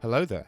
Hello there.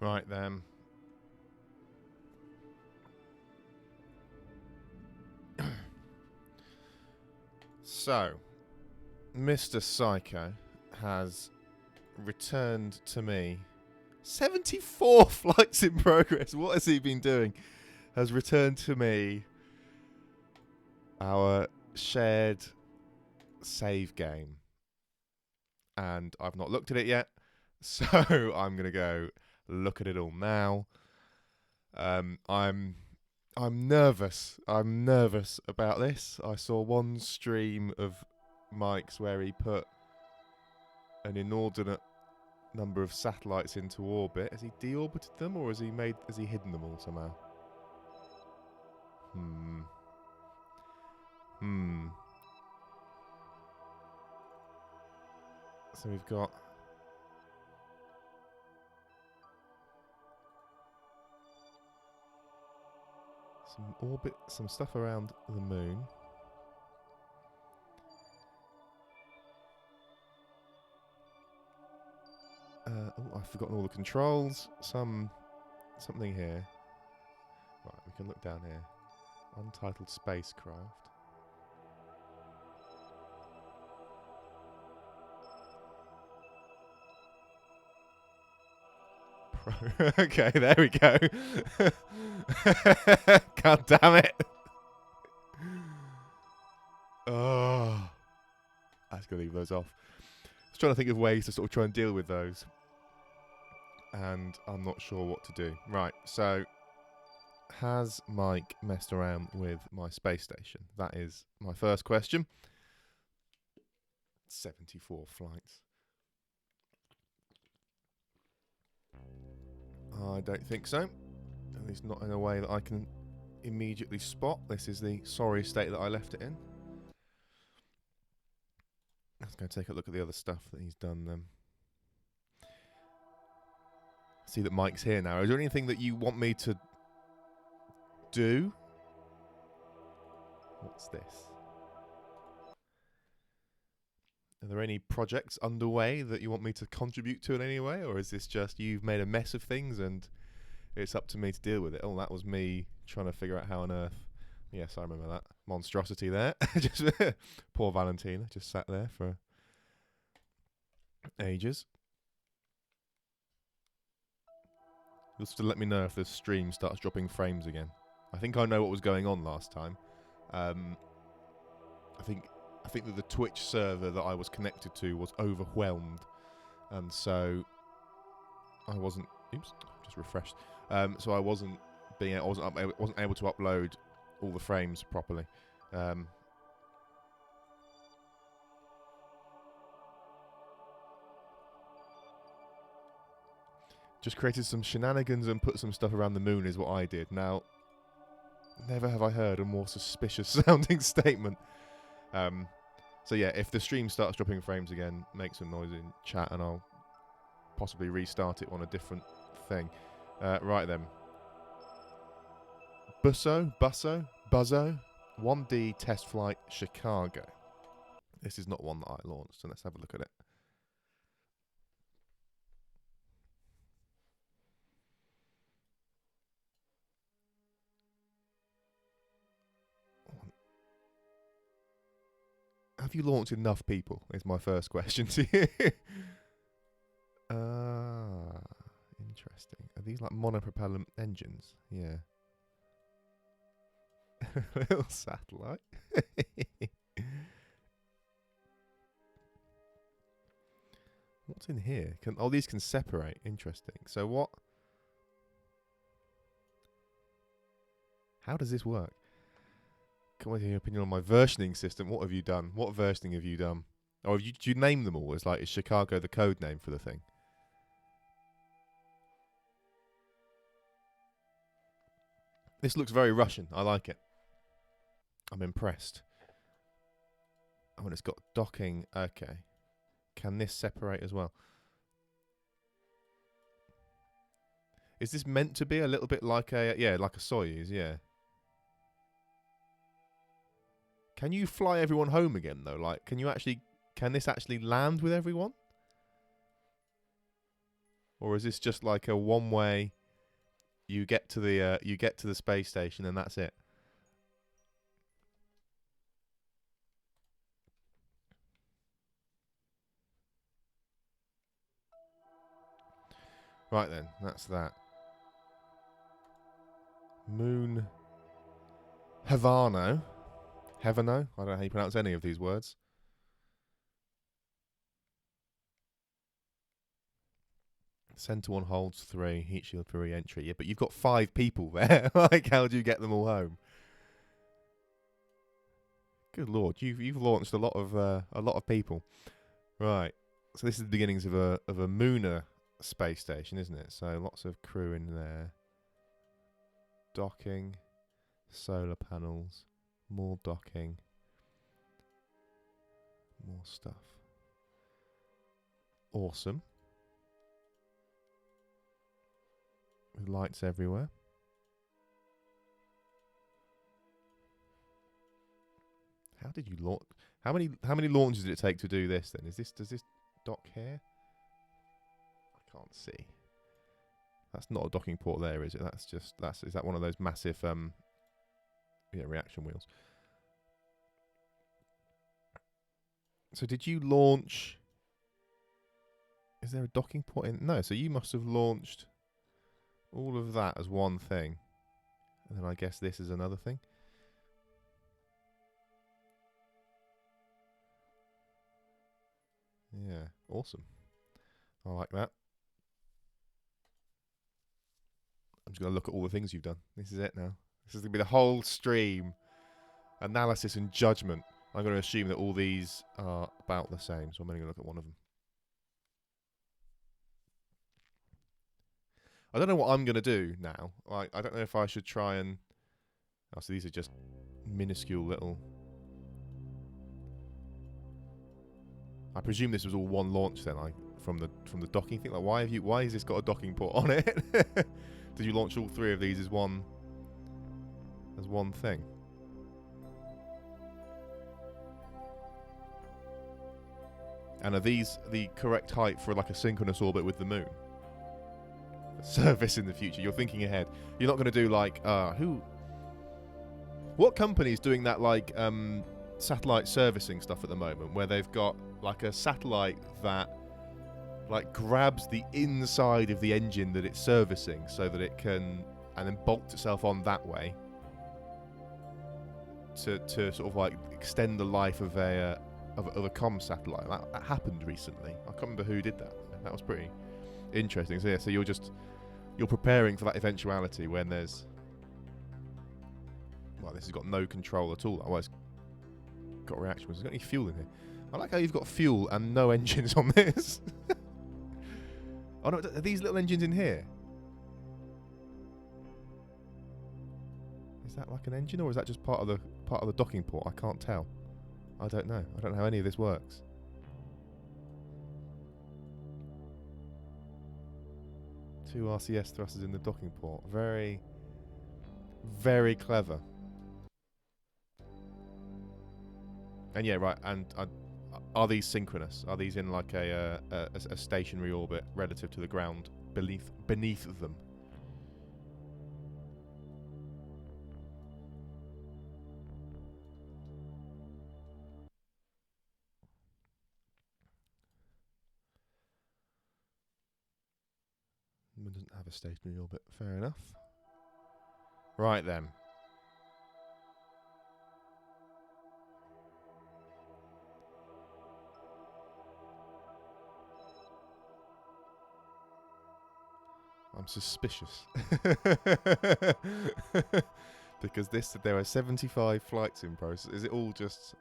Right then. So, Mr. Psycho has returned to me 74 flights in progress. What has he been doing? Has returned to me our shared save game. And I've not looked at it yet. So I'm going to go look at it all now. I'm nervous. I'm nervous about this. I saw one stream of Mike's where he put an inordinate number of satellites into orbit. Has he deorbited them, or has he hidden them all somehow? So we've got some stuff around the moon. I've forgotten all the controls. Something here. Right, we can look down here. Untitled spacecraft. Okay, there we go. God damn it. Oh, I was going to leave those off. I was trying to think of ways to sort of try and deal with those. And I'm not sure what to do. Right, so has Mike messed around with my space station? That is my first question. 74 flights. I don't think so. At least not in a way that I can immediately spot. This is the sorry state that I left it in. Let's go take a look at the other stuff that he's done then. See that Mike's here now. Is there anything that you want me to do? What's this? Are there any projects underway that you want me to contribute to in any way? Or is this just you've made a mess of things and it's up to me to deal with it? Oh, that was me trying to figure out how on earth. Yes, I remember that. Monstrosity there. Just poor Valentina just sat there for ages. Just to let me know if the stream starts dropping frames again. I think I know what was going on last time. I think that the Twitch server that I was connected to was overwhelmed, and so I wasn't. Oops, just refreshed. So I wasn't able to upload all the frames properly. Just created some shenanigans and put some stuff around the moon is what I did. Now, never have I heard a more suspicious sounding statement. So yeah, if the stream starts dropping frames again, make some noise in chat and I'll possibly restart it on a different thing. Right then. Buzzo, 1D test flight Chicago. This is not one that I launched, so let's have a look at it. Have you launched enough people? Is my first question to you. Interesting. Are these like monopropellant engines? Yeah. Little satellite. What's in here? These can separate. Interesting. So what? How does this work? Come with your opinion on my versioning system. What have you done? What versioning have you done? Or do you name them all? Is Chicago the code name for the thing? This looks very Russian. I like it. I'm impressed. Oh, and it's got docking. Okay. Can this separate as well? Is this meant to be a little bit like a Soyuz? Yeah. Can you fly everyone home again though? Like, can this actually land with everyone? Or is this just like a one-way? You get to the space station and that's it. Right then, that's that. Moon Havano. Havano? I don't know how you pronounce any of these words. Center one holds 3, heat shield for re-entry. Yeah, but you've got 5 people there. Like, how do you get them all home? Good lord, you've launched a lot of people. Right. So this is the beginnings of a Mooner space station, isn't it? So lots of crew in there. Docking, solar panels, more docking, more stuff. Awesome. With lights everywhere. How did you launch? How many launches did it take to do this? Then does this dock here? I can't see. That's not a docking port there, is it? Is that one of those massive reaction wheels? So did you launch? Is there a docking port in? No. So you must have launched all of that as one thing, and then I guess this is another thing. Yeah, awesome. I like that. I'm just going to look at all the things you've done. This is it now. This is going to be the whole stream. Analysis and judgment. I'm going to assume that all these are about the same, so I'm only going to look at one of them. I don't know what I'm going to do now. I don't know if I should try and... Oh, so these are just minuscule little... I presume this was all one launch then, from the docking thing. Like, why has this got a docking port on it? Did you launch all 3 of these as one thing? And are these the correct height for like a synchronous orbit with the moon? Service in the future. You're thinking ahead. You're not going to do like what company's doing that like satellite servicing stuff at the moment, where they've got like a satellite that like grabs the inside of the engine that it's servicing so that it can, and then bolts itself on that way to sort of like extend the life of a comm satellite. That happened recently. I can't remember who did that. That was pretty interesting. So yeah, so you're preparing for that eventuality when there's, well, this has got no control at all. Otherwise, got reaction. Has got any fuel in here? I like how you've got fuel and no engines on this. Oh no, are these little engines in here? Is that like an engine, or is that just part of the docking port? I can't tell. I don't know. I don't know how any of this works. Two RCS thrusters in the docking port. Very, very clever. And yeah, right. And are these synchronous? Are these in like a stationary orbit relative to the ground beneath them? Woman doesn't have a stationary orbit. Fair enough. Right then. I'm suspicious. Because there are 75 flights in process. Is it all just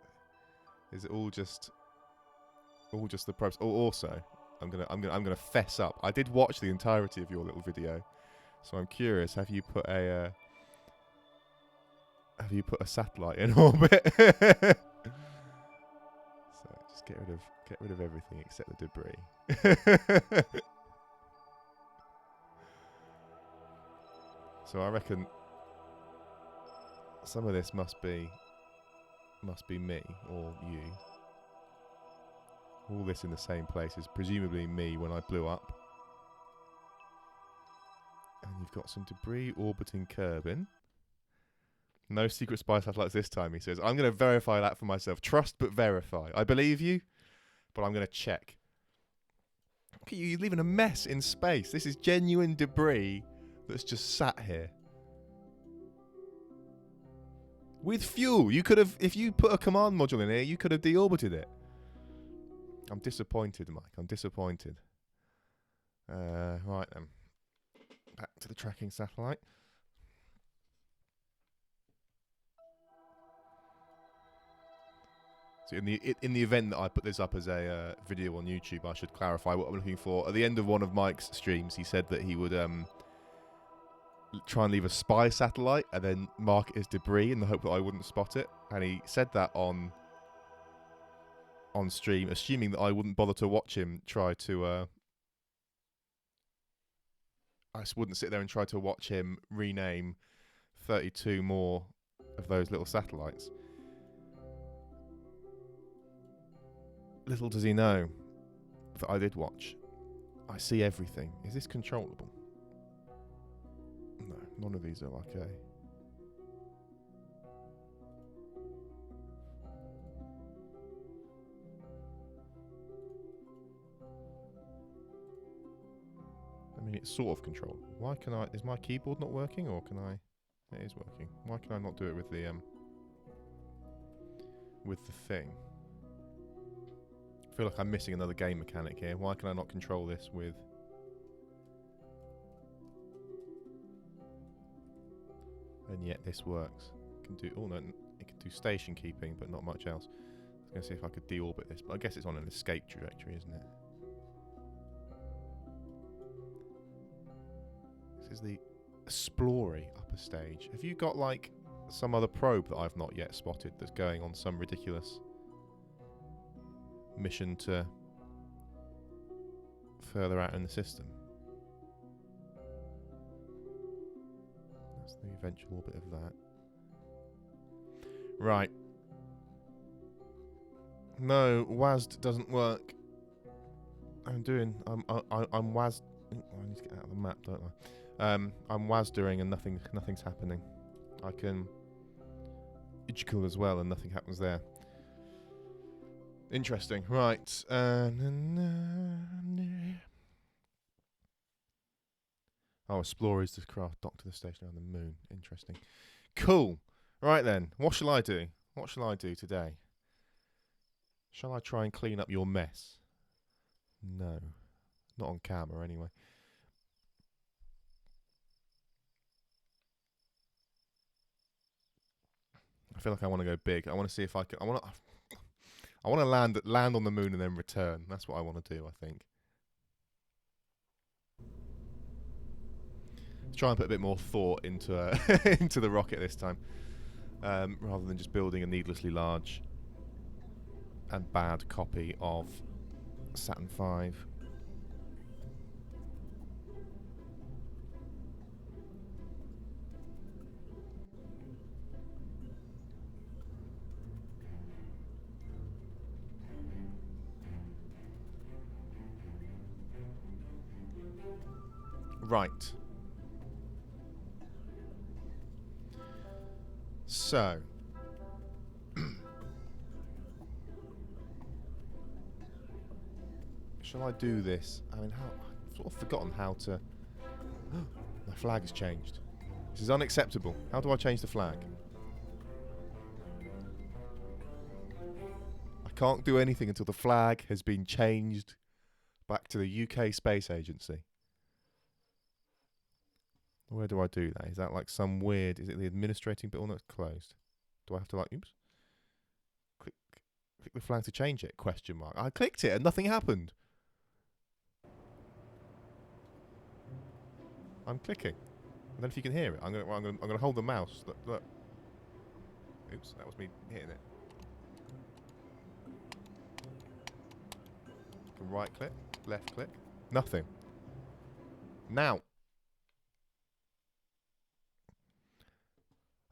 the process? Oh, also, I'm gonna fess up. I did watch the entirety of your little video, so I'm curious. Have you put a satellite in orbit? So just get rid of everything except the debris. So I reckon some of this must be me or you. All this in the same place is presumably me when I blew up. And you've got some debris orbiting Kerbin. No secret spy satellites this time, he says. I'm going to verify that for myself. Trust but verify. I believe you, but I'm going to check. Look at you, you're leaving a mess in space. This is genuine debris that's just sat here. With fuel. You could have, if you put a command module in here, you could have deorbited it. I'm disappointed, Mike. I'm disappointed. Right then. Back to the tracking satellite. So in the event that I put this up as a video on YouTube, I should clarify what I'm looking for. At the end of one of Mike's streams, he said that he would try and leave a spy satellite and then mark it as debris in the hope that I wouldn't spot it. And he said that on stream, assuming that I wouldn't bother to watch him try to... I just wouldn't sit there and try to watch him rename 32 more of those little satellites. Little does he know that I did watch. I see everything. Is this controllable? No, none of these are okay. I mean, it's sort of controllable. Why can I... Is my keyboard not working, or can I... It is working. Why can I not do it with the thing? I feel like I'm missing another game mechanic here. Why can I not control this with... And yet this works. It can do... Oh no, it can do station keeping, but not much else. I was going to see if I could deorbit this, but I guess it's on an escape trajectory, isn't it? This is the Explory upper stage. Have you got, like, some other probe that I've not yet spotted that's going on some ridiculous mission to further out in the system? That's the eventual orbit of that. Right. No, WASD doesn't work. I'm WASD. I need to get out of the map, don't I? I'm WASDering and nothing's happening. I can Ichical as well and nothing happens there. Interesting. Right. Oh, Explorer is the craft docked to the station around the moon. Interesting. Cool. Right then. What shall I do? What shall I do today? Shall I try and clean up your mess? No. Not on camera anyway. I feel like I want to go big. I want to see if I can... I want to land on the moon and then return. That's what I want to do, I think. Let's try and put a bit more thought into into the rocket this time, rather than just building a needlessly large and bad copy of Saturn V. Right. So. Shall I do this? I mean, I've sort of forgotten how to My flag has changed. This is unacceptable. How do I change the flag? I can't do anything until the flag has been changed back to the UK Space Agency. Where do I do that? Is that like some weird... Is it the administrating bit? Oh, no, it's closed. Do I have to like... Oops. Click the flag to change it? Question mark. I clicked it and nothing happened. I'm clicking. I don't know if you can hear it. I'm gonna hold the mouse. Look. Oops, that was me hitting it. Can right click, left click. Nothing. Now.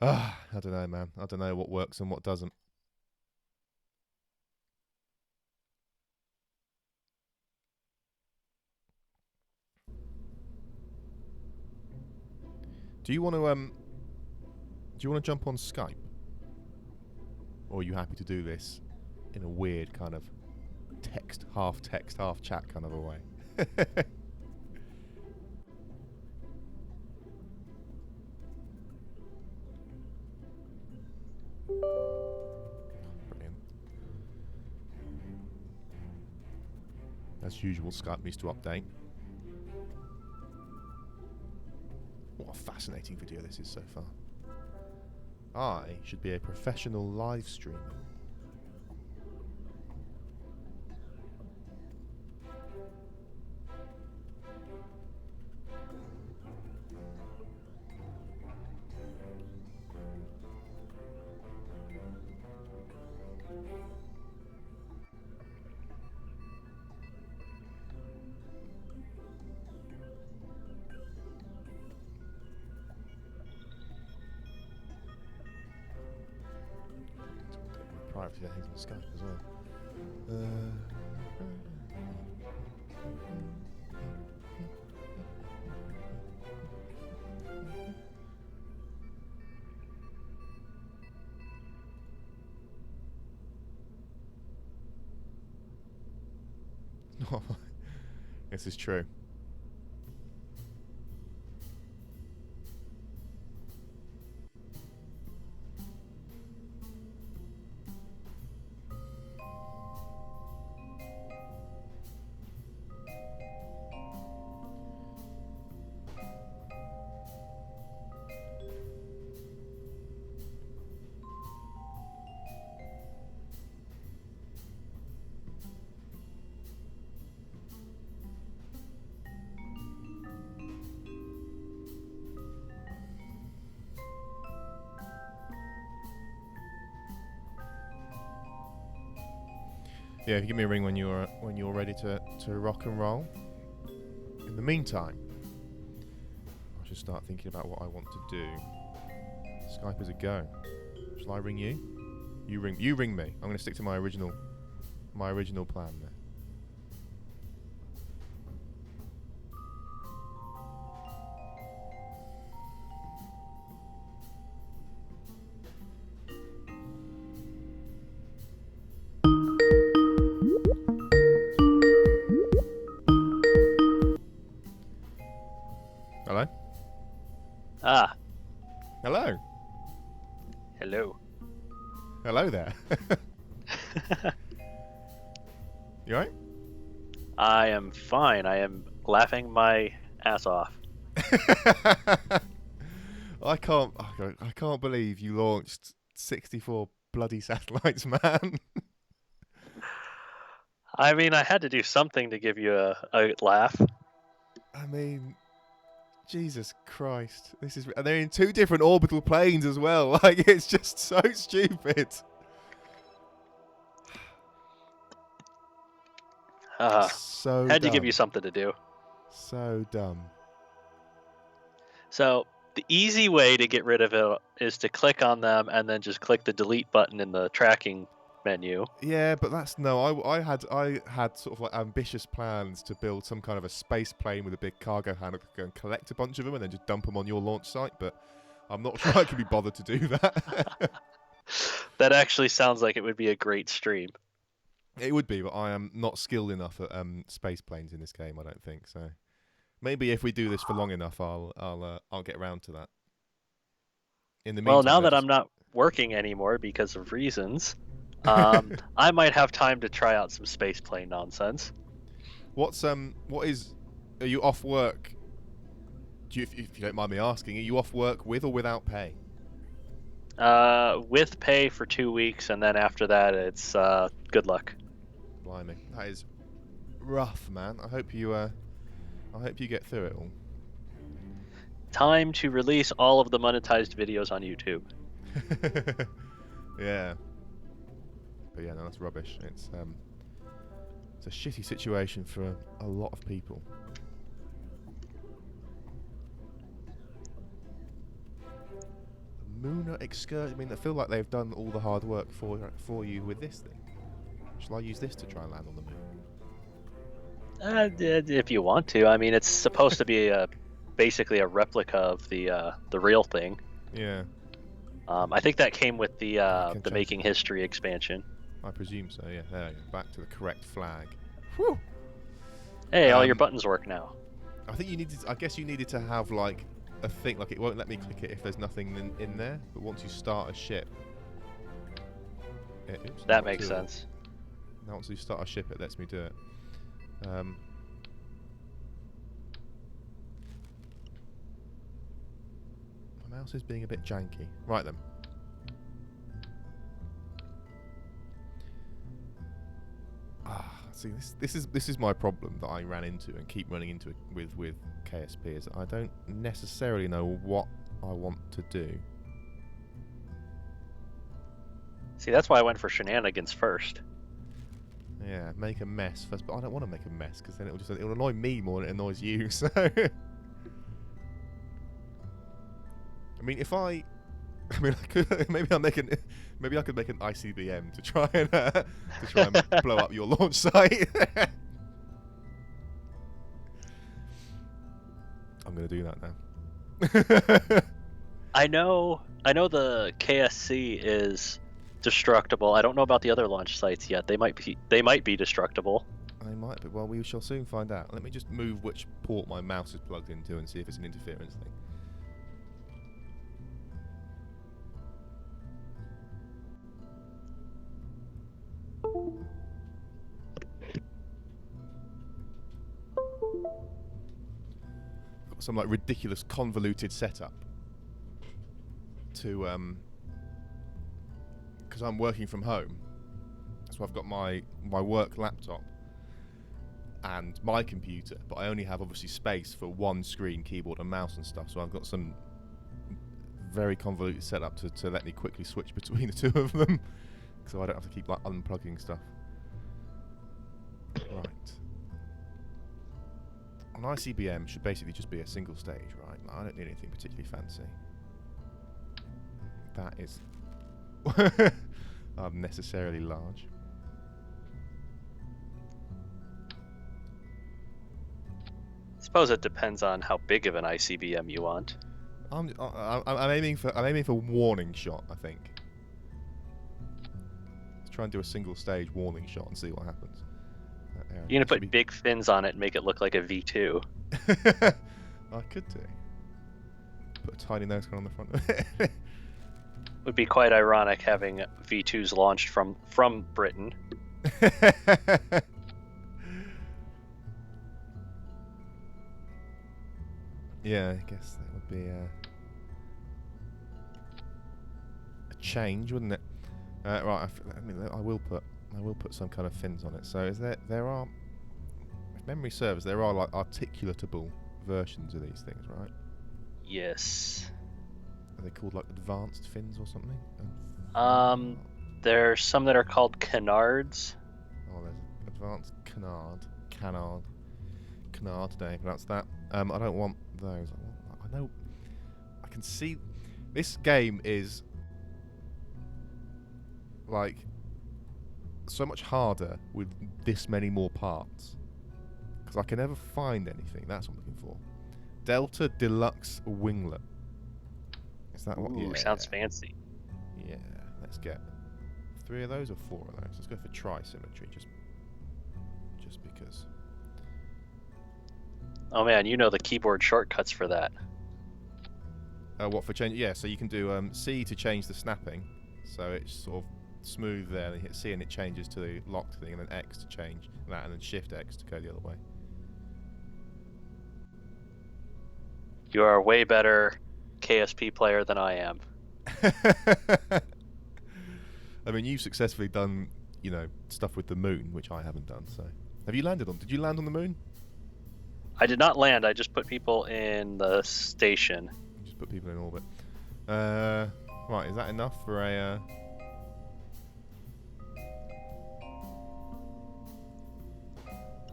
I don't know, man. I don't know what works and what doesn't. Do you want to jump on Skype? Or are you happy to do this in a weird kind of text, half chat kind of a way? Brilliant. As usual, Skype needs to update. What a fascinating video this is so far. I should be a professional live streamer. Privacy settings on Skype as well. This is true. Yeah, if you give me a ring when you're ready to rock and roll. In the meantime, I should start thinking about what I want to do. Skype is a go. Shall I ring you? You ring me. I'm going to stick to my original plan there. Hello? Ah. Hello. Hello. Hello there. You alright? I am fine. I am laughing my ass off. I can't believe you launched 64 bloody satellites, man. I mean, I had to do something to give you a laugh. I mean, Jesus Christ. And they're in two different orbital planes as well. Like, it's just so stupid. So had dumb. to give you something to do. So dumb. So the easy way to get rid of it is to click on them and then just click the delete button in the tracking menu. Yeah, but that's no. I had sort of like ambitious plans to build some kind of a space plane with a big cargo handle to go and collect a bunch of them and then just dump them on your launch site. But I'm not sure I can be bothered to do that. That actually sounds like it would be a great stream. It would be, but I am not skilled enough at space planes in this game. I don't think so. Maybe if we do this for long enough, I'll get around to that. In the Well, meantime, now though, that just I'm not working anymore because of reasons, I might have time to try out some space plane nonsense. what is? Are you off work? If you don't mind me asking, are you off work with or without pay? With pay for 2 weeks, and then after that, it's good luck. Blimey, that is rough, man. I hope you get through it all. Time to release all of the monetized videos on YouTube. Yeah. But yeah, no, that's rubbish. It's a shitty situation for a lot of people. Lunar excursion. I mean, I feel like they've done all the hard work for you with this thing. Shall I use this to try and land on the moon? If you want to, I mean, it's supposed to be basically a replica of the real thing. Yeah. I think that came with the change Making History expansion. I presume so. Yeah. There you go. Back to the correct flag. Whew. Hey, all your buttons work now. I think you needed. I guess you needed to have like a thing. Like it won't let me click it if there's nothing in there. But once you start a ship, That makes sense. Now once you start a ship, it lets me do it. My mouse is being a bit janky. Right then. See, this is my problem that I ran into and keep running into it with KSP is that I don't necessarily know what I want to do. See, that's why I went for shenanigans first. Yeah, make a mess first, but I don't want to make a mess because then it'll annoy me more than it annoys you. So, I mean, maybe I could make an ICBM to try and blow up your launch site. I'm gonna do that now. I know the KSC is destructible. I don't know about the other launch sites yet. They might be destructible. They might be. Well, we shall soon find out. Let me just move which port my mouse is plugged into and see if it's an interference thing. Got some like ridiculous convoluted setup to because I'm working from home, so I've got my work laptop and my computer, but I only have obviously space for one screen, keyboard and mouse and stuff, so I've got some very convoluted setup to let me quickly switch between the two of them so I don't have to keep like unplugging stuff. Right. An ICBM should basically just be a single stage, right? I don't need anything particularly fancy. That is unnecessarily large. I suppose it depends on how big of an ICBM you want. I'm aiming for warning shot, I think. Let's try and do a single stage warning shot and see what happens. You're gonna put big fins on it and make it look like a V2. I could do. Put a tiny nose cone on the front of it. Would be quite ironic having V2s launched from Britain. Yeah, I guess that would be a change, wouldn't it? Right, I will put some kind of fins on it. So is there are, if memory serves, there are like articulatable versions of these things, right? Yes. Are they called like advanced fins or something? There's some that are called canards. Oh, there's advanced canard. Don't pronounce that. I don't want those. I know. I can see. This game is like so much harder with this many more parts because I can never find anything. That's what I'm looking for. Delta Deluxe Winglet. Is that what? Ooh, Yeah. sounds fancy. Yeah. Let's get 3 of those or 4 of those. Let's go for tri-symmetry, just because. Oh man, you know the keyboard shortcuts for that. What for change? Yeah, so you can do C to change the snapping, so it's sort of smooth there. Then you hit C and it changes to the locked thing, and then X to change that, and then Shift X to go the other way. You are a way better KSP player than I am. I mean, you've successfully done, you know, stuff with the moon, which I haven't done. So, have you landed on? Did you land on the moon? I did not land. I just put people in the station. Just put people in orbit. Right, is that enough for a?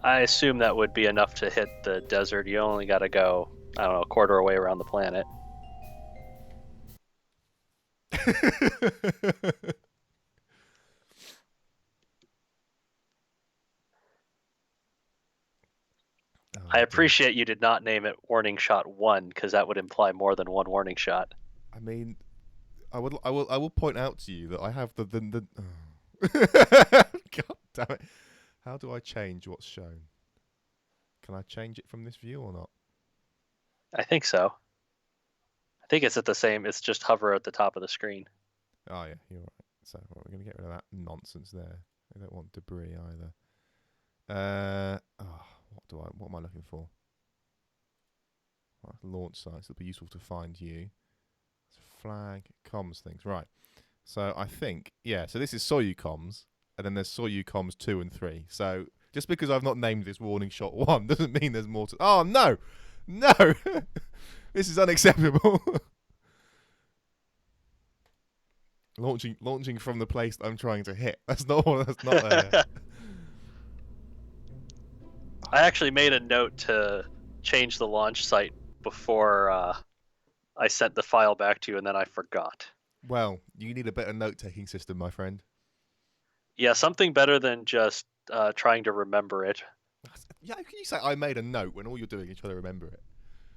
I assume that would be enough to hit the desert. You only got to go, I don't know, a quarter away around the planet. Oh, I dear. appreciate you did not name it Warning Shot 1, because that would imply more than one warning shot. I mean, I will point out to you that I have the God damn it! How do I change what's shown? Can I change it from this view or not? I think so. I think it's it's just hover at the top of the screen. Oh yeah, you're right. So we're gonna get rid of that nonsense there. I don't want debris either. What am I looking for? Right, launch sites. It'll be useful to find you. Flag, comms things. Right. So I think, yeah, so this is Soyu comms, and then there's Soyu comms 2 and 3. So just because I've not named this warning shot 1 doesn't mean there's more to... Oh, no! No! This is unacceptable. Launching from the place that I'm trying to hit. That's not... I actually made a note to change the launch site before I sent the file back to you, and then I forgot. Well, you need a better note-taking system, my friend. Yeah, something better than just trying to remember it. Yeah, how can you say I made a note when all you're doing is trying to remember it?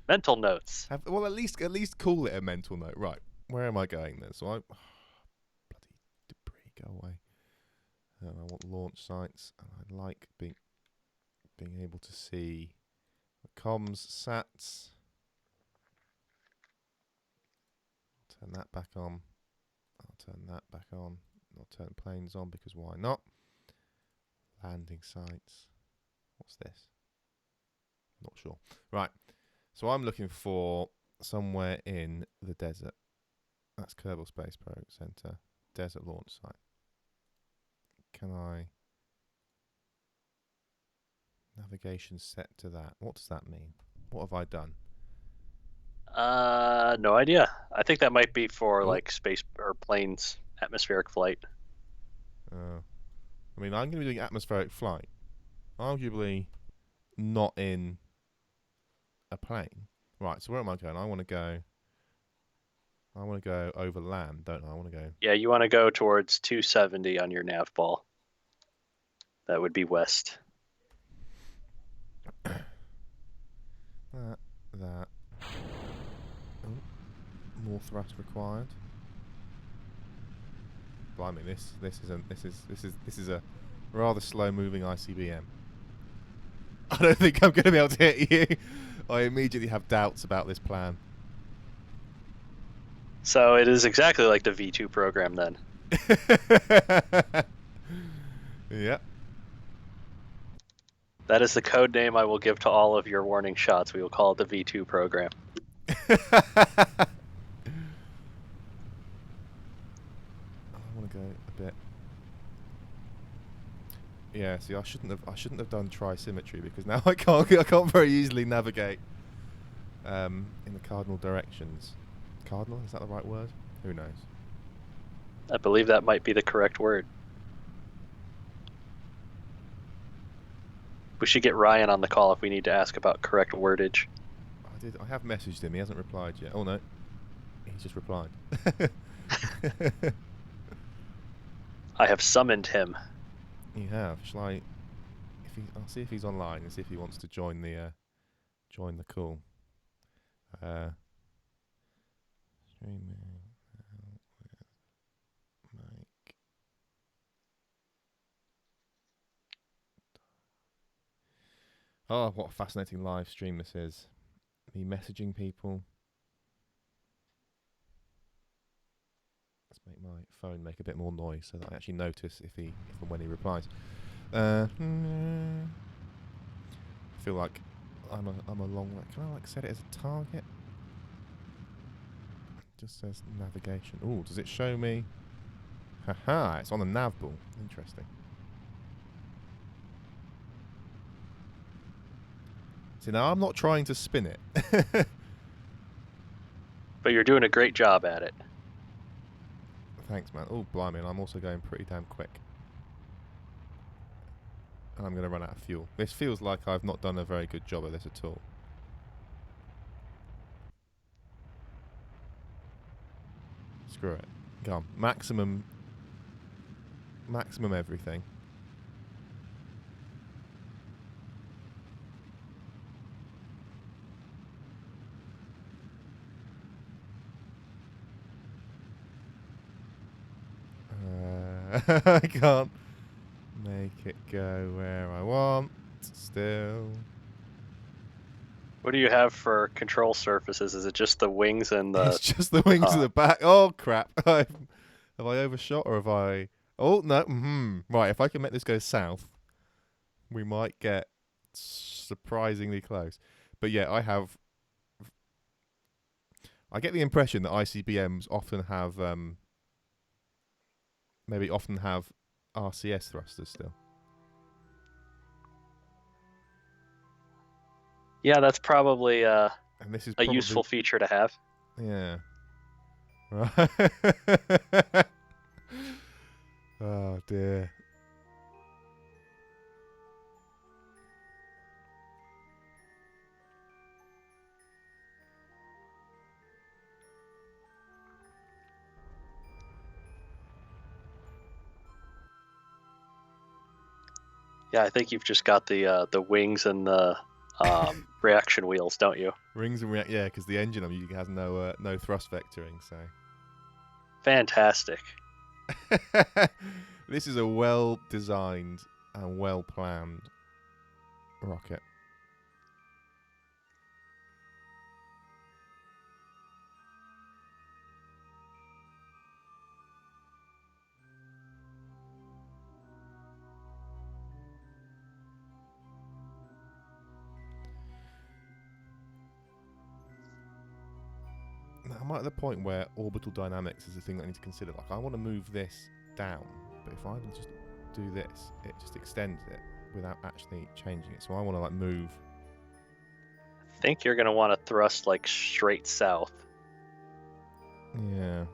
Mental notes. Well, at least call it a mental note. Right, where am I going then? So bloody debris, go away. I want launch sites, and I like being able to see the comms, sats. Turn that back on. I'll turn that back on. I'll turn planes on because why not? Landing sites. What's this? Not sure. Right. So I'm looking for somewhere in the desert. That's Kerbal Space Program Center. Desert launch site. Can I... Navigation set to that. What does that mean? What have I done? No idea. I think that might be for Oh. like space or planes, atmospheric flight. I mean, I'm going to be doing atmospheric flight. Arguably not in a plane. Right, so where am I going? I want to go over land, don't I? I want to go... Yeah, you want to go towards 270 on your nav ball. That would be west. That. Oh, more thrust required. Blimey, this is a rather slow-moving ICBM. I don't think I'm going to be able to hit you. I immediately have doubts about this plan. So it is exactly like the V2 program then. Yep. That is the code name I will give to all of your warning shots. We will call it the V2 program. I want to go a bit. Yeah, see, I shouldn't have done tri-symmetry because now I can't very easily navigate in the cardinal directions. Cardinal, is that the right word? Who knows? I believe that might be the correct word. We should get Ryan on the call if we need to ask about correct wordage. I have messaged him. He hasn't replied yet. Oh no, he's just replied. I have summoned him. You have. Shall I? I'll see if he's online and see if he wants to join the call. Streaming Mike. Oh, what a fascinating live stream this is. Me messaging people. Let's make my phone make a bit more noise so that I actually notice if and when he replies. I feel like I'm a long way. Can I like set it as a target? Just says navigation. Oh, does it show me? Haha, it's on the nav ball. Interesting. See, now I'm not trying to spin it. But you're doing a great job at it. Thanks, man. Oh, blimey, and I'm also going pretty damn quick. And I'm going to run out of fuel. This feels like I've not done a very good job of this at all. Screw it. Go on. Maximum everything. I can't make it go where I want still. What do you have for control surfaces? Is it just the wings and the... It's just the wings and the back. Oh, crap. Have I overshot or have I... Oh, no. Right, if I can make this go south, we might get surprisingly close. But yeah, I get the impression that ICBMs often have... maybe often have RCS thrusters still. Yeah, that's probably And this is a useful feature to have. Yeah. Right. Oh dear. Yeah, I think you've just got the wings and the reaction wheels, don't you? Rings and react, yeah, because the engine I'm using has no thrust vectoring, so. Fantastic. This is a well designed and well planned rocket. Now, I'm at the point where orbital dynamics is the thing that I need to consider. Like, I want to move this down, but if I just do this, it just extends it without actually changing it. So I want to like move. I think you're going to want to thrust like straight south. Yeah.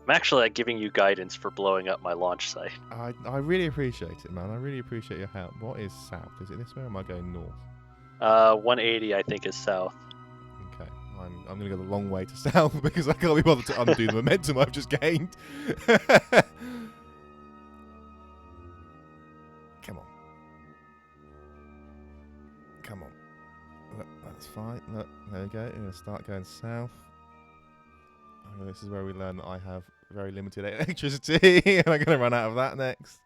I'm actually like giving you guidance for blowing up my launch site. I really appreciate it, man. I really appreciate your help. What is south? Is it this way or am I going north? 180 I think is south. Okay. I'm going to go the long way to south because I can't be bothered to undo the momentum I've just gained. Come on. Come on. Look, that's fine. Look, there we go. We're going to start going south. Oh, this is where we learn that I have very limited electricity and I'm going to run out of that next.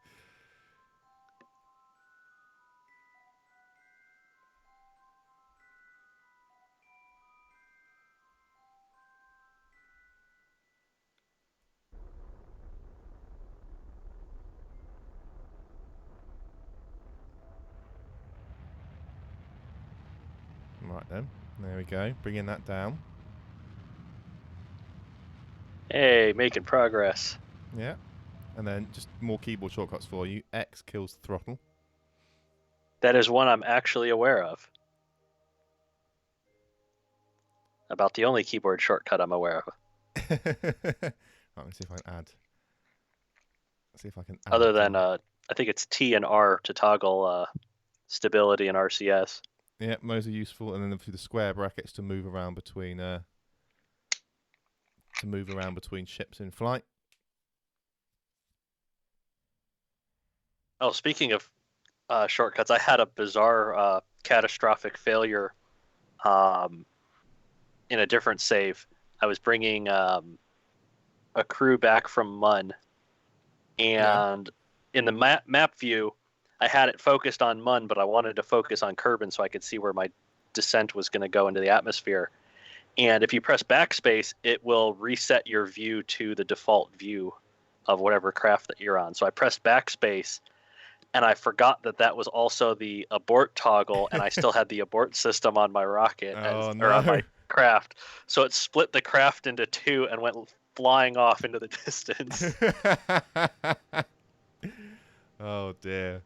Right then, there we go, bringing that down. Hey, making progress. Yeah, and then just more keyboard shortcuts for you. X kills throttle. That is one I'm actually aware of. About the only keyboard shortcut I'm aware of. Right, let's see if I can add. Let's see if I can add. Other than, I think it's T and R to toggle stability and RCS. Yeah, those are useful, and then through the square brackets to move around between ships in flight. Oh, speaking of shortcuts, I had a bizarre catastrophic failure in a different save. I was bringing a crew back from Mun, and in the map view, I had it focused on Mun, but I wanted to focus on Kerbin so I could see where my descent was going to go into the atmosphere. And if you press backspace, it will reset your view to the default view of whatever craft that you're on. So I pressed backspace, and I forgot that that was also the abort toggle, and I still had the abort system on my rocket, Oh, or on no. my craft. So it split the craft into two and went flying off into the distance. Oh, dear.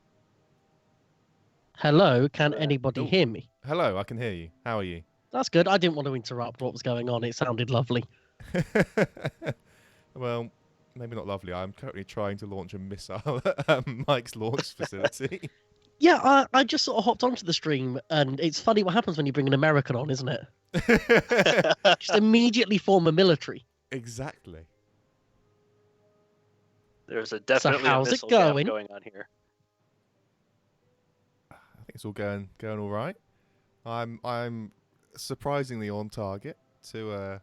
Hello, can anybody Oh. hear me? Hello, I can hear you. How are you? That's good. I didn't want to interrupt what was going on. It sounded lovely. Well, maybe not lovely. I'm currently trying to launch a missile at Mike's launch facility. Yeah, I just sort of hopped onto the stream, and it's funny what happens when you bring an American on, isn't it? Just immediately form a military. Exactly. There's definitely how's a it missile jam going? going on here. I think it's all going all right. I'm surprisingly on target to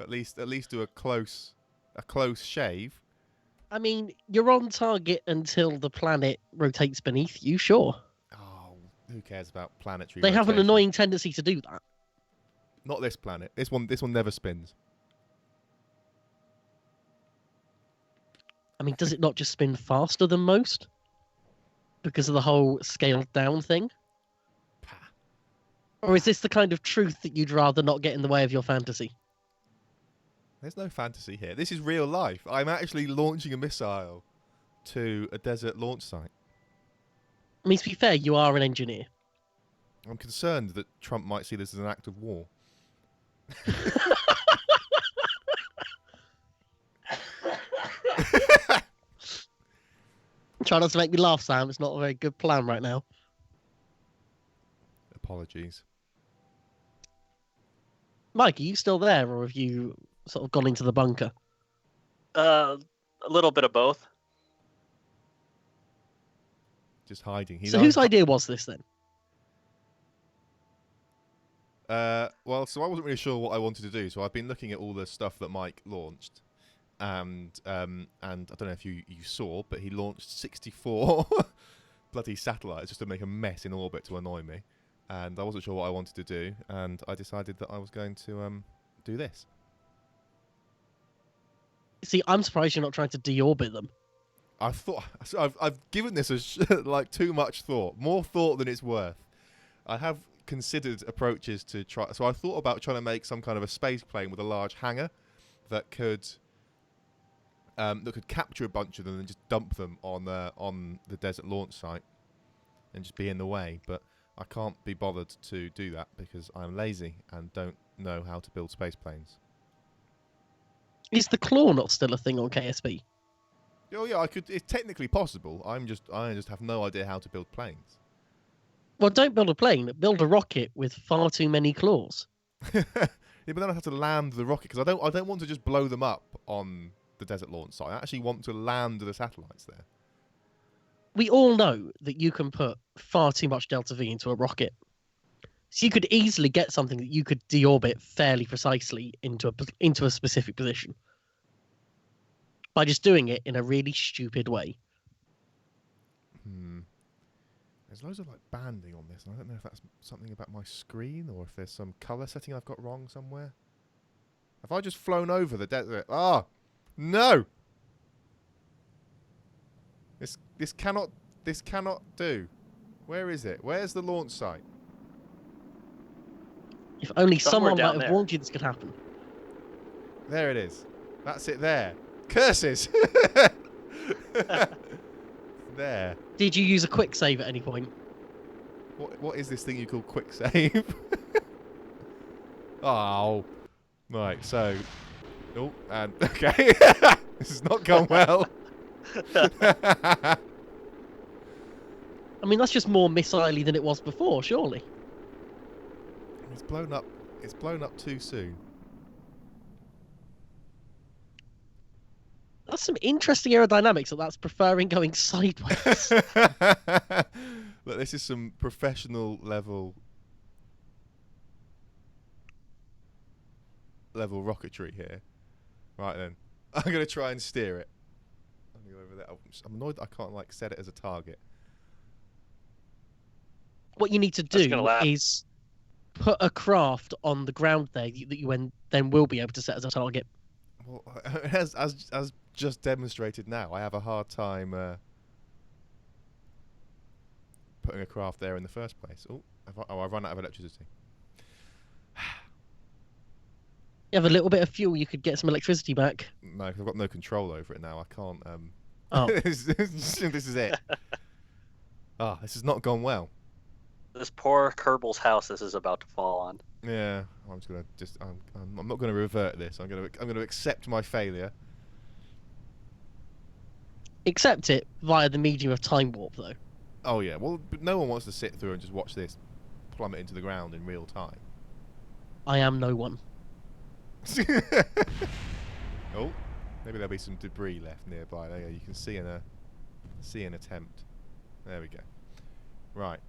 at least do a close shave. I mean, you're on target until the planet rotates beneath you, sure. Oh, who cares about planetary They have an rotation? annoying tendency to do that. Not this planet. This one never spins. I mean, does it not just spin faster than most? Because of the whole scaled down thing? Pah. Or is this the kind of truth that you'd rather not get in the way of your fantasy? There's no fantasy here. This is real life. I'm actually launching a missile to a desert launch site. I mean, to be fair, you are an engineer. I'm concerned that Trump might see this as an act of war. Try not to make me laugh, Sam. It's not a very good plan right now. Apologies. Mike, are you still there, or have you sort of gone into the bunker? A little bit of both. Just hiding. So whose idea was this then? Well, so I wasn't really sure what I wanted to do, so I've been looking at all the stuff that Mike launched, and I don't know if you saw, but he launched 64 bloody satellites just to make a mess in orbit to annoy me, and I wasn't sure what I wanted to do, and I decided that I was going to do this. See, I'm surprised you're not trying to deorbit them. I thought so I've given this like too much thought, more thought than it's worth. I have considered approaches to try. So I thought about trying to make some kind of a space plane with a large hangar that could capture a bunch of them and just dump them on the desert launch site and just be in the way. But I can't be bothered to do that because I'm lazy and don't know how to build space planes. Is the claw not still a thing on KSP? Oh yeah, I could. It's technically possible. I just have no idea how to build planes. Well, don't build a plane. Build a rocket with far too many claws. Yeah, but then I have to land the rocket because I don't want to just blow them up on the desert launch site. I actually want to land the satellites there. We all know that you can put far too much delta V into a rocket. So you could easily get something that you could deorbit fairly precisely into a specific position by just doing it in a really stupid way. There's loads of like banding on this, and I don't know if that's something about my screen or if there's some colour setting I've got wrong somewhere. Have I just flown over the desert? Ah, no! This cannot do. Where is it? Where's the launch site? If only Somewhere someone down might have there. warned you this could happen. There it is. That's it there. Curses! There. Did you use a quick save at any point? What is this thing you call quick save? Oh. Right, so... Oh, and... Okay. This has not gone well. I mean, that's just more missile-y than it was before, surely. It's blown up too soon. That's some interesting aerodynamics, so that's preferring going sideways. Look, this is some professional level rocketry here. Right then, I'm gonna try and steer it. I'm gonna go over there. I'm annoyed that I can't like set it as a target. What you need to That's gonna do laugh. is put a craft on the ground there that you then will be able to set as a target. Well, as just demonstrated now, I have a hard time putting a craft there in the first place. I've run out of electricity. You have a little bit of fuel, you could get some electricity back. No, 'cause I've got no control over it now. I can't. Oh. this is it. This has not gone well. This poor Kerbal's house this is about to fall on. Yeah, I'm just gonna I'm not gonna revert this. I'm gonna accept my failure. Accept it via the medium of time warp, though. Oh yeah, well, but no one wants to sit through and just watch this plummet into the ground in real time. I am no one. Oh, maybe there'll be some debris left nearby. There you go. You can see an attempt. There we go. Right.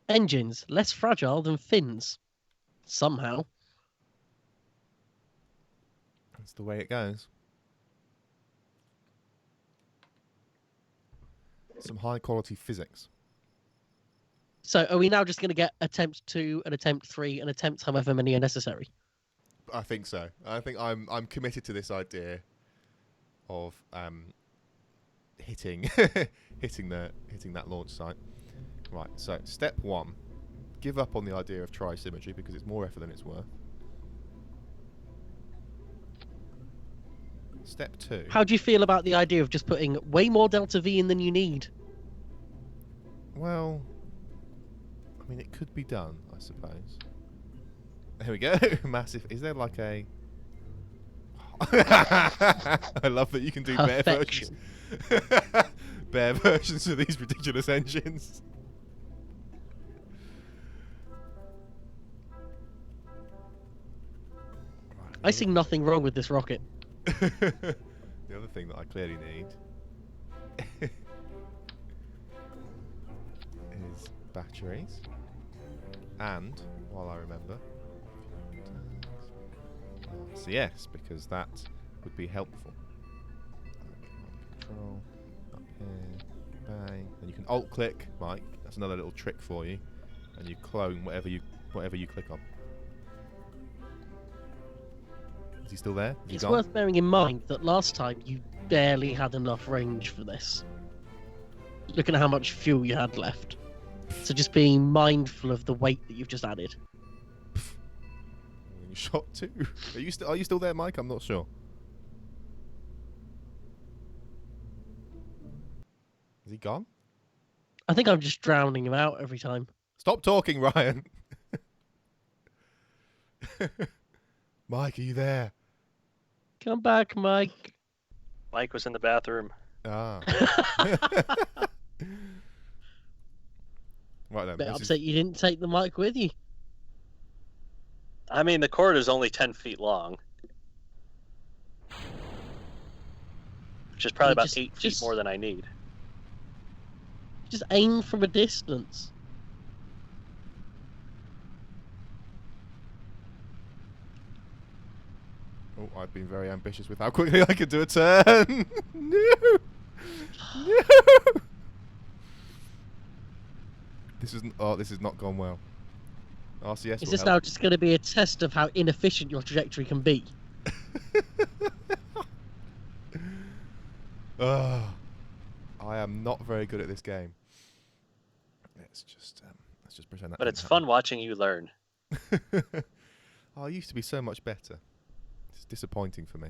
Engines less fragile than fins. Somehow. That's the way it goes. Some high quality physics. So are we now just going to get attempt 2 and attempt 3 and attempt however many are necessary? I think so. I think I'm committed to this idea of hitting hitting that launch site. Right. So step 1, give up on the idea of tri-symmetry because it's more effort than it's worth. Step 2. How do you feel about the idea of just putting way more delta V in than you need? Well, I mean, it could be done, I suppose. There we go. Massive. Is there like a... I love that you can do bare versions. Bare versions of these ridiculous engines. I see nothing wrong with this rocket. The other thing that I clearly need is batteries. And, while I remember, yes, because that would be helpful. Control, up here, bang. And you can alt-click, Mike. That's another little trick for you. And you clone whatever you click on. Is he still there? Is he It's gone? worth bearing in mind that last time you barely had enough range for this. Looking at how much fuel you had left. So just being mindful of the weight that you've just added. You shot 2. Are you still there, Mike? I'm not sure. Is he gone? I think I'm just drowning him out every time. Stop talking, Ryan. Mike, are you there? Come back, Mike. Mike was in the bathroom. Ah. Right then. Bit this upset you didn't take the mic with you. I mean, the cord is only 10 feet long. Which is probably You about just- 8 feet just- more than I need. Just aim from a distance. Oh, I've been very ambitious with how quickly I can do a turn. No. No. This has not gone well. RCS Is will this help. now just going to be a test of how inefficient your trajectory can be? I am not very good at this game. Let's just pretend that. But didn't it's fun watching you learn. happen. I used to be so much better. It's disappointing for me.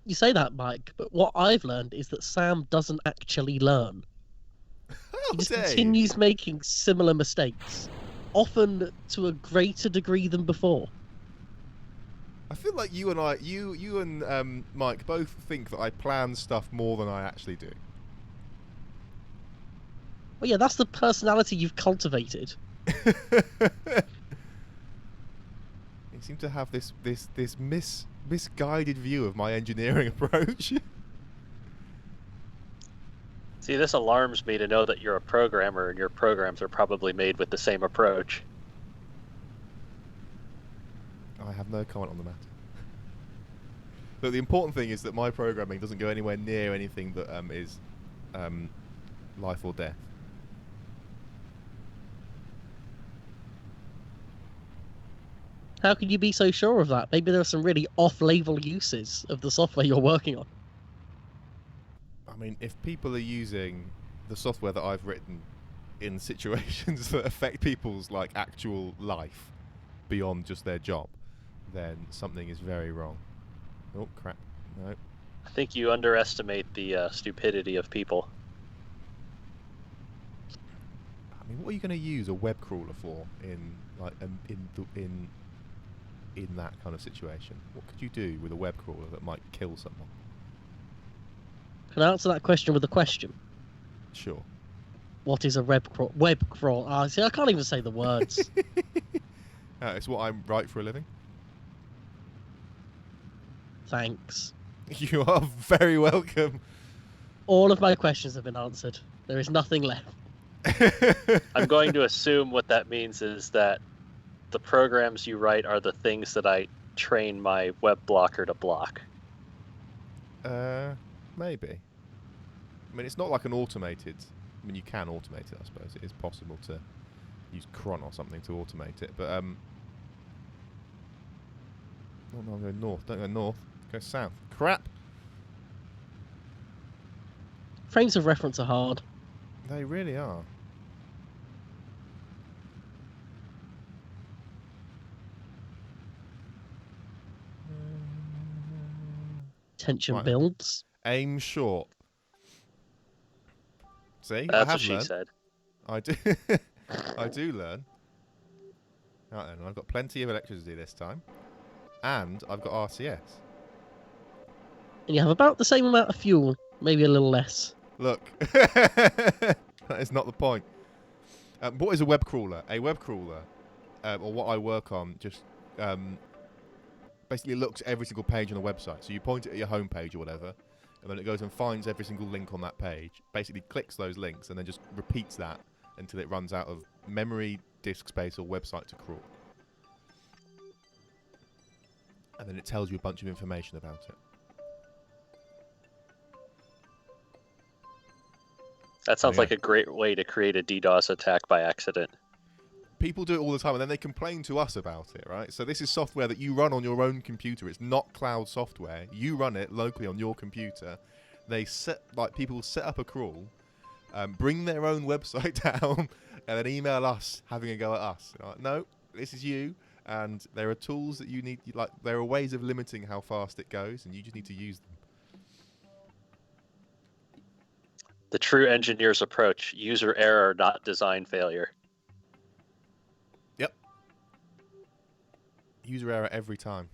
You say that, Mike, but what I've learned is that Sam doesn't actually learn. How He just dare you? continues making similar mistakes, often to a greater degree than before. I feel like you and Mike both think that I plan stuff more than I actually do. Well, yeah, that's the personality you've cultivated. You seem to have this misguided view of my engineering approach. See, this alarms me to know that you're a programmer and your programs are probably made with the same approach. I have no comment on the matter. But the important thing is that my programming doesn't go anywhere near anything that is life or death. How can you be so sure of that? Maybe there are some really off-label uses of the software you're working on. I mean, if people are using the software that I've written in situations that affect people's like actual life beyond just their job, then something is very wrong. Oh crap! No. I think you underestimate the stupidity of people. I mean, what are you going to use a web crawler for in like in that kind of situation? What could you do with a web crawler that might kill someone? Can I answer that question with a question? Sure. What is a web crawl? See, I can't even say the words. It's what I write for a living. Thanks. You are very welcome. All of my questions have been answered. There is nothing left. I'm going to assume what that means is that the programs you write are the things that I train my web blocker to block. Maybe. I mean, it's not like an automated. I mean, you can automate it, I suppose. It is possible to use cron or something to automate it, but oh no, I'm going north. Don't go north. Go south. Crap. Frames of reference are hard. They really are. Tension Right. builds. Aim short. See, I That's have what she learned. said. I do. I do learn. Right then, I've got plenty of electricity this time, and I've got RCS. And you have about the same amount of fuel, maybe a little less. Look, that is not the point. What is a web crawler? A web crawler, or what I work on, just basically looks at every single page on a website. So you point it at your home page or whatever, and then it goes and finds every single link on that page, basically clicks those links, and then just repeats that until it runs out of memory, disk space, or website to crawl. And then it tells you a bunch of information about it. That sounds Yeah. like a great way to create a DDoS attack by accident. People do it all the time, and then they complain to us about it, right? So this is software that you run on your own computer. It's not cloud software. You run it locally on your computer. They people set up a crawl, bring their own website down, and then email us having a go at us. Like, no, this is you, and there are tools that you need. There are ways of limiting how fast it goes, and you just need to use them. The true engineer's approach: user error, not design failure. Yep. User error every time.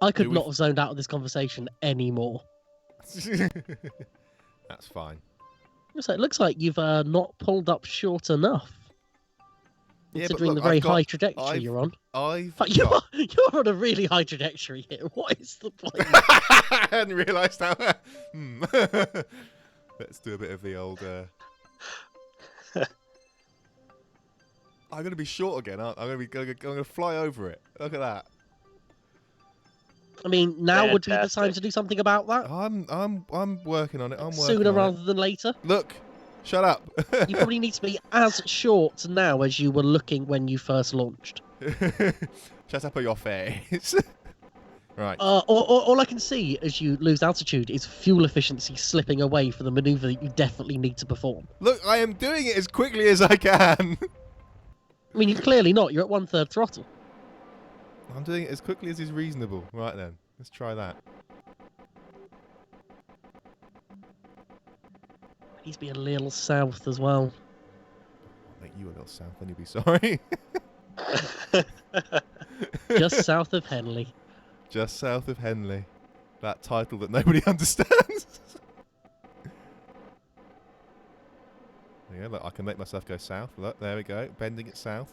I could Do we- not have zoned out of this conversation anymore. That's fine. So it looks like you've not pulled up short enough, Yeah, but considering look, the very I've got- high trajectory I've- you're on. I've But you're got- on a really high trajectory here. What is the point? I hadn't realised how. Let's do a bit of the old. I'm going to be short again, aren't I? I'm going to fly over it. Look at that. I mean, now would be the time Fantastic. to do something about that. I'm working on it. I'm working Sooner on rather it. than later. Look, shut up. You probably need to be as short now as you were looking when you first launched. Shut up on your face. Right. All I can see as you lose altitude is fuel efficiency slipping away for the maneuver that you definitely need to perform. Look, I am doing it as quickly as I can. I mean, you're clearly not. You're at 1/3 throttle. I'm doing it as quickly as is reasonable. Right then, let's try that. Needs to be a little south as well. I'll make you a little south, then you'll be sorry. Just south of Henley. Just south of Henley. That title that nobody understands. Yeah, look, I can make myself go south. Look, there we go. Bending it south.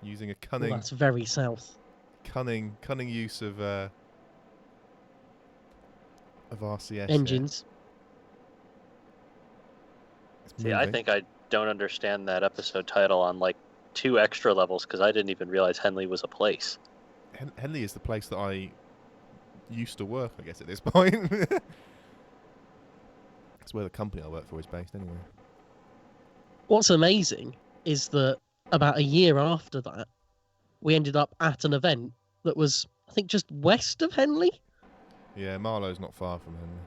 Using a Well, cunning that's very south. use of RCS. here. Engines. It's See, I moving. think I don't understand that episode title on like 2 extra levels because I didn't even realize Henley was a place. Henley is the place that I used to work, I guess, at this point. That's where the company I work for is based, anyway. What's amazing is that about a year after that, we ended up at an event that was, I think, just west of Henley. Yeah, Marlowe's not far from Henley.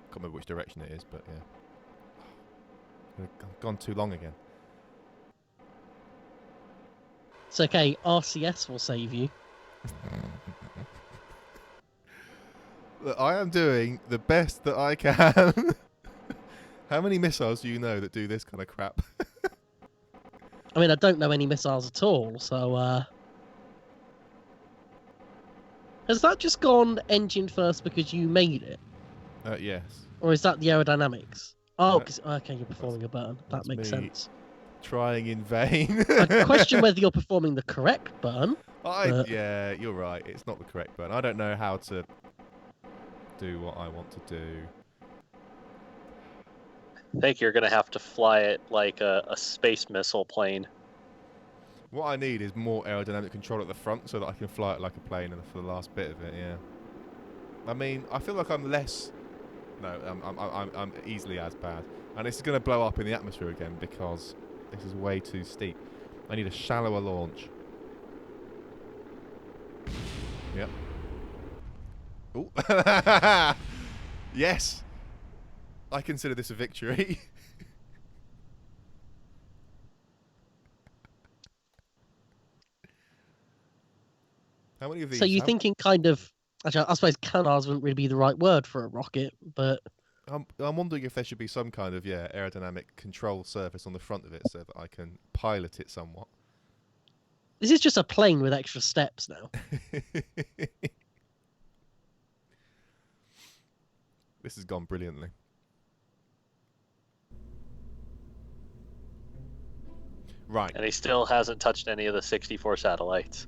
Can't remember which direction it is, but yeah. I've gone too long again. It's okay, RCS will save you. Look, I am doing the best that I can. How many missiles do you know that do this kind of crap? I mean, I don't know any missiles at all, so, Has that just gone engine first because you made it? Yes. Or is that the aerodynamics? Oh, okay, you're performing a burn. That makes me sense. Trying in vain. I question whether you're performing the correct burn. Yeah, you're right. It's not the correct burn. I don't know how to do what I want to do. I think you're going to have to fly it like a space missile plane. What I need is more aerodynamic control at the front so that I can fly it like a plane for the last bit of it, yeah. I mean, I feel like I'm less... No, I'm easily as bad. And it's going to blow up in the atmosphere again because this is way too steep. I need a shallower launch. Yep. Ooh. Yes! I consider this a victory. How many of these? So you're thinking kind of... Actually, I suppose canards wouldn't really be the right word for a rocket, but... I'm wondering if there should be some kind of, aerodynamic control surface on the front of it so that I can pilot it somewhat. This is just a plane with extra steps now. This has gone brilliantly. Right. And he still hasn't touched any of the 64 satellites.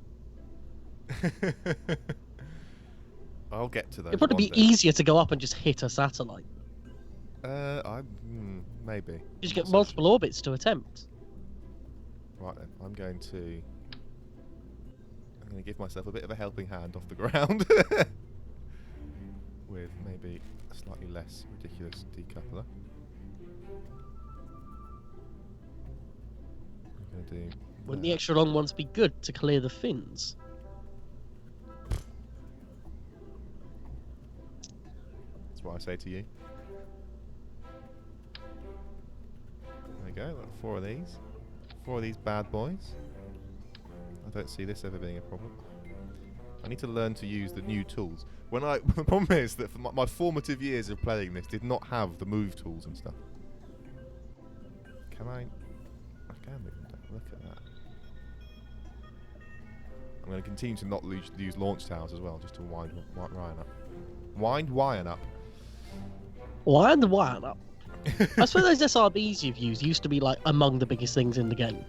I'll get to those. It'd probably be easier to go up and just hit a satellite. Maybe. You just get multiple orbits to attempt. Right then, I'm going to give myself a bit of a helping hand off the ground. With maybe a slightly less ridiculous decoupler. I'm going to do... Wouldn't the extra long ones be good to clear the fins? That's what I say to you. There we go, like 4 of these. 4 of these bad boys. I don't see this ever being a problem. I need to learn to use the new tools. The problem is that for my formative years of playing this did not have the move tools and stuff. Can I can move them down. Look at that. I'm going to continue to not use launch towers as well, just to wind Ryan up. Wind Ryan up. Wind Ryan up. I suppose those SRBs you've used used to be like among the biggest things in the game.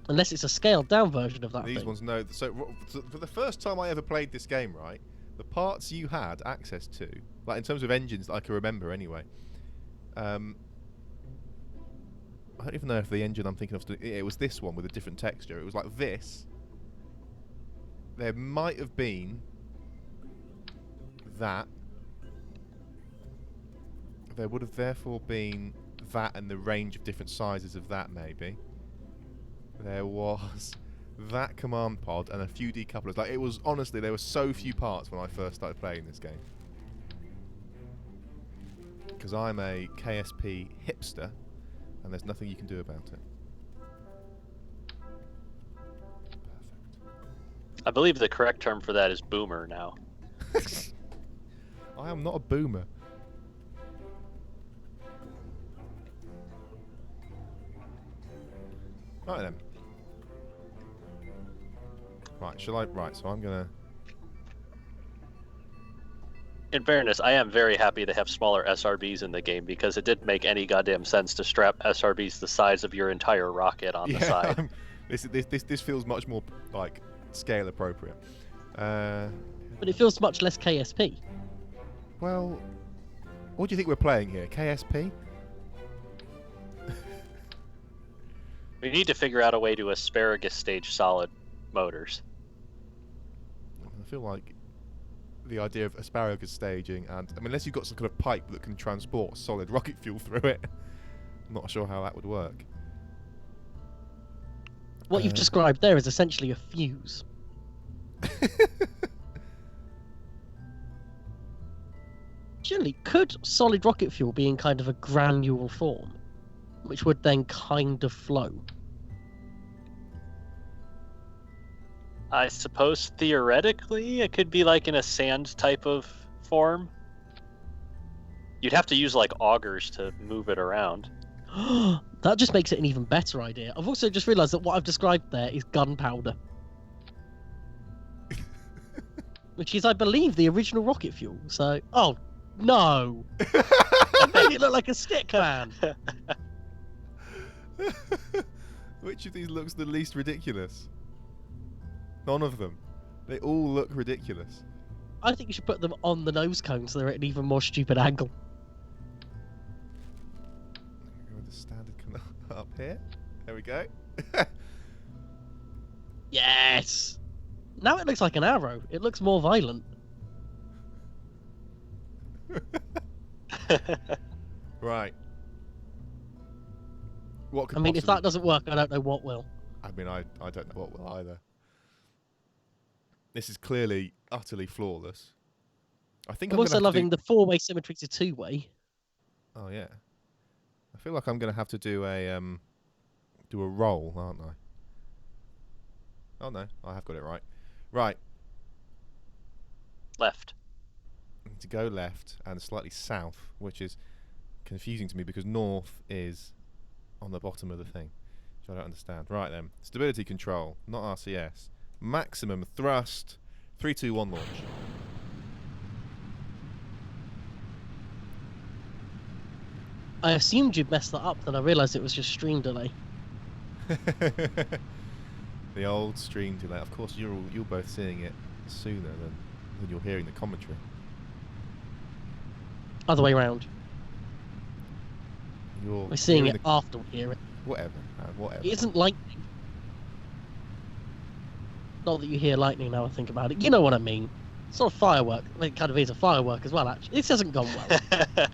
Unless it's a scaled down version of that These thing. ones, no. So for the first time I ever played this game, right, the parts you had access to, like in terms of engines that I can remember anyway, I don't even know if the engine I'm thinking of, it was this one with a different texture. It was like this. There might have been that. There would have therefore been that and the range of different sizes of that, maybe. There was that command pod and a few decouplers. Like, it was, honestly, there were so few parts when I first started playing this game. Because I'm a KSP hipster, and there's nothing you can do about it. Perfect. I believe the correct term for that is boomer now. I am not a boomer. Right then. Right, shall I... Right, so I'm gonna... In fairness, I am very happy to have smaller SRBs in the game because it didn't make any goddamn sense to strap SRBs the size of your entire rocket on the side. This feels much more, like, scale appropriate. But it feels much less KSP. Well, what do you think we're playing here? KSP? We need to figure out a way to asparagus stage solid motors. I feel like the idea of asparagus staging, and I mean, unless you've got some kind of pipe that can transport solid rocket fuel through it, I'm not sure how that would work. What you've described there is essentially a fuse. Surely, could solid rocket fuel be in kind of a granule form, which would then kind of flow? I suppose theoretically it could be like in a sand type of form. You'd have to use like augers to move it around. That just makes it an even better idea. I've also just realised that what I've described there is gunpowder. Which is, I believe, the original rocket fuel. So, oh, no! I made it look like a stick man! Which of these looks the least ridiculous? None of them. They all look ridiculous. I think you should put them on the nose cone so they're at an even more stupid angle. Go with the standard up here. There we go. Yes! Now it looks like an arrow. It looks more violent. Right. What could I mean, if possibly... that doesn't work, I don't know what will. I mean, I don't know what will either. This is clearly utterly flawless. I think I'm I'm also gonna have to loving the four-way symmetry to two-way. Oh yeah. I feel like I'm going to have to do a roll, aren't I? Oh no, I have got it right. Right. Left. I need to go left and slightly south, which is confusing to me because north is on the bottom of the thing, which I don't understand. Right then, stability control, not RCS. Maximum thrust, 3, 2, 1 launch. I assumed you'd messed that up, then I realised it was just stream delay. The old stream delay. Of course, you're both seeing it sooner than you're hearing the commentary. Other way round. We're We're seeing hearing it after we hear it. Whatever, whatever. It isn't lightning. Not that you hear lightning now I think about it. You know what I mean. It's not a firework. Well, it kind of is a firework as well, actually. This hasn't gone well.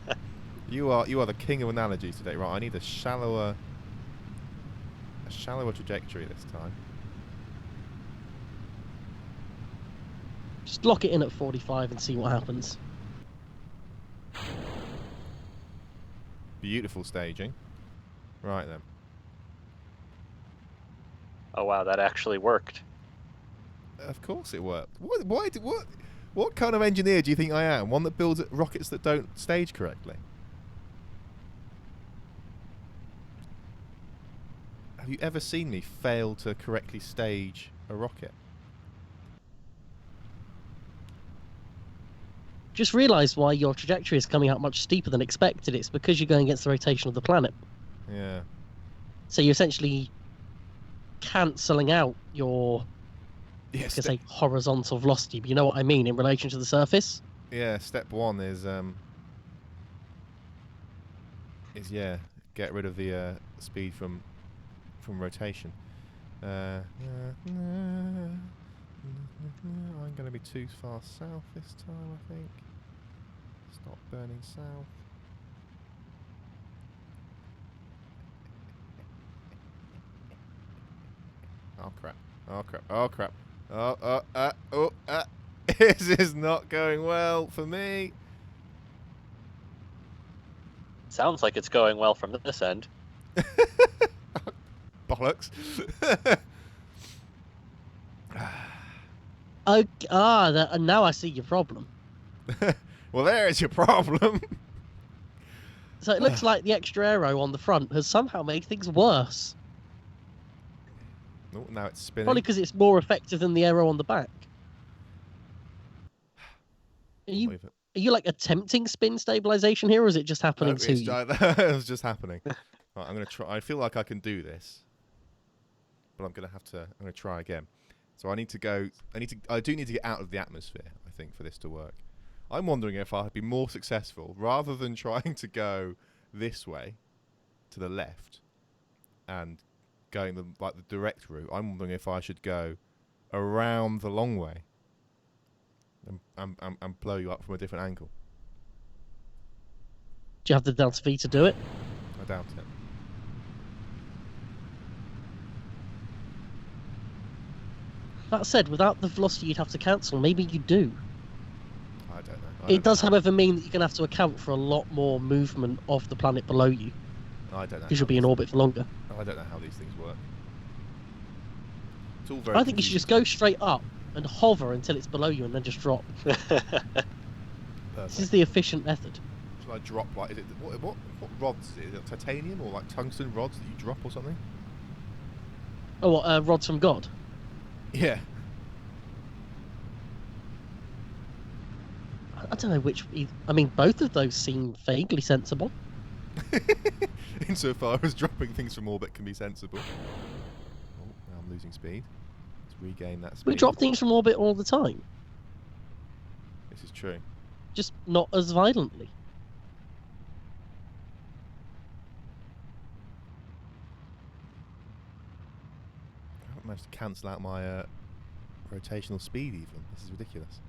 You are the king of analogies today, right? I need a shallower trajectory this time. Just lock it in at 45 and see what happens. Beautiful staging. Right then. Oh wow, that actually worked. Of course it worked. What kind of engineer do you think I am? One that builds rockets that don't stage correctly? Have you ever seen me fail to correctly stage a rocket? Just realised why your trajectory is coming out much steeper than expected. It's because you're going against the rotation of the planet. Yeah. So you're essentially cancelling out your, Yes. I say, horizontal velocity, but you know what I mean in relation to the surface? Yeah. Step one is get rid of the speed from rotation. I'm going to be too far south this time, I think. Stop burning south. Oh crap. Oh crap. Oh crap. This is not going well for me. Sounds like it's going well from this end. Bollocks. Now I see your problem. Well, there is your problem. So it looks like the extra arrow on the front has somehow made things worse. Oh, now it's spinning. Probably because it's more effective than the arrow on the back. Are you like attempting spin stabilization here, or is it just happening to you? It was just happening. Right, I'm gonna try. I feel like I can do this, but I'm gonna try again. So I do need to get out of the atmosphere, I think, for this to work. I'm wondering if I'd be more successful rather than trying to go this way to the left and going the direct route. I'm wondering if I should go around the long way and blow you up from a different angle. Do you have the delta V to do it? I doubt it. That said, without the velocity you'd have to cancel, maybe you do. I don't know. It does, however, mean that you're going to have to account for a lot more movement of the planet below you. I don't know. Because you'll be in orbit for longer. I don't know how these things work. It's all very I think you should just go straight up and hover until it's below you and then just drop. This is the efficient method. Should I drop, like, is it, what rods is it? Is it titanium or like tungsten rods that you drop or something? Oh, what, rods from God? Yeah. I don't know which... I mean, both of those seem vaguely sensible. Insofar as dropping things from orbit can be sensible. Oh, now I'm losing speed. Let's regain that speed. We drop things from orbit all the time. This is true. Just not as violently. I haven't managed to cancel out my rotational speed even. This is ridiculous.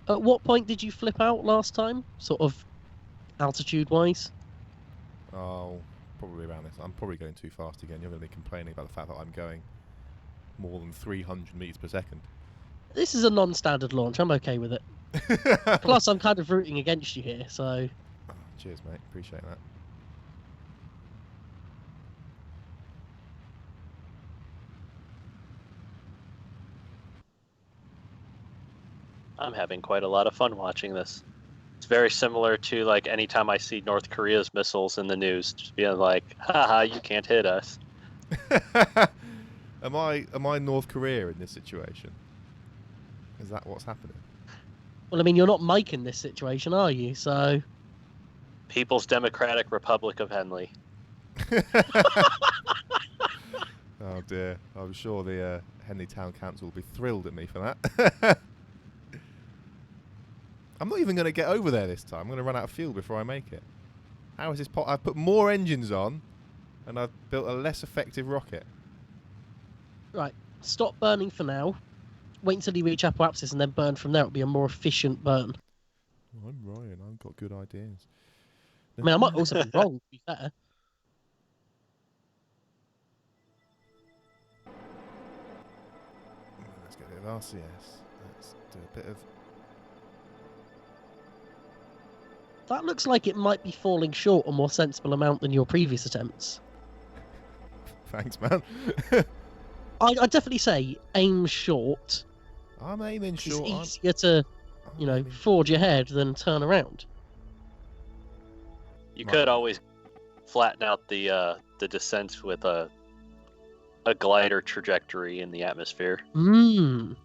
At what point did you flip out last time? Sort of altitude-wise? Oh, probably around this. I'm probably going too fast again. You're going to be complaining about the fact that I'm going more than 300 meters per second. This is a non-standard launch. I'm okay with it. Plus, I'm kind of rooting against you here, so... Oh, cheers, mate. Appreciate that. I'm having quite a lot of fun watching this. It's very similar to like anytime I see North Korea's missiles in the news, just being like, haha, you can't hit us. Am I North Korea in this situation? Is that what's happening? Well, I mean, you're not Mike in this situation, are you? So... People's Democratic Republic of Henley. Oh dear. I'm sure the Henley Town Council will be thrilled at me for that. I'm not even going to get over there this time. I'm going to run out of fuel before I make it. How is this I've put more engines on, and I've built a less effective rocket. Right. Stop burning for now. Wait until you reach apoapsis and then burn from there. It'll be a more efficient burn. Oh, I'm Ryan. I've got good ideas. I mean, I might also be wrong, to be fair. Let's get a bit of RCS. Let's do a bit of... That looks like it might be falling short a more sensible amount than your previous attempts. Thanks, man. I'd definitely say aim short. I'm aiming short. It's easier to, you know, forge ahead than turn around. You could always flatten out the descent with a glider trajectory in the atmosphere. Mmm.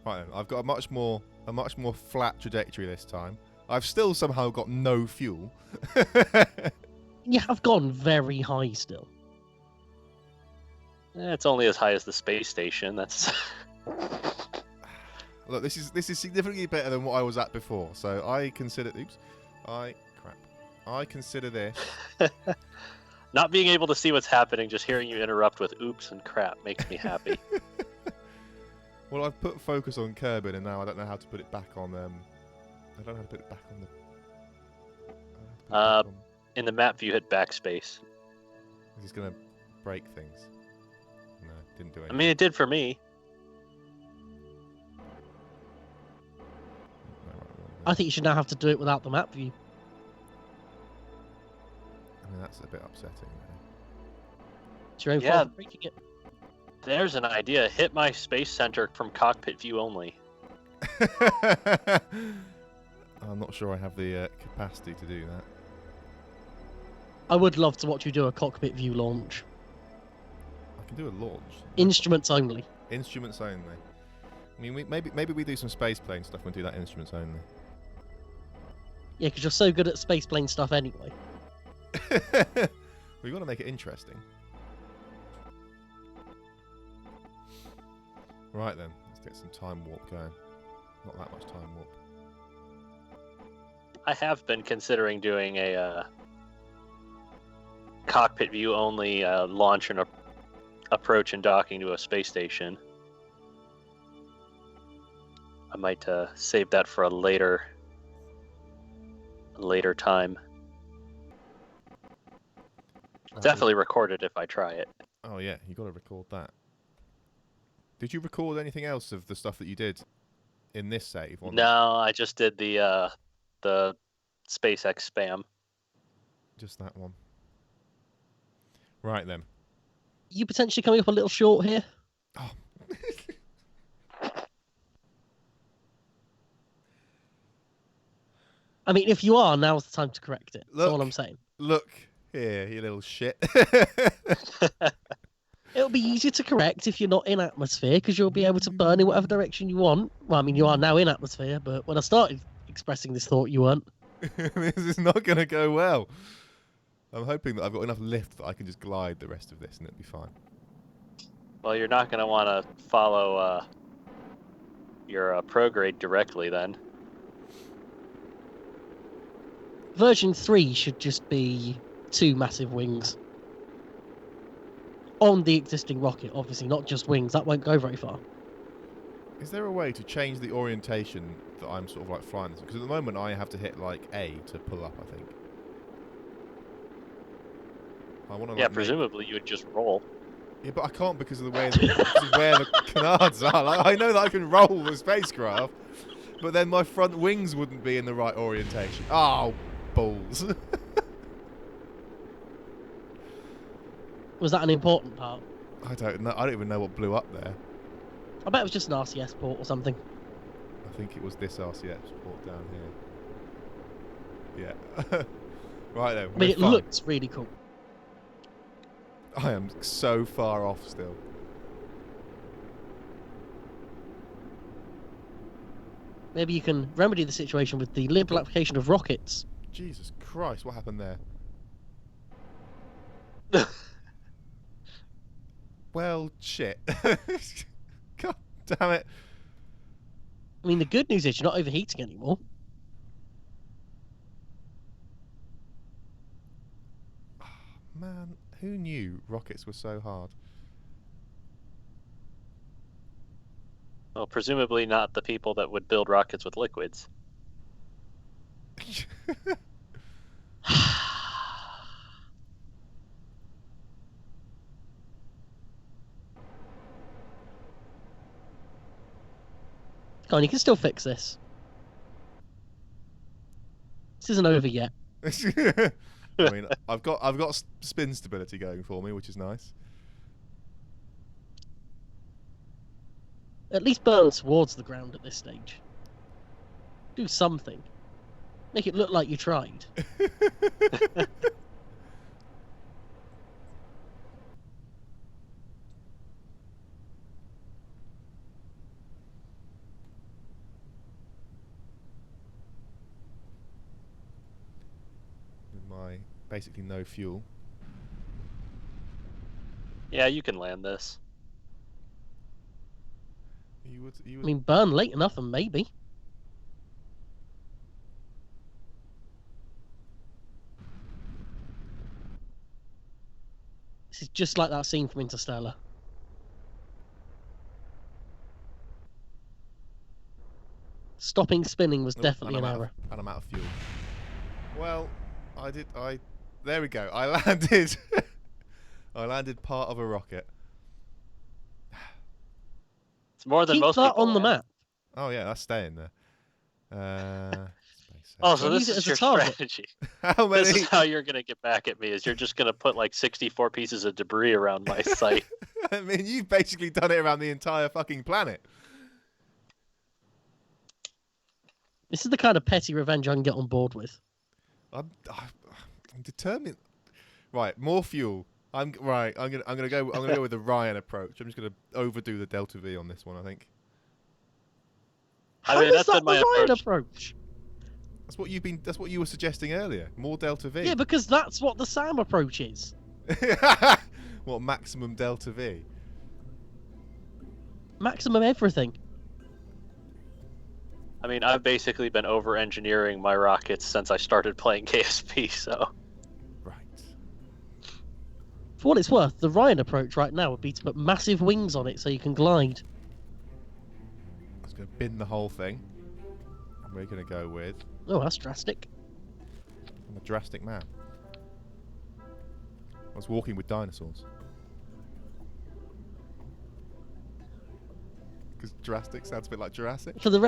Right then, I've got a much more flat trajectory this time. I've still somehow got no fuel. Yeah, I've gone very high still. It's only as high as the space station. That's Look, this is significantly better than what I was at before. So I consider I consider this. not being able to see what's happening. Just hearing you interrupt with "oops" and "crap" makes me happy. Well, I've put focus on Kerbin, and now I don't know how to put it back on. I don't know how to put it back on the. In the map view, hit backspace. Is this gonna break things? No, didn't do anything. I mean, it did for me. I think you should now have to do it without the map view. I mean, that's a bit upsetting. Really. It's your own Yeah. fault for breaking it. There's an idea. Hit my space center from cockpit view only. I'm not sure I have the capacity to do that. I would love to watch you do a cockpit view launch. I can do a launch. Instruments only. Instruments only. I mean, maybe we do some space plane stuff and do that instruments only. Yeah, because you're so good at spaceplane stuff anyway. We want to make it interesting. Right then, let's get some time warp going. Not that much time warp. I have been considering doing a cockpit view only launch and approach and docking to a space station. I might save that for a later time. Right, Definitely record it if I try it. Oh yeah, you got to record that. Did you record anything else of the stuff that you did in this save? Or No, not? I just did the SpaceX spam. Just that one. Right then. You potentially coming up a little short here. Oh. I mean, if you are, now's the time to correct it. That's all Look. I'm saying. Look here, you little shit. It'll be easier to correct if you're not in atmosphere, because you'll be able to burn in whatever direction you want. Well, I mean, you are now in atmosphere, but when I started expressing this thought, you weren't. This is not going to go well. I'm hoping that I've got enough lift that I can just glide the rest of this and it'll be fine. Well, you're not going to want to follow your prograde directly then. Version 3 should just be 2 massive wings. On the existing rocket, obviously, not just wings. That won't go very far. Is there a way to change the orientation that I'm sort of like flying this? Because at the moment I have to hit like A to pull up, I think. I want to. Yeah, like, presumably you would just roll. Yeah, but I can't because of the way where the canards are. Like, I know that I can roll the spacecraft, but then my front wings wouldn't be in the right orientation. Oh, balls. Was that an important part? I don't know. I don't even know what blew up there. I bet it was just an RCS port or something. I think it was this RCS port down here. Yeah. Right then. I mean, it looks really cool. I am so far off still. Maybe you can remedy the situation with the liberal application of rockets. Jesus Christ, what happened there? Well, shit. God damn it. I mean, the good news is you're not overheating anymore. Man, who knew rockets were so hard? Well, presumably not the people that would build rockets with liquids. Come on, you can still fix this. This isn't over yet. I mean, I've got spin stability going for me, which is nice. At least burn towards the ground at this stage. Do something. Make it look like you tried. With my basically no fuel. Yeah, you can land this. You would. I mean, burn late enough and maybe. This is just like that scene from Interstellar. Stopping spinning was definitely an error. And I'm out of fuel. Well, there we go. I landed. I landed part of a rocket. It's more than Keep most that people on the land. map. Oh yeah, that's staying there. Oh, so Use this it is as a your target. strategy. How many? This is how you're going to get back at me, is you're just going to put like 64 pieces of debris around my site. I mean, you've basically done it around the entire fucking planet. This is the kind of petty revenge I can get on board with. I'm determined. Right, more fuel. I'm gonna go with the Ryan approach. I'm just gonna overdo the Delta V on this one, I think. How mean, is that's that been my the right approach. approach? That's what you were suggesting earlier. More Delta V. Yeah, because that's what the SAM approach is. What, maximum Delta V? Maximum everything. I mean, I've basically been over-engineering my rockets since I started playing KSP, so... Right. For what it's worth, the Ryan approach right now would be to put massive wings on it so you can glide. I was going to bin the whole thing. And we're going to go with... Oh, that's drastic. I'm a drastic man. I was walking with dinosaurs. Because drastic sounds a bit like Jurassic. For the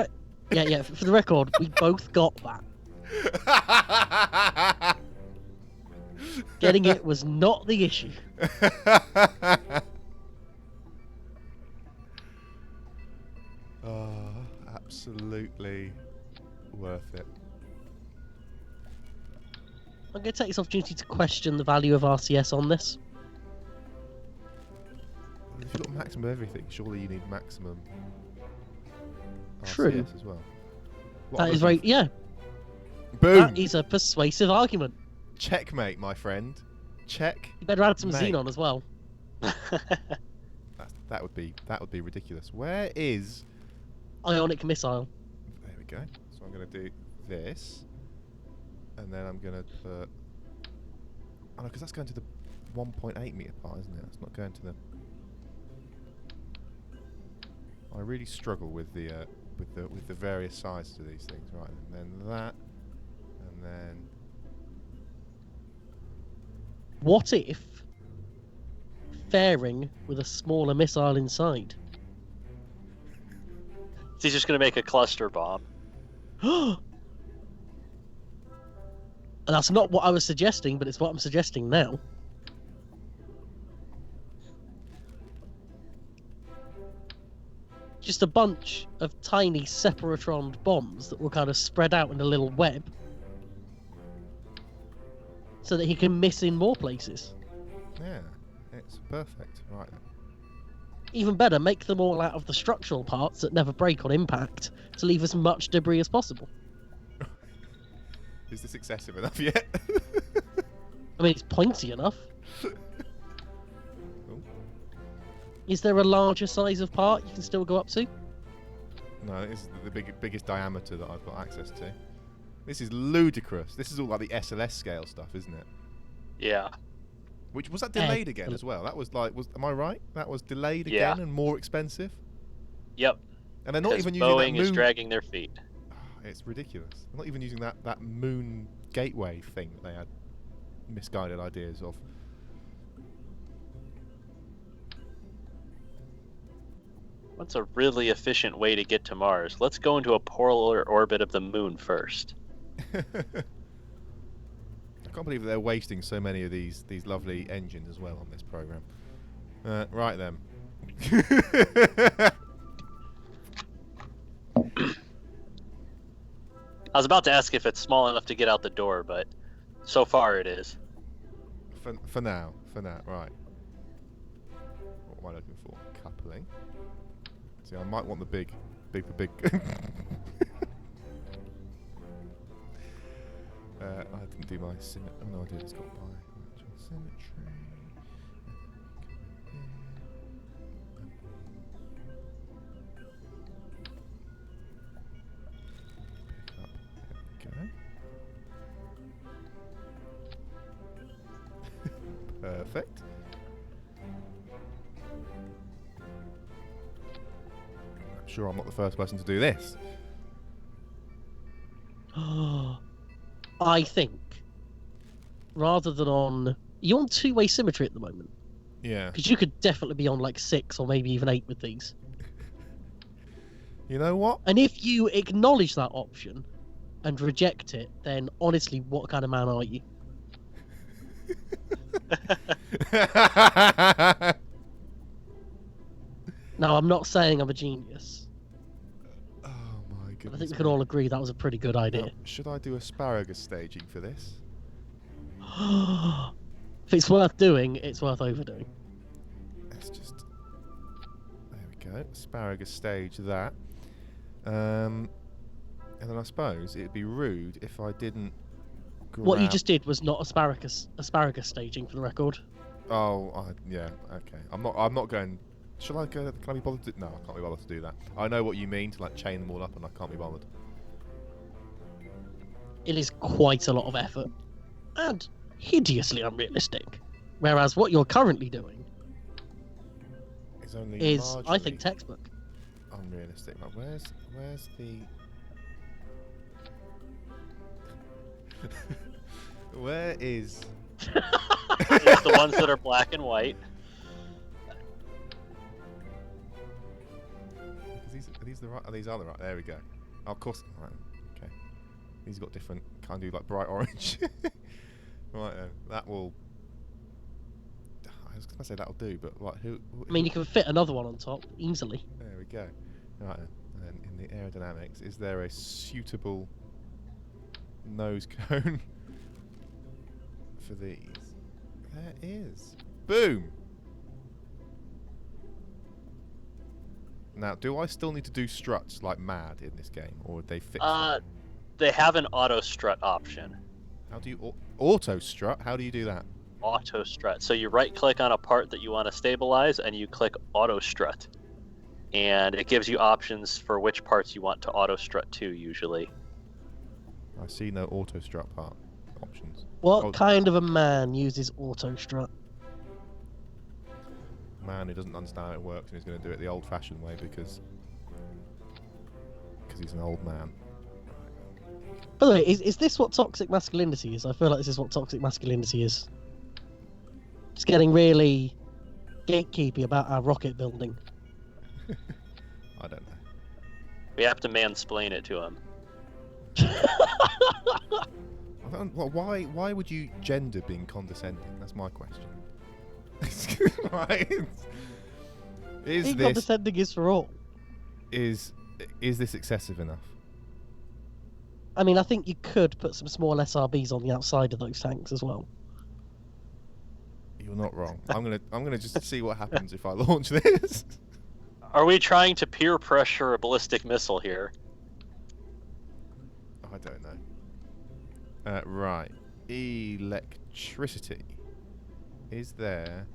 for the record, we both got that. Getting it was not the issue. Oh, absolutely worth it. I'm going to take this opportunity to question the value of RCS on this. If you've got maximum of everything, surely you need maximum True. RCS as well. That is very... Yeah, Boom! that is a persuasive argument. Checkmate, my friend. Check. You better add some Mate. xenon as well. That would be ridiculous. Where is... Ionic missile. There we go. So I'm going to do this. And then I'm going to put... Oh no, because that's going to the 1.8 meter part, isn't it? That's not going to the... I really struggle with the various sizes of these things. Right, and then that, and then... What if fairing with a smaller missile inside? He's just going to make a cluster bomb. And that's not what I was suggesting, but it's what I'm suggesting now. Just a bunch of tiny separatron bombs that will kind of spread out in a little web so that he can miss in more places. Yeah, it's perfect. Right then. Even better, make them all out of the structural parts that never break on impact to leave as much debris as possible. Is this excessive enough yet? I mean, it's pointy enough. Oh. Is there a larger size of part you can still go up to? No, this is the biggest diameter that I've got access to. This is ludicrous. This is all like the SLS scale stuff, isn't it? Yeah. Which was that delayed again as well? That was like, am I right? That was delayed again and more expensive. Yep. And they're not even using Boeing that moon. is dragging their feet. It's ridiculous. They're not even using that moon gateway thing that they had misguided ideas of. What's a really efficient way to get to Mars? Let's go into a polar orbit of the moon first. I can't believe that they're wasting so many of these lovely engines as well on this program. Right then. I was about to ask if it's small enough to get out the door, but so far it is. For now, right. What am I looking for? Coupling. See, I might want the big. I didn't do my symmetry. Oh no, I did. It's got by actual symmetry. Pick up. There we go. Perfect. I'm sure I'm not the first person to do this. I think, rather than on... You're on two-way symmetry at the moment. Yeah. Because you could definitely be on like 6 or maybe even 8 with these. You know what? And if you acknowledge that option and reject it, then honestly, what kind of man are you? Now, I'm not saying I'm a genius. Oh my goodness. But I think we can all agree that was a pretty good idea. Now, should I do asparagus staging for this? If it's worth doing, it's worth overdoing. Let's just... There we go. Asparagus stage that. And then I suppose it'd be rude if I didn't What you grab- just did was not asparagus staging, for the record. Oh, yeah, okay. I'm not going... Shall I go... Can I be bothered to... No, I can't be bothered to do that. I know what you mean, to like chain them all up, and I can't be bothered. It is quite a lot of effort. And hideously unrealistic. Whereas what you're currently doing It's only is, I marginally think, textbook. unrealistic. Like, where's the... Where is... It's the ones that are black and white. Are these the right? These are the right. There we go. Oh, of course. Right. Okay. These got different. Kind of like bright orange. Right. That will. I was gonna say that'll do, but what? Who? I mean, you can fit another one on top easily. There we go. Right. And then in the aerodynamics, is there a suitable nose cone for these? There is. Boom. Now, do I still need to do struts like mad in this game, or would they fix them? They have an auto strut option. How do you auto strut? How do you do that? Auto strut. So you right click on a part that you want to stabilize and you click auto strut. And it gives you options for which parts you want to auto strut to usually. I see no auto strut part options. What kind of a man uses auto strut? Man who doesn't understand how it works and is going to do it the old-fashioned way because he's an old man. By the way, is this what toxic masculinity is? I feel like this is what toxic masculinity is. Just getting really gatekeepy about our rocket building. I don't know. We have to mansplain it to him. Why would you gender being condescending? That's my question. Right? Being condescending is for all. Is this excessive enough? I mean, I think you could put some small SRBs on the outside of those tanks as well. You're not wrong. I'm gonna just see what happens if I launch this. Are we trying to peer pressure a ballistic missile here? I don't know. Right. Electricity. Is there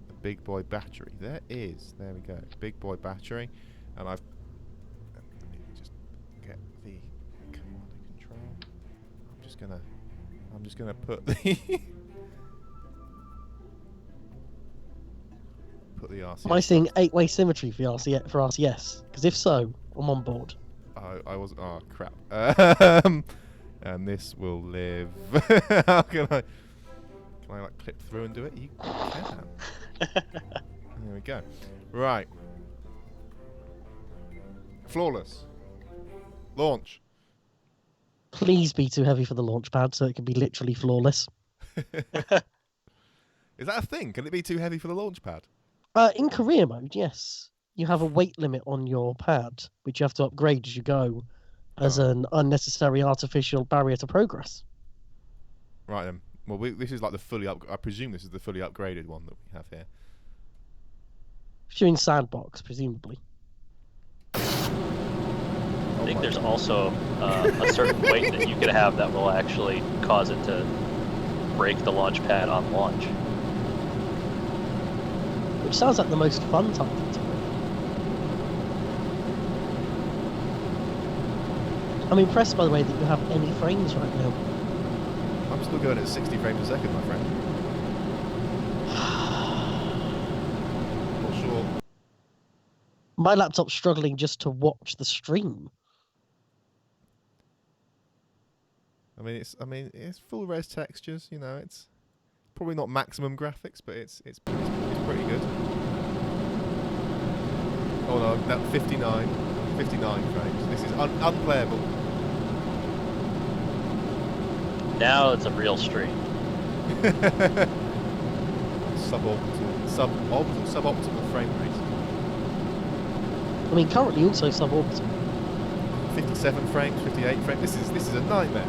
a big boy battery? There is. There we go. Big boy battery. And Let me just get the command and control. I'm just gonna put the put the RCS. Am I seeing 8-way symmetry for RCS? Because if so, I'm on board. I was. Oh crap. And this will live. How can I? Can I like clip through and do it? You can. There we go. Right. Flawless. Launch. Please be too heavy for the launch pad so it can be literally flawless. Is that a thing? Can it be too heavy for the launch pad? In career mode, yes. You have a weight limit on your pad, which you have to upgrade as you go, as an unnecessary artificial barrier to progress. Right then. Well, this is like the fully I presume this is the fully upgraded one that we have here. If you're in sandbox, presumably. I think there's also a certain weight that you could have that will actually cause it to break the launch pad on launch. Which sounds like the most fun type of thing. I'm impressed, by the way, that you have any frames right now. I'm still going at 60 frames a second, my friend. Not sure. My laptop's struggling just to watch the stream. I mean, it's full res textures. You know, it's probably not maximum graphics, but it's pretty good. Oh no, that 59 frames. This is unplayable. Now it's a real stream. Suboptimal frame rate. I mean, currently also suborbital. 57 frames, 58 frames. This is a nightmare.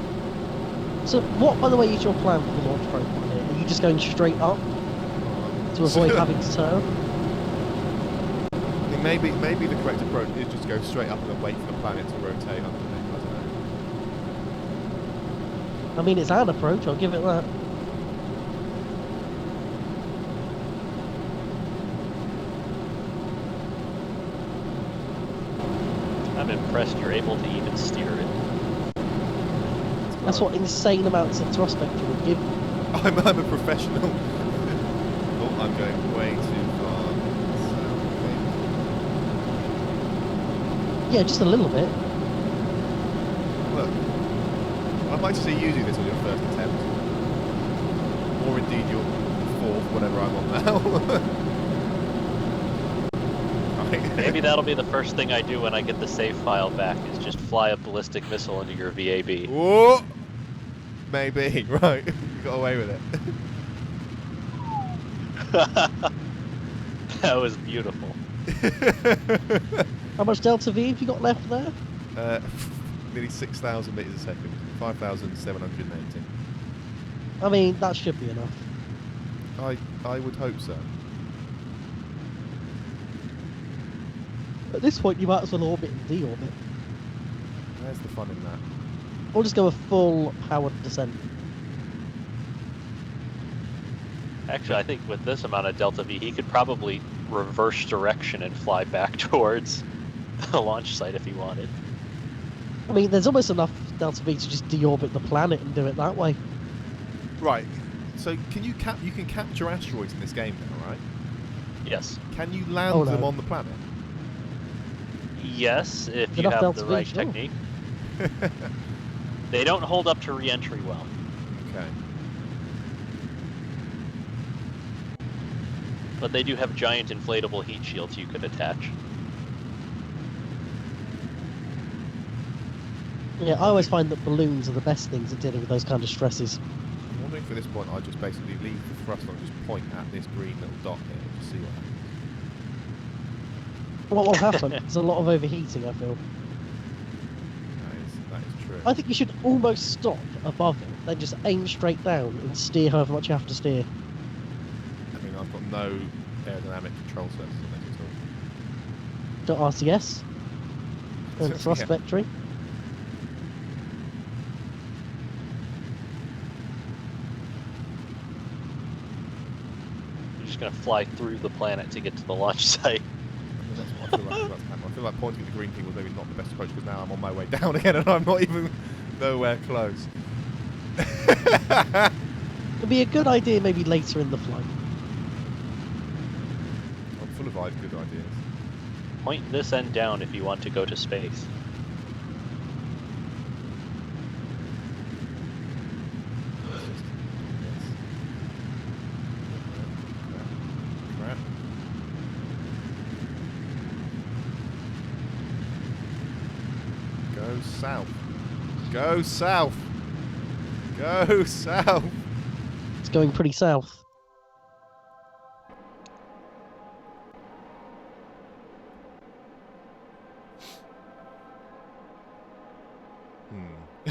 So what, by the way, is your plan for the launch program here? Are you just going straight up to avoid having to turn? I think maybe the correct approach is just go straight up and then wait for the planet to rotate underneath. I don't know. I mean, it's an approach, I'll give it that. I'm impressed you're able to even steer it. That's what insane amounts of thrust vector would give you. I'm a professional. Oh, I'm going way too far. Yeah, just a little bit. Look, I'd like to see you do this on your first attempt. Or indeed your fourth, whatever I'm on now. Right. Maybe that'll be the first thing I do when I get the save file back, is just fly a ballistic missile into your VAB. Whoa! Maybe, right. You got away with it. That was beautiful. How much Delta V have you got left there? Nearly 6,000 meters a second. 5,780. I mean, that should be enough. I would hope so. At this point, you might as well orbit and deorbit. Where's the fun in that? Or just go a full powered descent. Actually, I think with this amount of Delta V, he could probably reverse direction and fly back towards the launch site if he wanted. I mean, there's almost enough Delta V to just deorbit the planet and do it that way. Right. So can you can capture asteroids in this game now, right? Yes. Can you land them on the planet? Yes, if you Enough have Delta the V, right sure. technique. They don't hold up to re-entry well. Okay. But they do have giant inflatable heat shields you could attach. Yeah, I always find that balloons are the best things at dealing with those kind of stresses. I'm wondering if at this point I just basically leave the thrust and just point at this green little dot here and just see what happens. What will happen? There's a lot of overheating, I feel. That is true. I think you should almost stop above it, then just aim straight down and steer however much you have to steer. I mean, I've got no aerodynamic control surface on this at all. Got RCS and thrust Yeah. vectoring. You're just going to fly through the planet to get to the launch site. I mean, that's what I feel like is about to happen. I feel like pointing at the green thing was maybe not the best approach because now I'm on my way down again and I'm not even nowhere close. It'd be a good idea maybe later in the flight. I'm full of good ideas. Point this end down if you want to go to space. It's just, crap. Go south. Go south. Go south. It's going pretty south.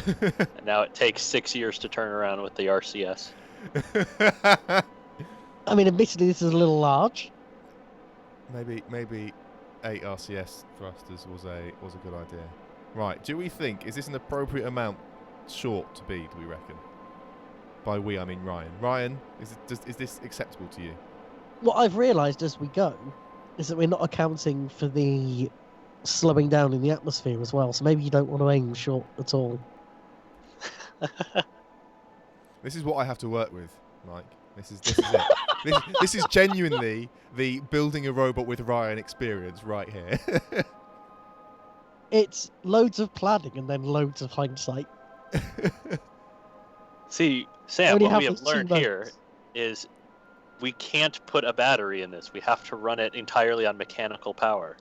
And now it takes 6 years to turn around with the RCS. I mean, admittedly, this is a little large. Maybe 8 RCS thrusters was a good idea. Right, do we think, is this an appropriate amount short to be, do we reckon? By we, I mean Ryan. Ryan, is this acceptable to you? What I've realised as we go is that we're not accounting for the slowing down in the atmosphere as well, so maybe you don't want to aim short at all. This is what I have to work with, Mike. This is it. This is genuinely the building a robot with Ryan experience right here. It's loads of planning and then loads of hindsight. See, Sam, Only what we half have of 2 learned here months. is we can't put a battery in this. We have to run it entirely on mechanical power.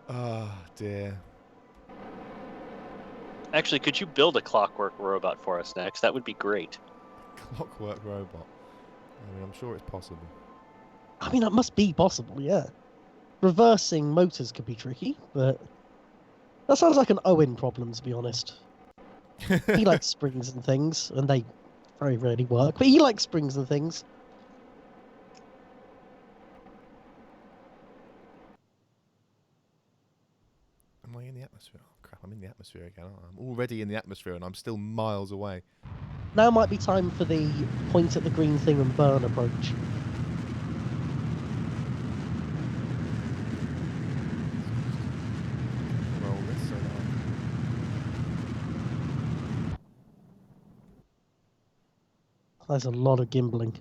Oh, dear. Actually, could you build a clockwork robot for us next? That would be great. Clockwork robot. I mean, I'm sure it's possible. I mean, that must be possible, yeah. Reversing motors could be tricky, but that sounds like an Owen problem, to be honest. He likes springs and things, and they very rarely work, but he likes springs and things. Am I in the atmosphere? Oh, crap, I'm in the atmosphere again, aren't I? I'm already in the atmosphere and I'm still miles away. Now might be time for the point at the green thing and burn approach. Roll this so that There's a lot of gimbling.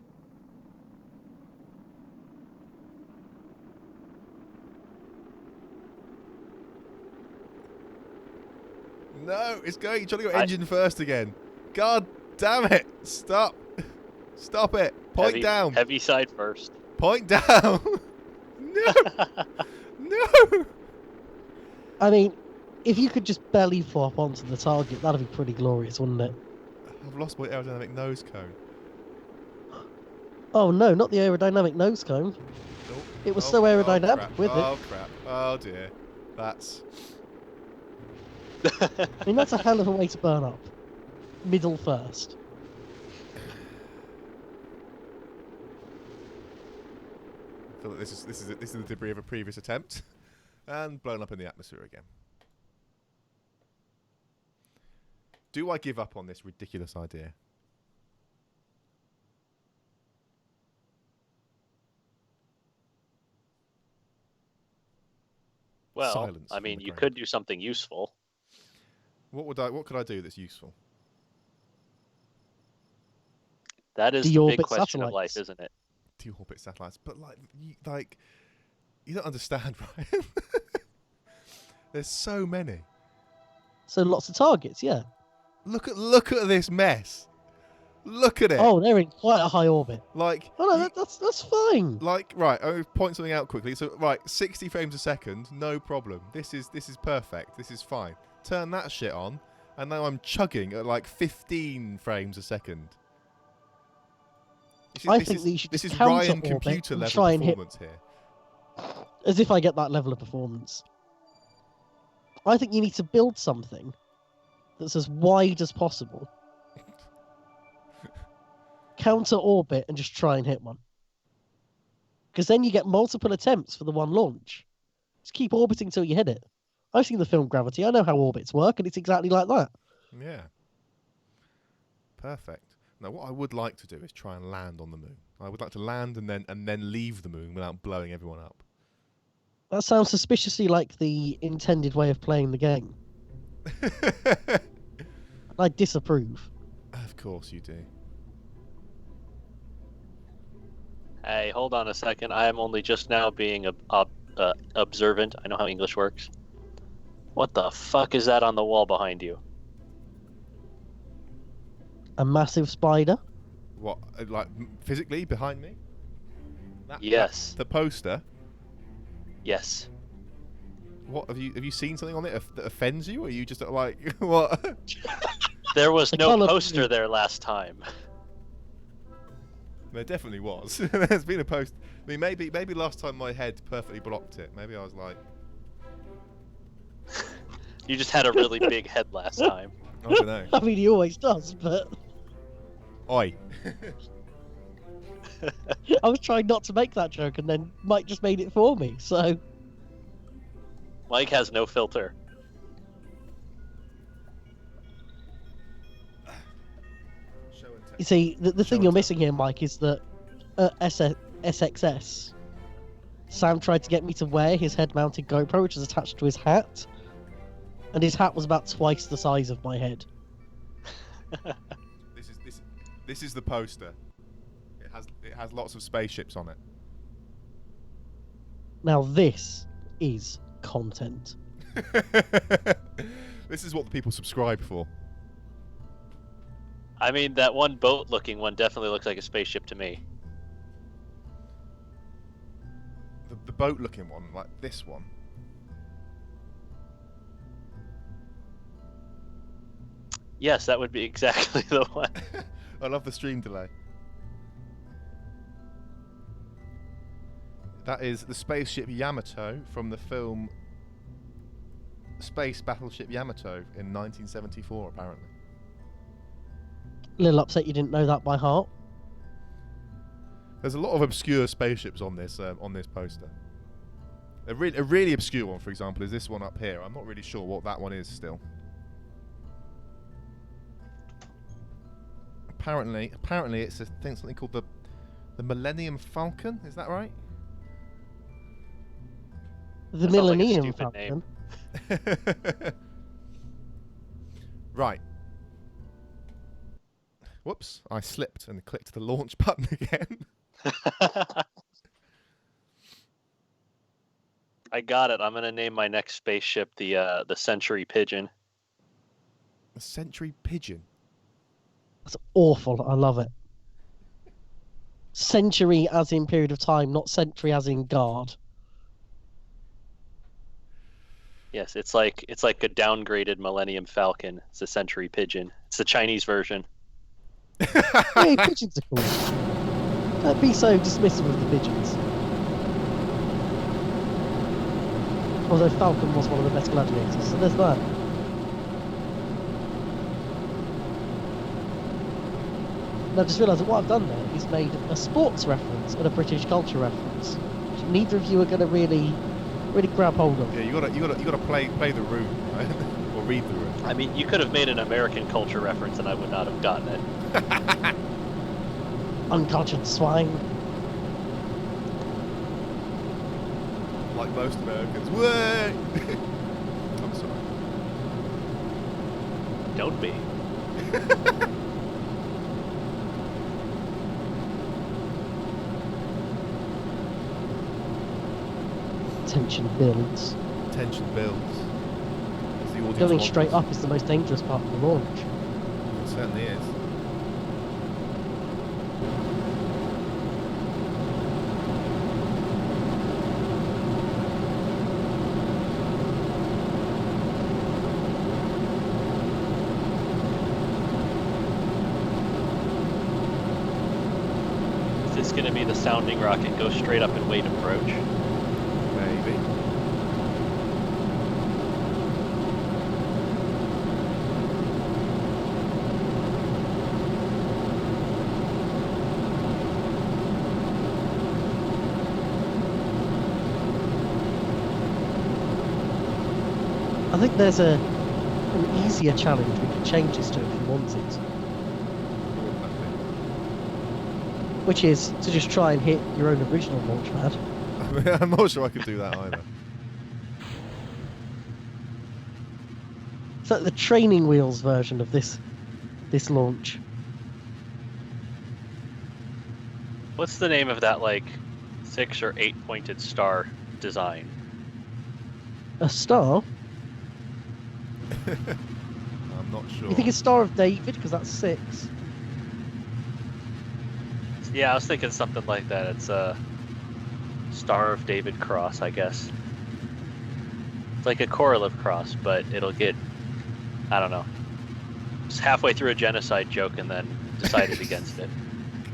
No, it's going. You're trying to go engine first again. God damn it! Stop. Stop it. Point down. Heavy side first. Point down. No. No. I mean, if you could just belly flop onto the target, that'd be pretty glorious, wouldn't it? I've lost my aerodynamic nose cone. Oh no, not the aerodynamic nose cone. Oh, It was so aerodynamic crap. with it. Oh crap. Oh dear. That's... I mean, that's a hell of a way to burn up. Middle first. I feel like this is the debris of a previous attempt, and blown up in the atmosphere again. Do I give up on this ridiculous idea? Well, Silence I from mean, the you crowd. could do something useful. What could I do that's useful? That is the big Deorbit question of life, satellites. isn't it? Deorbit satellites, but you don't understand, right? There's so many. So lots of targets, yeah. Look at this mess. Look at it. Oh, they're in quite a high orbit. Like, Oh no, that's fine. like, right, I'll point something out quickly. So, right, 60 frames a second, no problem. This is perfect. This is fine. Turn that shit on, and now I'm chugging at like 15 frames a second. I think that you should this is just Ryan counter-orbit computer and level try and hit- performance here. As if I get that level of performance. I think you need to build something that's as wide as possible. Counter orbit and just try and hit one. Because then you get multiple attempts for the one launch. Just keep orbiting till you hit it. I've seen the film Gravity. I know how orbits work, and it's exactly like that. Yeah. Perfect. Now, what I would like to do is try and land on the moon. I would like to land and then leave the moon without blowing everyone up. That sounds suspiciously like the intended way of playing the game. I disapprove. Of course you do. Hey, hold on a second. I am only just now being observant. I know how English works. What the fuck is that on the wall behind you? A massive spider. What, like physically behind me? Yes. The poster. Yes. What have you seen something on it that offends you, or are you just like what? There was The no colour poster blue. there last time. There definitely was. There's been a post. I mean, maybe last time my head perfectly blocked it. Maybe I was like, You just had a really big head last time. I don't know. I mean, he always does, but Oi. I was trying not to make that joke, and then Mike just made it for me. So Mike has no filter. Show and tell. you see, the Show thing and you're tell. missing here, Mike, is that SXS, Sam tried to get me to wear his head-mounted GoPro, which is attached to his hat, and his hat was about twice the size of my head. This is the poster. It has lots of spaceships on it. Now this is content. This is what the people subscribe for. I mean, that one boat-looking one definitely looks like a spaceship to me. The boat-looking one, like this one. Yes, that would be exactly the one. I love the stream delay. That is the spaceship Yamato from the film Space Battleship Yamato in 1974, apparently. A little upset you didn't know that by heart. There's a lot of obscure spaceships on this poster. A really obscure one, for example, is this one up here. I'm not really sure what that one is still. Apparently, it's something called the Millennium Falcon. Is that right? The That sounds like a Millennium stupid name. Falcon. Right. Whoops! I slipped and clicked the launch button again. I got it. I'm gonna name my next spaceship the Century Pigeon. A sentry pigeon. That's awful. I love it. Century as in period of time, not century as in guard. Yes, it's like a downgraded Millennium Falcon. It's a Century Pigeon. It's the Chinese version. Hey, pigeons are cool. Don't be so dismissive of the pigeons. Although Falcon was one of the best gladiators, so there's that. And I just realised that what I've done there is made a sports reference and a British culture reference, which neither of you are going to really grab hold of. Yeah, you gotta play the room, right? Or read the room. I mean, you could have made an American culture reference, and I would not have gotten it. Uncultured swine. Like most Americans. Way! I'm sorry. Don't be. Tension builds. Tension builds. As the audience Going wants. straight up is the most dangerous part of the launch. It certainly is. Is this going to be the sounding rocket? Go straight up and wait approach. Maybe. I think there's an easier challenge we can change this to if you wanted, What would that which is to just try and hit your own original launch pad. be? I'm not sure I could do that either. It's like the training wheels version of this launch. What's the name of that, like, 6 or 8 pointed star design? A star? I'm not sure. You think it's Star of David because that's 6? Yeah, I was thinking something like that. It's a Star of David cross, I guess. It's like a correlative cross, but it'll get, I don't know, just halfway through a genocide joke and then decided against it.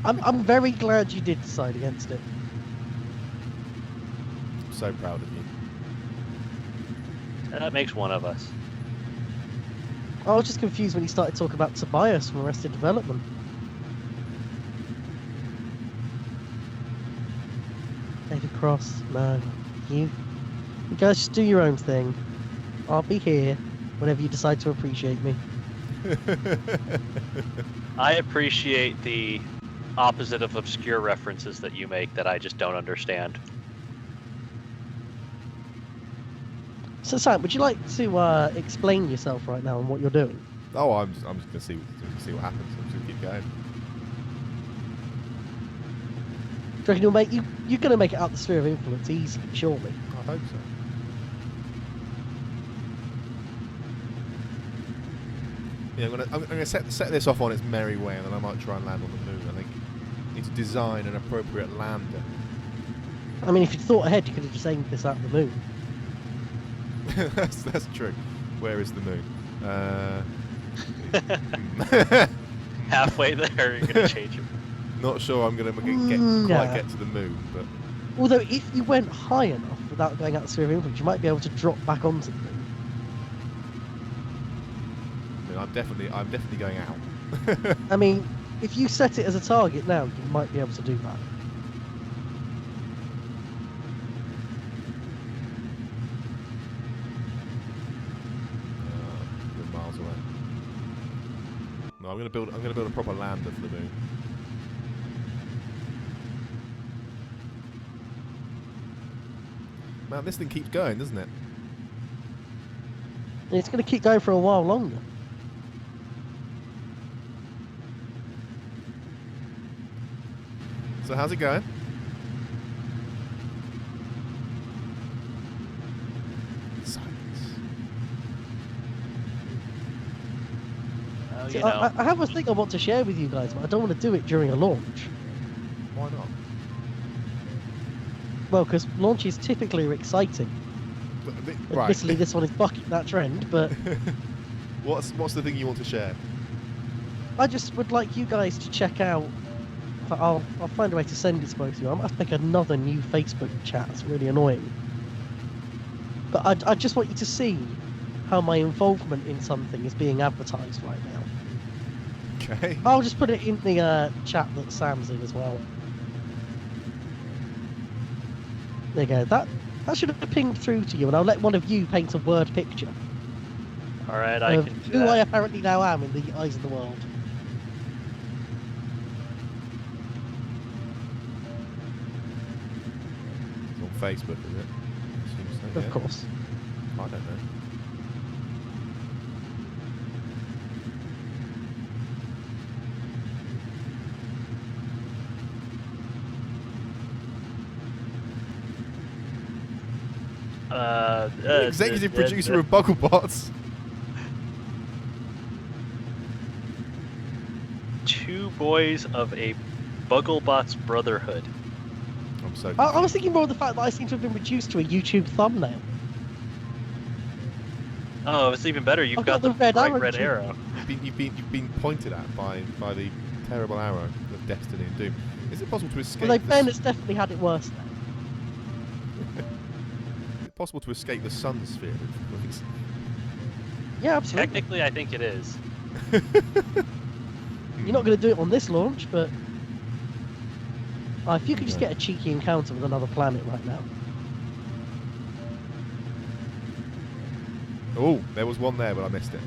I'm very glad you did decide against it. I'm so proud of you. That makes one of us. I was just confused when you started talking about Tobias from Arrested Development. David Cross, no. You guys just do your own thing. I'll be here whenever you decide to appreciate me. I appreciate the opposite of obscure references that you make that I just don't understand. So Sam, would you like to explain yourself right now and what you're doing? Oh, I'm just gonna see what happens. I'm just gonna keep going. Do you reckon you're going to make it out the sphere of influence easily, surely? I hope so. Yeah, I'm gonna set this off on its merry way, and then I might try and land on the moon. I think I need to design an appropriate lander. I mean, if you'd thought ahead, you could have just aimed this at the moon. that's true. Where is the moon? Halfway there, you're going to change it. Not sure I'm gonna quite Nah. get to the moon, but Although, if you went high enough without going out the sphere of influence, you might be able to drop back onto the moon. I mean, I'm definitely going out. I mean, if you set it as a target now, you might be able to do that. We're miles away. No, I'm gonna build a proper lander for the moon. Man, this thing keeps going, doesn't it? And it's going to keep going for a while longer. So how's it going? Silence. See, you know. I have a thing I want to share with you guys, but I don't want to do it during a launch. Why not? Well, because launches typically are exciting. Right. Admittedly, this one is bucking that trend, but What's the thing you want to share? I just would like you guys to check out. I'll find a way to send it to both of you. I'm going to have to make another new Facebook chat. It's really annoying. But I just want you to see how my involvement in something is being advertised right now. Okay. I'll just put it in the chat that Sam's in as well. There you go. That should have pinged through to you, and I'll let one of you paint a word picture All right, I of can do who I that. apparently now am in the eyes of the world. It's on Facebook, is it? Seems so, Of yeah. course. I don't know. Executive producer of Bugglebots. Two boys of a Bugglebots Brotherhood. I'm so I was confused. thinking more of the fact that I seem to have been reduced to a YouTube thumbnail. Oh, it's even better. You've I've got got the the red bright arrow red too. arrow. You've been pointed at by the terrible arrow of destiny and doom. Is it possible to escape? Although the Ben has definitely had it worse now. Is it possible to escape the sun sphere? Please? Yeah, absolutely. Technically, I think it is. You're not going to do it on this launch, but if you could just No. get a cheeky encounter with another planet right now. Oh, there was one there, but I missed it.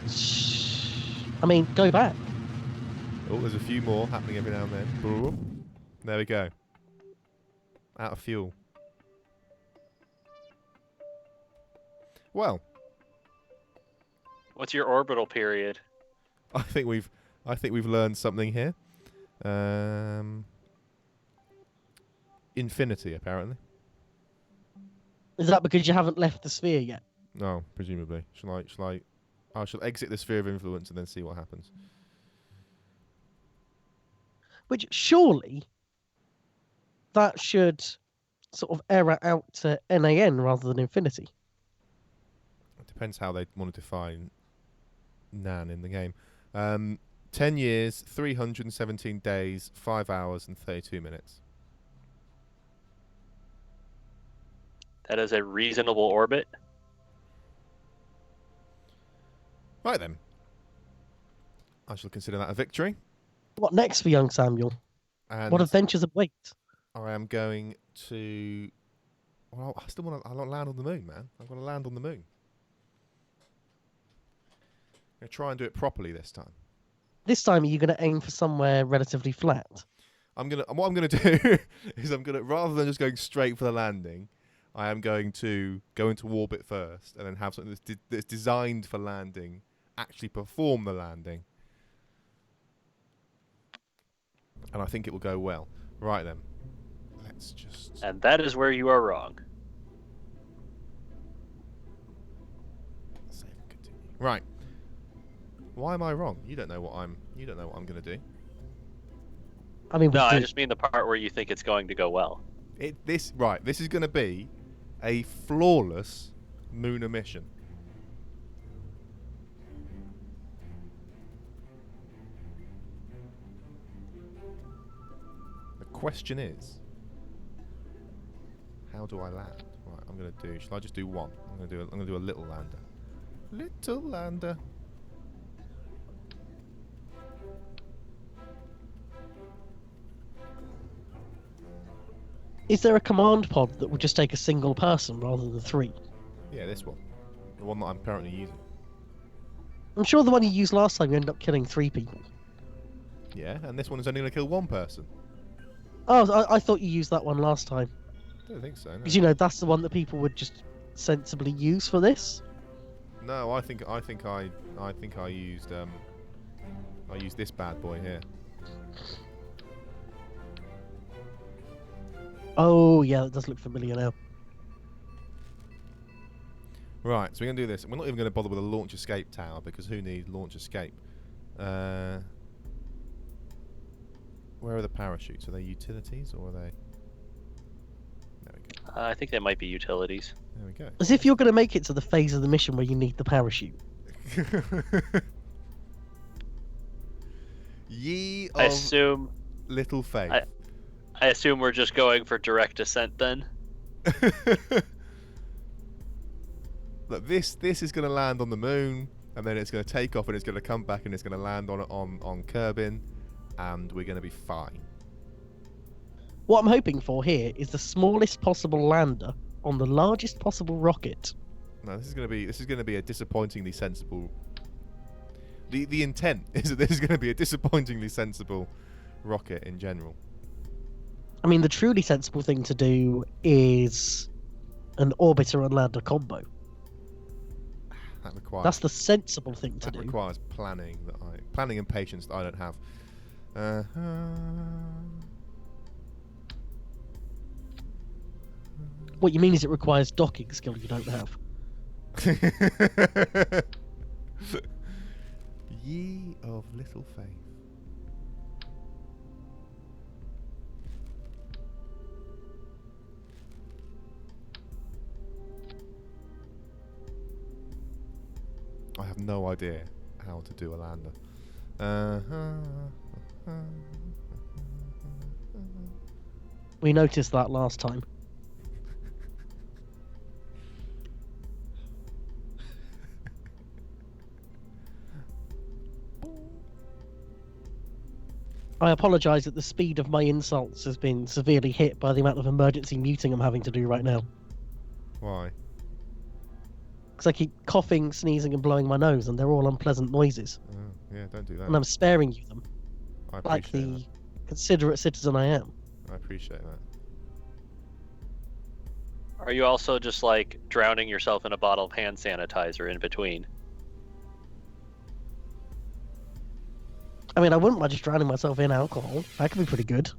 Shh. I mean, go back. Oh, there's a few more happening every now and then. Boom. There we go. Out of fuel. Well, What's your orbital period? I think we've learned something here. Infinity, apparently. Is that because you haven't left the sphere yet? No, presumably. Shall I? I shall exit the sphere of influence and then see what happens. Which surely that should sort of error out to NAN rather than infinity. It depends how they want to define Nan in the game. 10 years, 317 days, 5 hours and 32 minutes. That is a reasonable orbit. Right then. I shall consider that a victory. What next for young Samuel? And What adventures await? I am going to... Well, I still want to land on the moon, man. I've got to land on the moon. I'm going to try and do it properly this time. This time, are you going to aim for somewhere relatively flat? What I'm gonna do is rather than just going straight for the landing, I am going to go into orbit first and then have something that's designed for landing actually perform the landing. And I think it will go well. Right then. Let's just And that is where you are wrong. save and continue. Right. Why am I wrong? You don't know what I'm gonna do. I mean, No, I just mean the part where you think it's going to go well. This is gonna be a flawless lunar mission. The question is, how do I land? Right, shall I just do one? I'm gonna do a little lander. Little lander. Is there a command pod that would just take a single person rather than three? Yeah, this one. The one that I'm currently using. I'm sure the one you used last time you ended up killing 3 people. Yeah, and this one is only gonna kill one person. Oh, I thought you used that one last time. I don't think so. No. Because, you know, that's the one that people would just sensibly use for this. No, I think I used this bad boy here. Oh, yeah, that does look familiar now. Right, so we're going to do this. We're not even going to bother with a launch escape tower because who needs launch escape? Where are the parachutes? Are they utilities or are they... There we go. I think they might be utilities. There we go. As if you're going to make it to the phase of the mission where you need the parachute. Ye I of assume little faith. I assume we're just going for direct descent then. Look, this is going to land on the moon, and then it's going to take off, and it's going to come back, and it's going to land on Kerbin, and we're going to be fine. What I'm hoping for here is the smallest possible lander on the largest possible rocket. No, this is going to be a disappointingly sensible. The intent is that this is going to be a disappointingly sensible rocket in general. I mean, the truly sensible thing to do is an orbiter and lander combo. That requires. That's the sensible thing to do. That requires planning planning and patience that I don't have. What you mean is it requires docking skill you don't have. Ye of little faith. I have no idea how to do a lander. We noticed that last time. I apologise that the speed of my insults has been severely hit by the amount of emergency muting I'm having to do right now. Why? Because I keep coughing, sneezing, and blowing my nose, and they're all unpleasant noises. Yeah, don't do that. And I'm sparing you them, I like appreciate the considerate citizen I am. that. I appreciate that. Are you also just like drowning yourself in a bottle of hand sanitizer in between? I mean, I wouldn't mind just drowning myself in alcohol. That could be pretty good.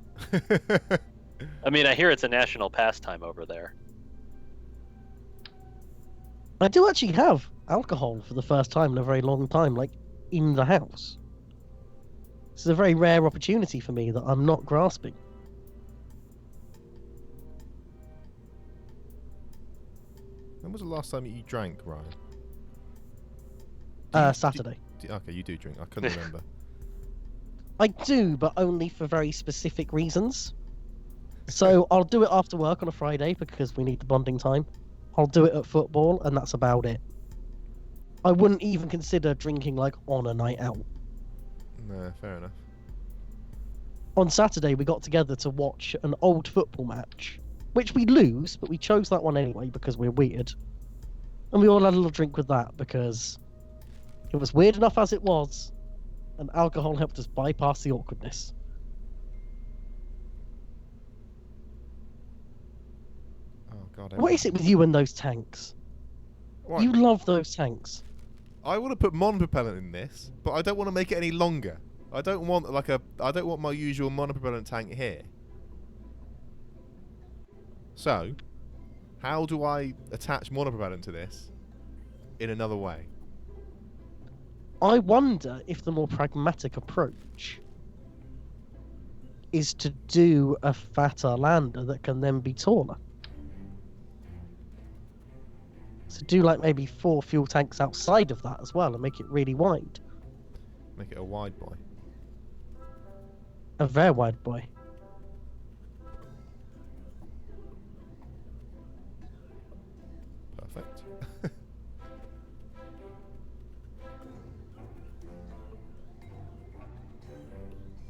I mean, I hear it's a national pastime over there. I do actually have alcohol for the first time in a very long time, like, in the house. This is a very rare opportunity for me that I'm not grasping. When was the last time you drank, Ryan? Saturday. Okay, you do drink. I couldn't remember. I do, but only for very specific reasons. So I'll do it after work on a Friday because we need the bonding time. I'll do it at football, and that's about it. I wouldn't even consider drinking like on a night out. No, fair enough. On Saturday, we got together to watch an old football match, which we lose, but we chose that one anyway because we're weird. And we all had a little drink with that because it was weird enough as it was, and alcohol helped us bypass the awkwardness. Oh God. What is it with you and those tanks? What? You love those tanks. I want to put monopropellant in this, but I don't want to make it any longer. I don't want my usual monopropellant tank here. So, how do I attach monopropellant to this in another way? I wonder if the more pragmatic approach is to do a fatter lander that can then be taller. So do like maybe 4 fuel tanks outside of that as well and make it really wide. Make it a wide boy. A very wide boy. Perfect.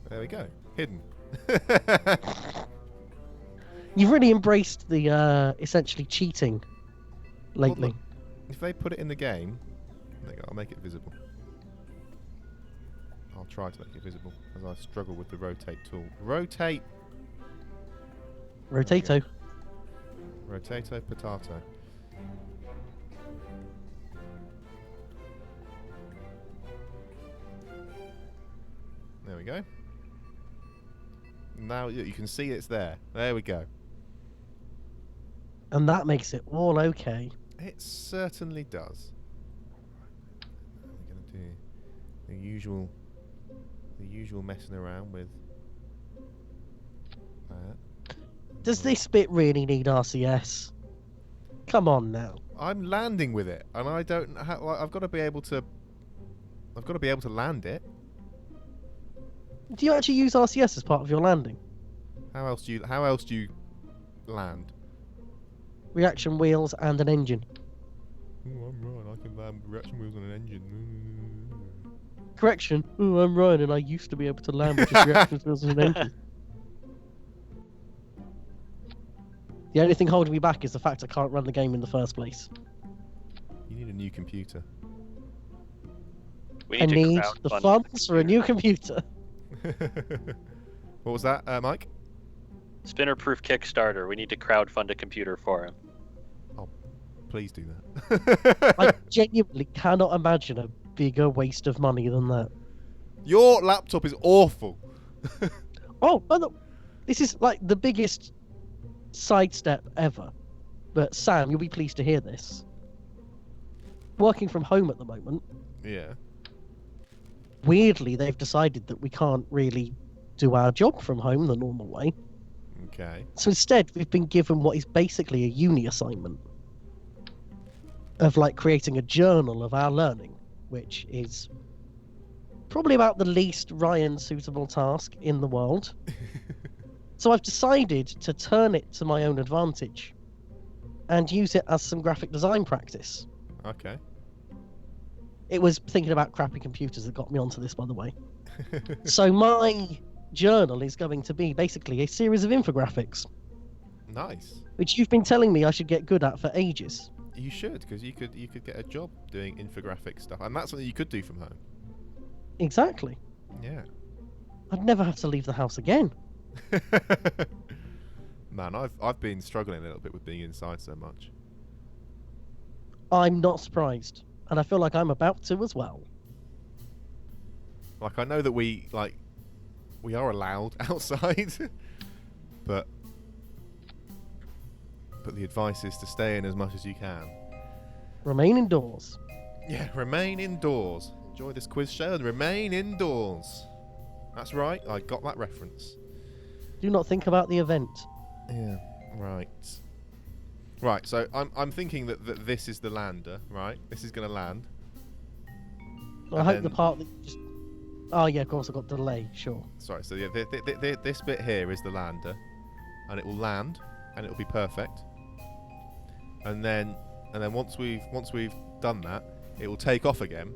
There we go. Hidden. You've really embraced the essentially cheating lately. Well, look, if they put it in the game, there you go, I'll make it visible. I'll try to make it visible as I struggle with the rotate tool. Rotate! Rotato. Rotato potato. There we go. Now you can see it's there. There we go. And that makes it all okay. It certainly does. We're going to do the usual messing around with that. Does this bit really need RCS? Come on now. I'm landing with it, and I don't. I've got to be able to. I've got to be able to land it. Do you actually use RCS as part of your landing? How else do you land? Reaction wheels and an engine. Oh, I'm right. I can land reaction wheels on an engine. Correction. Oh, I'm Ryan, and I used to be able to land with just reaction wheels and an engine. The only thing holding me back is the fact I can't run the game in the first place. You need a new computer. We I need need to the crowdfund funds for a new computer. What was that, Mike? Spinner-proof Kickstarter. We need to crowdfund a computer for him. Please do that. I genuinely cannot imagine a bigger waste of money than that. Your laptop is awful. Oh, no. This is like the biggest sidestep ever. But Sam, you'll be pleased to hear this. Working from home at the moment, Yeah. weirdly, they've decided that we can't really do our job from home the normal way. Okay. So instead, we've been given what is basically a uni assignment of like creating a journal of our learning, which is probably about the least Ryan suitable task in the world. So I've decided to turn it to my own advantage and use it as some graphic design practice. Okay. It was thinking about crappy computers that got me onto this, by the way. So my journal is going to be basically a series of infographics, Nice. which you've been telling me I should get good at for ages. You should, because you could get a job doing infographic stuff, and that's something you could do from home. Exactly. Yeah. I'd never have to leave the house again. Man, I've been struggling a little bit with being inside so much. I'm not surprised, and I feel like I'm about to as well. Like, I know that we are allowed outside, but the advice is to stay in as much as you can. Remain indoors. Yeah, remain indoors. Enjoy this quiz show and remain indoors. That's right, I got that reference. Do not think about the event. Yeah, right. Right, so I'm thinking that this is the lander, right? This is going to land. I And hope the then- part that just... Oh yeah, of course I got delay, sure. Sorry, so yeah, this bit here is the lander, and it will land, and it will be perfect. And then once we've done that, it will take off again,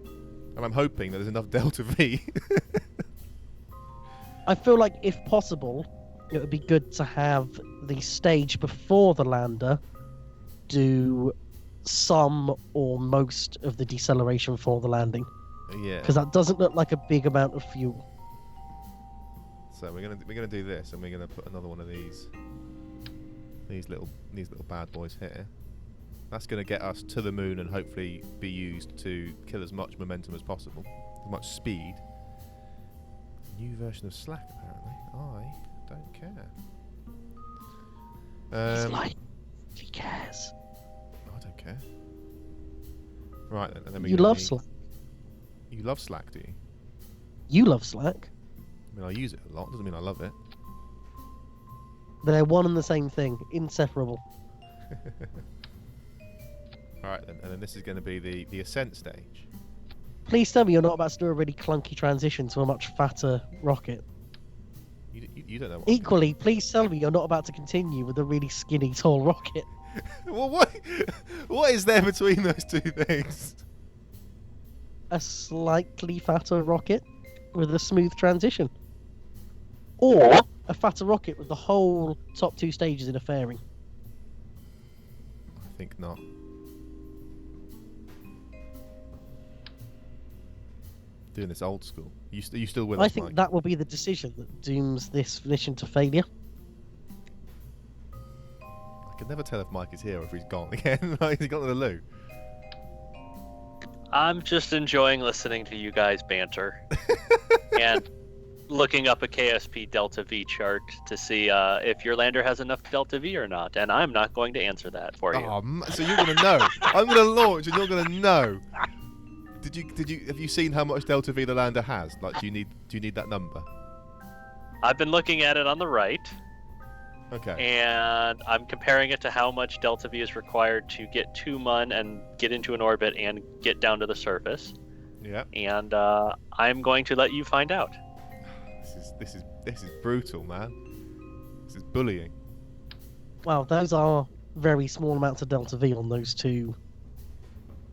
and I'm hoping that there's enough delta V. I feel like if possible, it would be good to have the stage before the lander do some or most of the deceleration for the landing, Yeah. because that doesn't look like a big amount of fuel. So we're gonna do this, and we're gonna put another one of these little bad boys here. That's gonna get us to the moon and hopefully be used to kill as much momentum as possible, as much speed. New version of Slack, apparently. I don't care. He's like, if he cares. I don't care. Right, and then You love Slack. You love Slack, do you? You love Slack. I mean, I use it a lot. Doesn't mean I love it. They're one and the same thing, inseparable. All right, then, and then this is going to be the Ascent Stage. Please tell me you're not about to do a really clunky transition to a much fatter rocket. You don't know what. Equally, please tell me you're not about to continue with a really skinny, tall rocket. Well, what is there between those two things? A slightly fatter rocket with a smooth transition. Or a fatter rocket with the whole top two stages in a fairing. I think not. Doing this old school. You still with I us, think Mike? that will be the decision that dooms this mission to failure. I can never tell if Mike is here or if he's gone again. Like, he's gone to the loo. I'm just enjoying listening to you guys banter. And looking up a KSP Delta V chart to see if your lander has enough Delta V or not, and I'm not going to answer that for you. Oh, so you're gonna know. I'm gonna launch, and you're gonna know. Have you seen how much Delta V the lander has? Like, do you need that number? I've been looking at it on the right. Okay. And I'm comparing it to how much Delta V is required to get to Mun and get into an orbit and get down to the surface. Yeah. And I'm going to let you find out. This is brutal, man. This is bullying. Well, those are very small amounts of Delta V on those two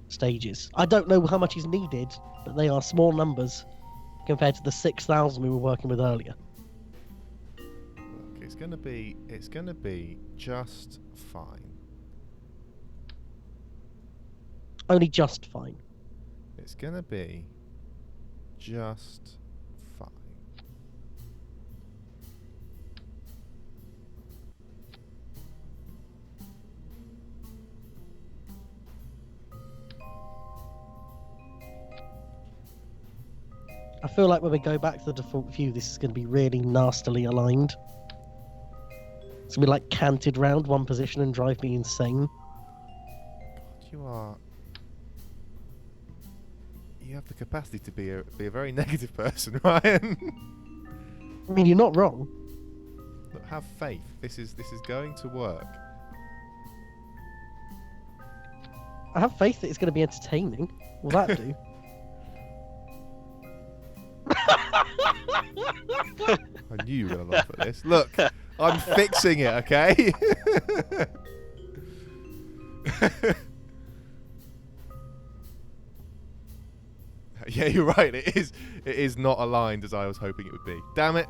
stages. I don't know how much is needed, but they are small numbers compared to the 6,000 we were working with earlier. Look, it's gonna be just fine. Only just fine. It's gonna be just fine. I feel like when we go back to the default view, this is going to be really nastily aligned. It's going to be like canted round one position and drive me insane. God, you have the capacity to be a very negative person, Ryan. I mean, you're not wrong. Look, have faith. This is going to work. I have faith that it's going to be entertaining. Will that do? I knew you were going to laugh at this. Look, I'm fixing it, okay? Yeah, you're right. It is not aligned as I was hoping it would be. Damn it.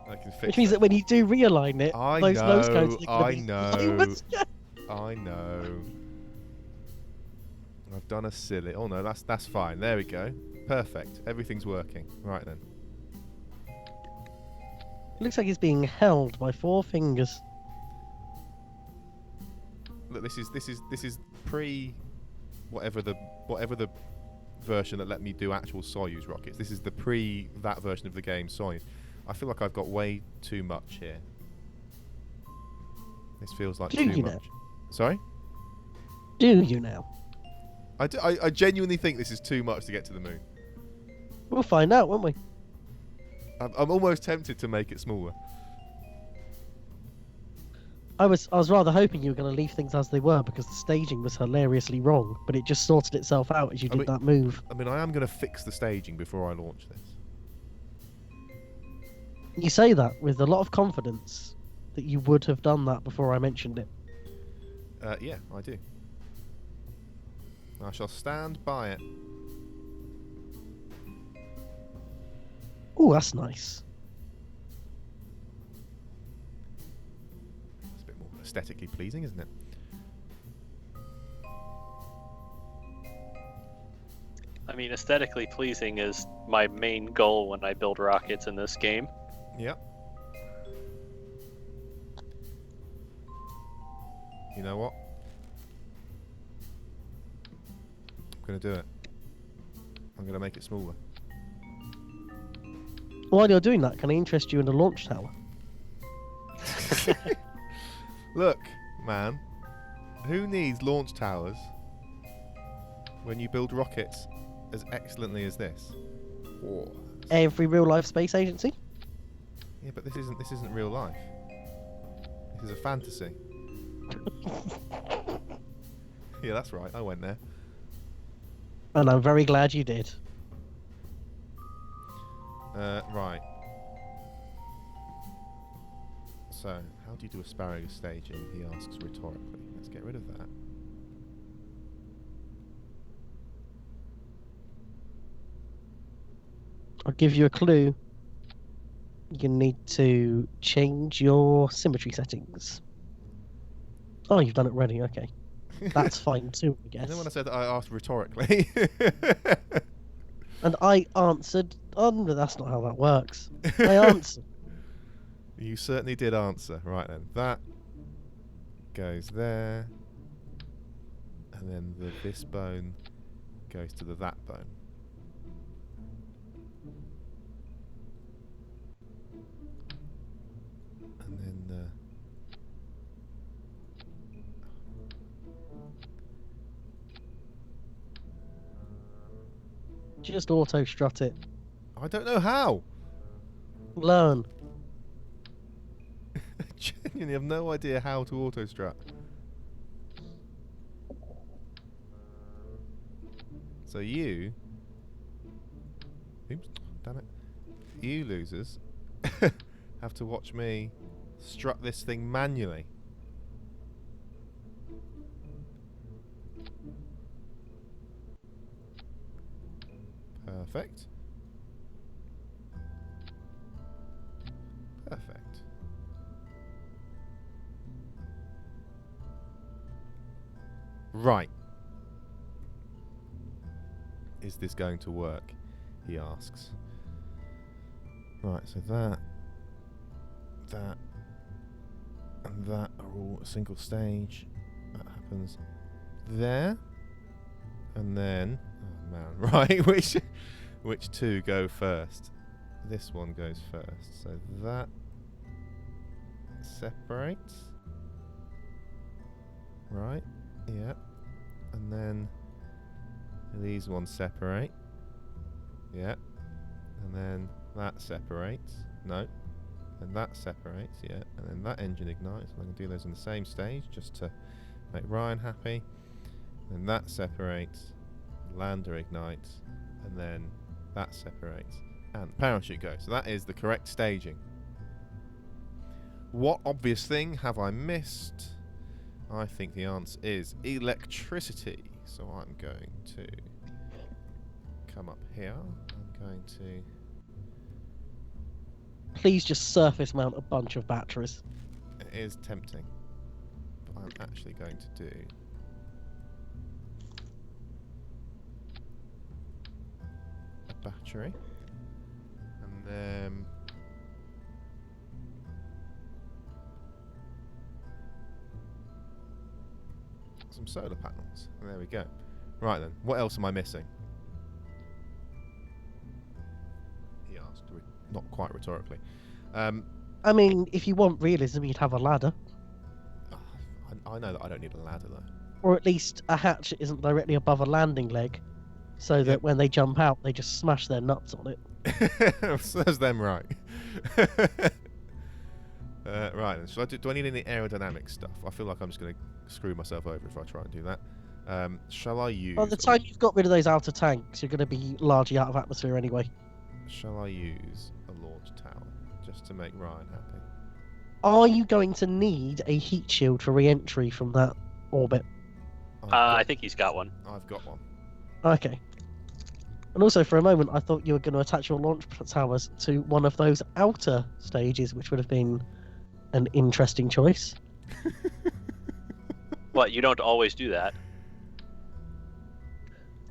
I can fix Which means it. that when you do realign it, I those nose know, cones are I going to be know. famous. I know. I've done a silly. Oh no, that's fine. There we go. Perfect. Everything's working. Right then. It looks like it's being held by 4 fingers. Look, this is pre whatever the version that let me do actual Soyuz rockets. This is the pre that version of the game Soyuz. I feel like I've got way too much here. This feels like Do too you much. now? Sorry? Do you now? I genuinely think this is too much to get to the moon. We'll find out, won't we? I'm almost tempted to make it smaller. I was rather hoping you were going to leave things as they were because the staging was hilariously wrong, but it just sorted itself out as you did that move. I mean, I am going to fix the staging before I launch this. You say that with a lot of confidence that you would have done that before I mentioned it. Yeah, I do. I shall stand by it. Oh, that's nice. It's a bit more aesthetically pleasing, isn't it? I mean, aesthetically pleasing is my main goal when I build rockets in this game. Yep. You know what? I'm going to do it. I'm going to make it smaller. While you're doing that, can I interest you in the launch tower? Look, man. Who needs launch towers when you build rockets as excellently as this? Whoa. Every real-life space agency? Yeah, but this isn't real life. This is a fantasy. Yeah, that's right. I went there. And I'm very glad you did. Right. So, how do you do asparagus staging? He asks rhetorically. Let's get rid of that. I'll give you a clue. You need to change your symmetry settings. Oh, you've done it already. Okay. That's fine too, I guess. And then when I said that, I asked rhetorically. And I answered, oh, no, that's not how that works. I answered. You certainly did answer. Right then. That goes there. And then this bone goes to that bone. Just auto strut it. I don't know how. Learn. Genuinely have no idea how to auto strat. So you... Oops, damn it. You losers have to watch me strut this thing manually. Perfect. Perfect. Right. Is this going to work? He asks. Right, so that, and that are all a single stage. That happens there. And then, oh man, right, which two go first? This one goes first. So that separates. Right, yeah. And then these ones separate. Yeah. And then that separates. No. And that separates, yeah. And then that engine ignites. I'm going to do those in the same stage just to make Ryan happy. And that separates. Lander ignites. And then that separates. And the parachute goes. So that is the correct staging. What obvious thing have I missed? I think the answer is electricity. So I'm going to come up here. I'm going to... Please just surface mount a bunch of batteries. It is tempting. But I'm actually going to do... a battery. And then... some solar panels. And there we go. Right then, what else am I missing? He asked, not quite rhetorically. I mean, if you want realism, you'd have a ladder. I know that I don't need a ladder though. Or at least a hatch isn't directly above a landing leg, so that when they jump out, they just smash their nuts on it. Serves them right. Right then, do I need any aerodynamic stuff? I feel like I'm just going to screw myself over if I try and do that. Shall I use... By the time you've got rid of those outer tanks, you're going to be largely out of atmosphere anyway. Shall I use a launch tower just to make Ryan happy? Are you going to need a heat shield for re-entry from that orbit? I think he's got one. I've got one. Okay. And also, for a moment, I thought you were going to attach your launch towers to one of those outer stages, which would have been an interesting choice. What, you don't always do that?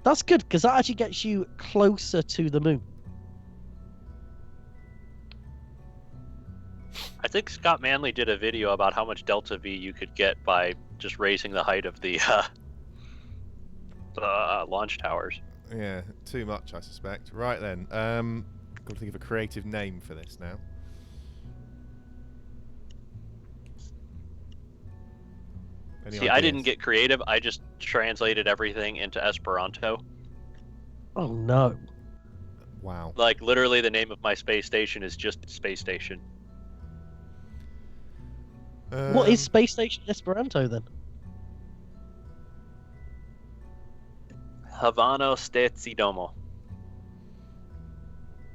That's good, because that actually gets you closer to the moon. I think Scott Manley did a video about how much delta V you could get by just raising the height of the launch towers. Yeah, too much, I suspect. Right then, got to think of a creative name for this now. Any See, I didn't ideas? get creative. I just translated everything into Esperanto. Oh no. Wow. Like, literally, the name of my space station is just Space Station. What is Space Station Esperanto then? Havano Stacidomo.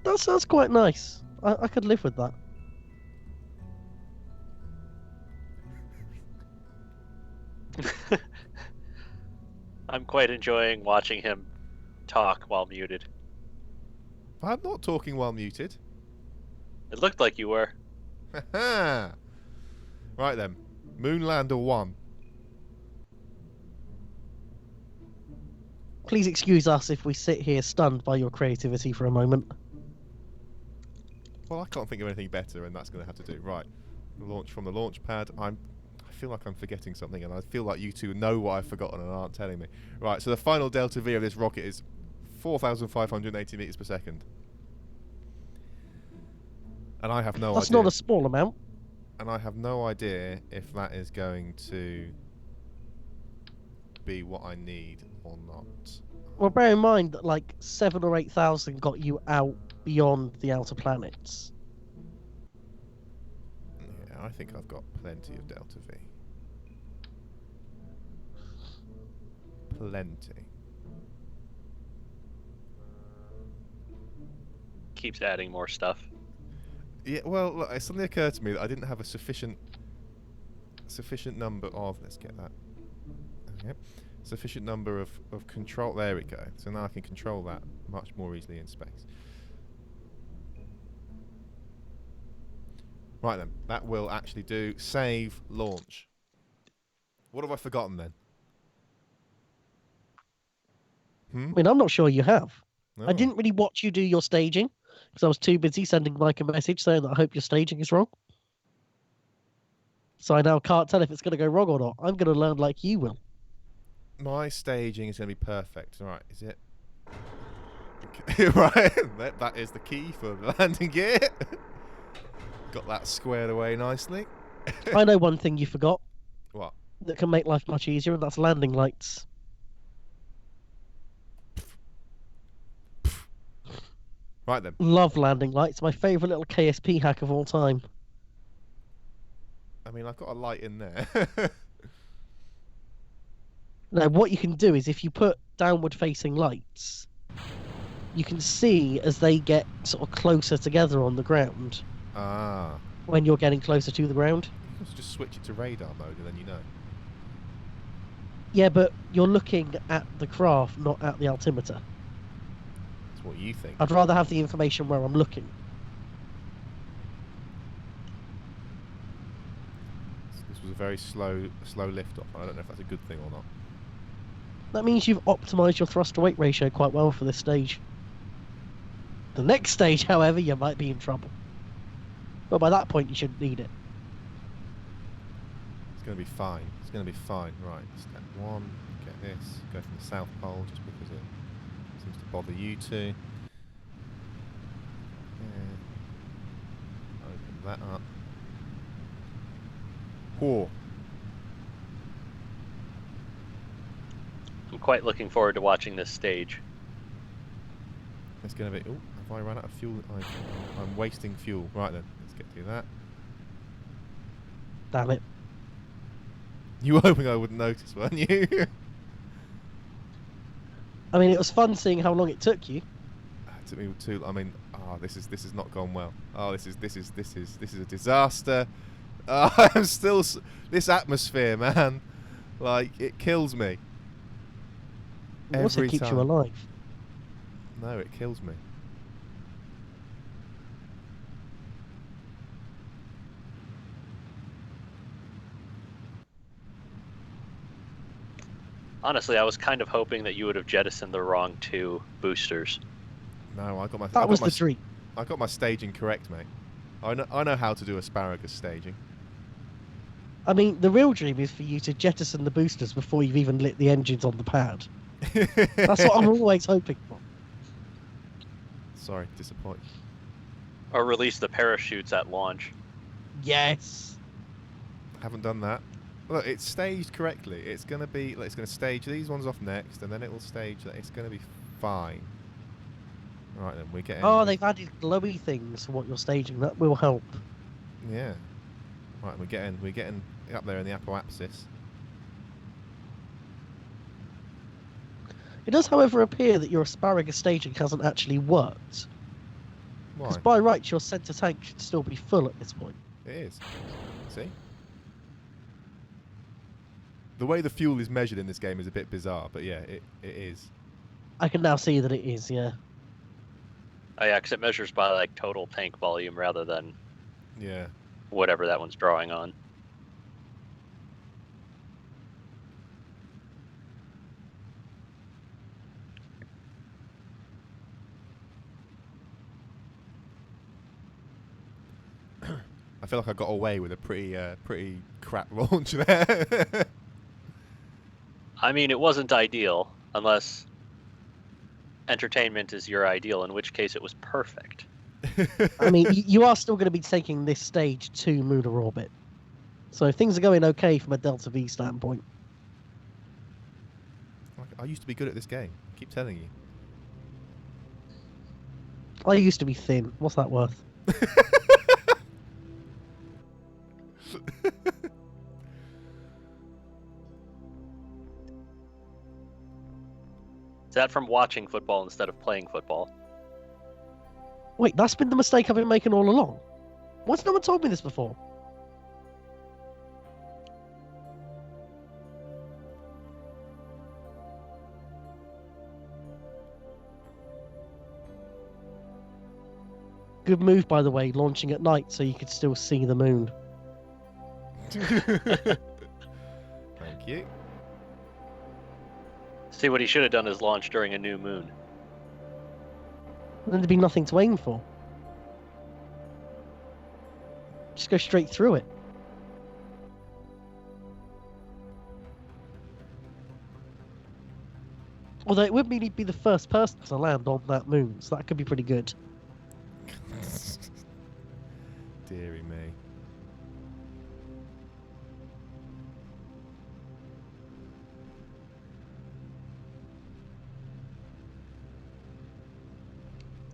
That sounds quite nice. I could live with that. I'm quite enjoying watching him talk while muted. I'm not talking while muted. It looked like you were. Right then, Moonlander 1. Please excuse us if we sit here stunned by your creativity for a moment. Well, I can't think of anything better, and that's going to have to do. Right, launch from the launch pad. I feel like I'm forgetting something, and I feel like you two know what I've forgotten and aren't telling me. Right, so the final delta V of this rocket is 4,580 meters per second. And I have no idea. That's not a small amount. And I have no idea if that is going to be what I need or not. Well, bear in mind that like 7 or 8,000 got you out beyond the outer planets. Yeah, I think I've got plenty of Delta V. Plenty. Keeps adding more stuff. Yeah, well, look, it suddenly occurred to me that I didn't have a sufficient number of. Let's get that. Okay. Sufficient number of control. There we go. So now I can control that much more easily in space. Right then, that will actually do. Save, launch. What have I forgotten then? I mean, I'm not sure you have. No. I didn't really watch you do your staging because I was too busy sending Mike a message saying that I hope your staging is wrong. So I now can't tell if it's going to go wrong or not. I'm going to learn like you will. My staging is going to be perfect. Right, is it? Okay, right, that is the key for the landing gear. Got that squared away nicely. I know one thing you forgot. What? That can make life much easier, and that's landing lights. Right then. Love landing lights. My favourite little KSP hack of all time. I mean, I've got a light in there. Now, what you can do is if you put downward-facing lights, you can see as they get sort of closer together on the ground. Ah. When you're getting closer to the ground. You can just switch it to radar mode and then you know. Yeah, but you're looking at the craft, not at the altimeter. That's what you think. I'd rather have the information where I'm looking. This was a very slow lift off. I don't know if that's a good thing or not. That means you've optimised your thrust to weight ratio quite well for this stage. The next stage, however, you might be in trouble. But by that point, you shouldn't need it. It's going to be fine. It's going to be fine. Right, step 1, get this, go from the South Pole just because it seems to bother you two. Open that up. Whoa. I'm quite looking forward to watching this stage. It's going to be... Oh, have I run out of fuel? I'm wasting fuel. Right then, let's get through that. Damn it. You were hoping I wouldn't notice, weren't you? I mean, it was fun seeing how long it took you. It took me too... I mean, this has not gone well. Oh, this is a disaster. I'm still... This atmosphere, man. Like, it kills me. It also Every keeps time. you alive. No, it kills me. Honestly, I was kind of hoping that you would have jettisoned the wrong 2 boosters. No, I got my... That was the dream. I got my staging correct, mate. I know how to do asparagus staging. I mean, the real dream is for you to jettison the boosters before you've even lit the engines on the pad. That's what I'm always hoping for. Sorry, disappoint. Or release the parachutes at launch. Yes. Haven't done that. Look, it's staged correctly. It's gonna be. It's gonna stage these ones off next, and then it will stage that. It's gonna be fine. Right then, we're getting. Oh, they've added glowy things for what you're staging. That will help. Yeah. Right, we're getting up there in the apoapsis. It does, however, appear that your asparagus staging hasn't actually worked. Why? Because by rights, your centre tank should still be full at this point. It is. See? The way the fuel is measured in this game is a bit bizarre, but yeah, it is. I can now see that it is, yeah. Oh yeah, because it measures by like total tank volume rather than Yeah. whatever that one's drawing on. I feel like I got away with a pretty crap launch there. I mean, it wasn't ideal, unless entertainment is your ideal, in which case it was perfect. I mean, you are still going to be taking this stage to lunar orbit. So things are going okay from a Delta V standpoint. I used to be good at this game. I keep telling you. I used to be thin. What's that worth? Is that from watching football instead of playing football? Wait, that's been the mistake I've been making all along. Why's no one told me this before? Good move, by the way, launching at night so you could still see the moon. Thank you. See, what he should have done is launch during a new moon. Then there'd be nothing to aim for. Just go straight through it. Although it would mean he'd be the first person to land on that moon, so that could be pretty good. Deary me.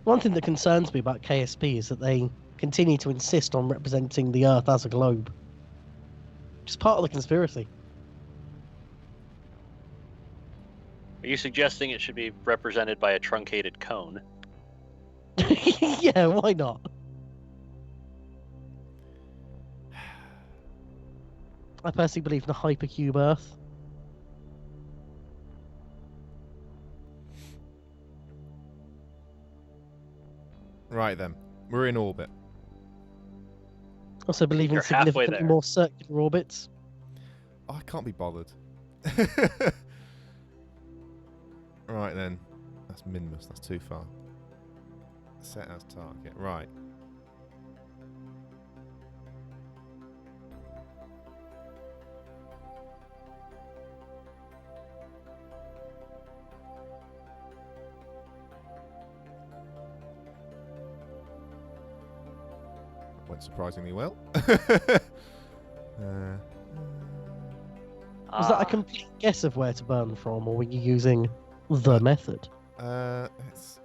One thing that concerns me about KSP is that they continue to insist on representing the Earth as a globe. Just part of the conspiracy. Are you suggesting it should be represented by a truncated cone? Yeah, why not? I personally believe in a hypercube Earth. Right then, we're in orbit. Also believe in You're halfway significantly there. more circular orbits. I can't be bothered. Right then, that's Minmus. That's too far. Set as target. Right. Went surprisingly well. Was that a complete guess of where to burn from, or were you using the method? It's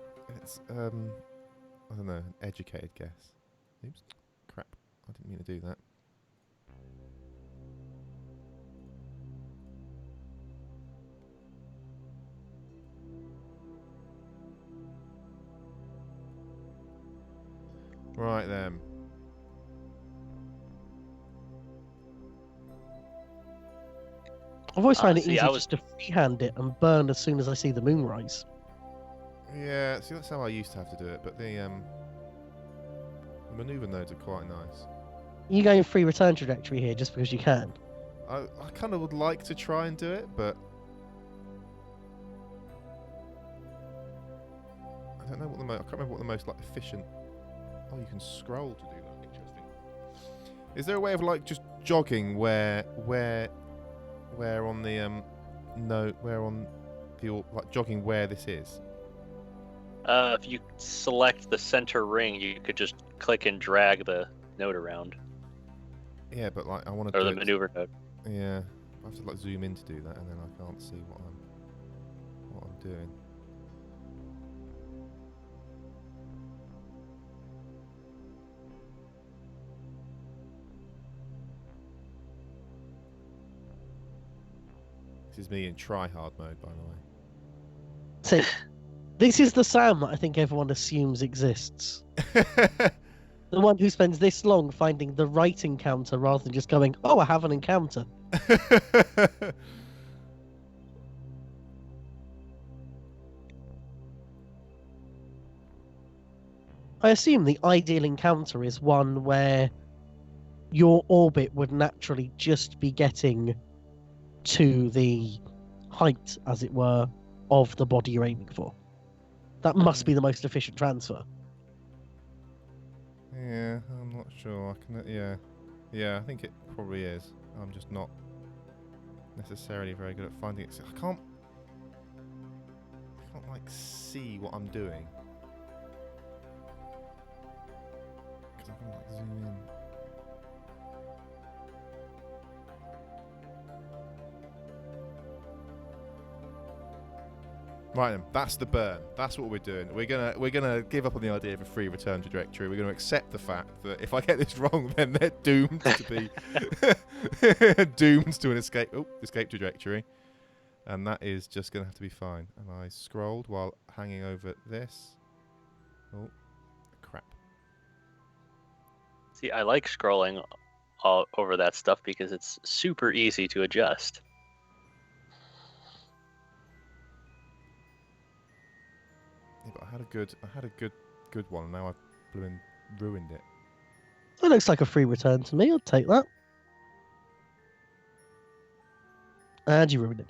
I don't know, an educated guess. Oops, crap! I didn't mean to do that. Right then. I've always found it see, easy I was- just to freehand it and burn as soon as I see the moon rise. Yeah, see that's how I used to have to do it, but the maneuver nodes are quite nice. You going free return trajectory here just because you can. I kind of would like to try and do it, but I don't know what the I can't remember what the most like efficient. Oh, you can scroll to do that. Interesting. Is there a way of like just jogging where on the where on the like jogging where this is? If you select the center ring, you could just click and drag the node around, Yeah, but like I want to or do the it. maneuver node. Yeah, I have to like zoom in to do that, and then I can't see what I'm doing. This is me in try-hard mode, by So, this is the Sam that I think everyone assumes exists. the way. The one who spends this long finding the right encounter rather than just going, oh, I have an encounter. I assume the ideal encounter is one where your orbit would naturally just be getting to the height, as it were, of the body you're aiming for. That must be the most efficient transfer. Yeah, I'm not sure. I can. Yeah, I think it probably is. I'm just not necessarily very good at finding it. I can't like see what I'm doing because I can like zoom in. Right then, that's the burn. That's what we're doing. We're gonna give up on the idea of a free return trajectory. We're gonna accept the fact that if I get this wrong, then they're doomed to be doomed to an escape trajectory, and that is just gonna have to be fine. And I scrolled while hanging over this. Oh, crap! See, I like scrolling all over that stuff because it's super easy to adjust. Yeah, but I had a good one. And now I've blooming ruined it. That looks like a free return to me. I'll take that. And you ruined it.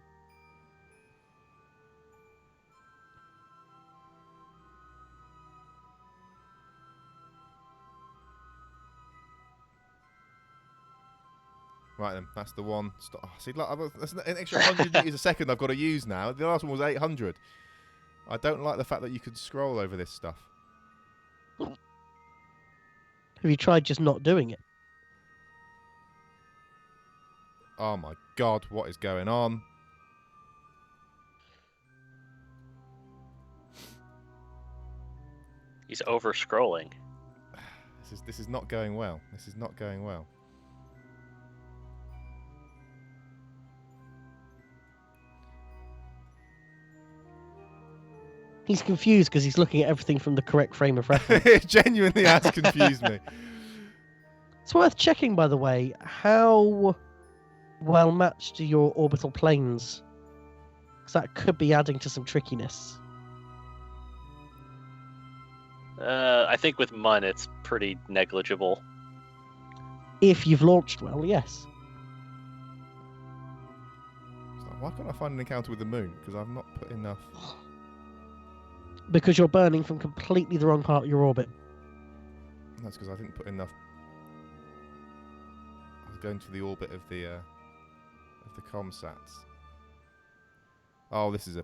Right then, that's the one. Stop. Oh, see, look, that's an extra 100 meters a second I've got to use now. The last one was 800. I don't like the fact that you can scroll over this stuff. Have you tried just not doing it? Oh my god, what is going on? He's over scrolling. This is not going well. This is not going well. He's confused because he's looking at everything from the correct frame of reference. It genuinely has confused me. It's worth checking, by the way, how well matched are your orbital planes? Because that could be adding to some trickiness. I think with Mun, it's pretty negligible. If you've launched well, yes. It's like, why can't I find an encounter with the moon? Because I've not put enough. Because you're burning from completely the wrong part of your orbit. That's because I didn't put enough. I was going to the orbit of the comsats. Oh, this is a.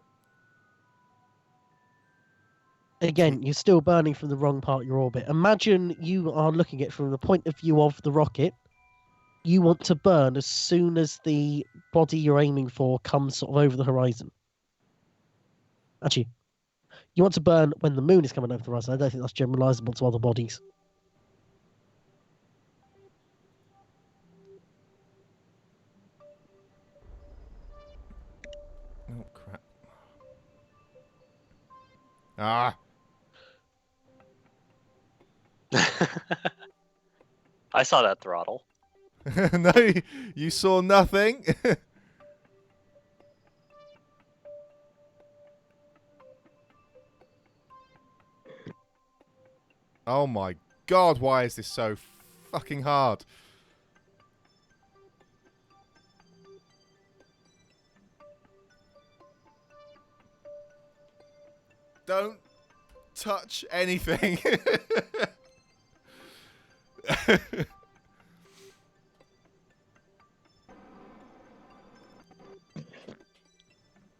Again, you're still burning from the wrong part of your orbit. Imagine you are looking at it from the point of view of the rocket. You want to burn as soon as the body you're aiming for comes sort of over the horizon. Actually, you want to burn when the moon is coming over the horizon. I don't think that's generalizable to other bodies. Oh crap! Ah! I saw that throttle. No, you saw nothing. Oh my god, why is this so fucking hard? Don't touch anything.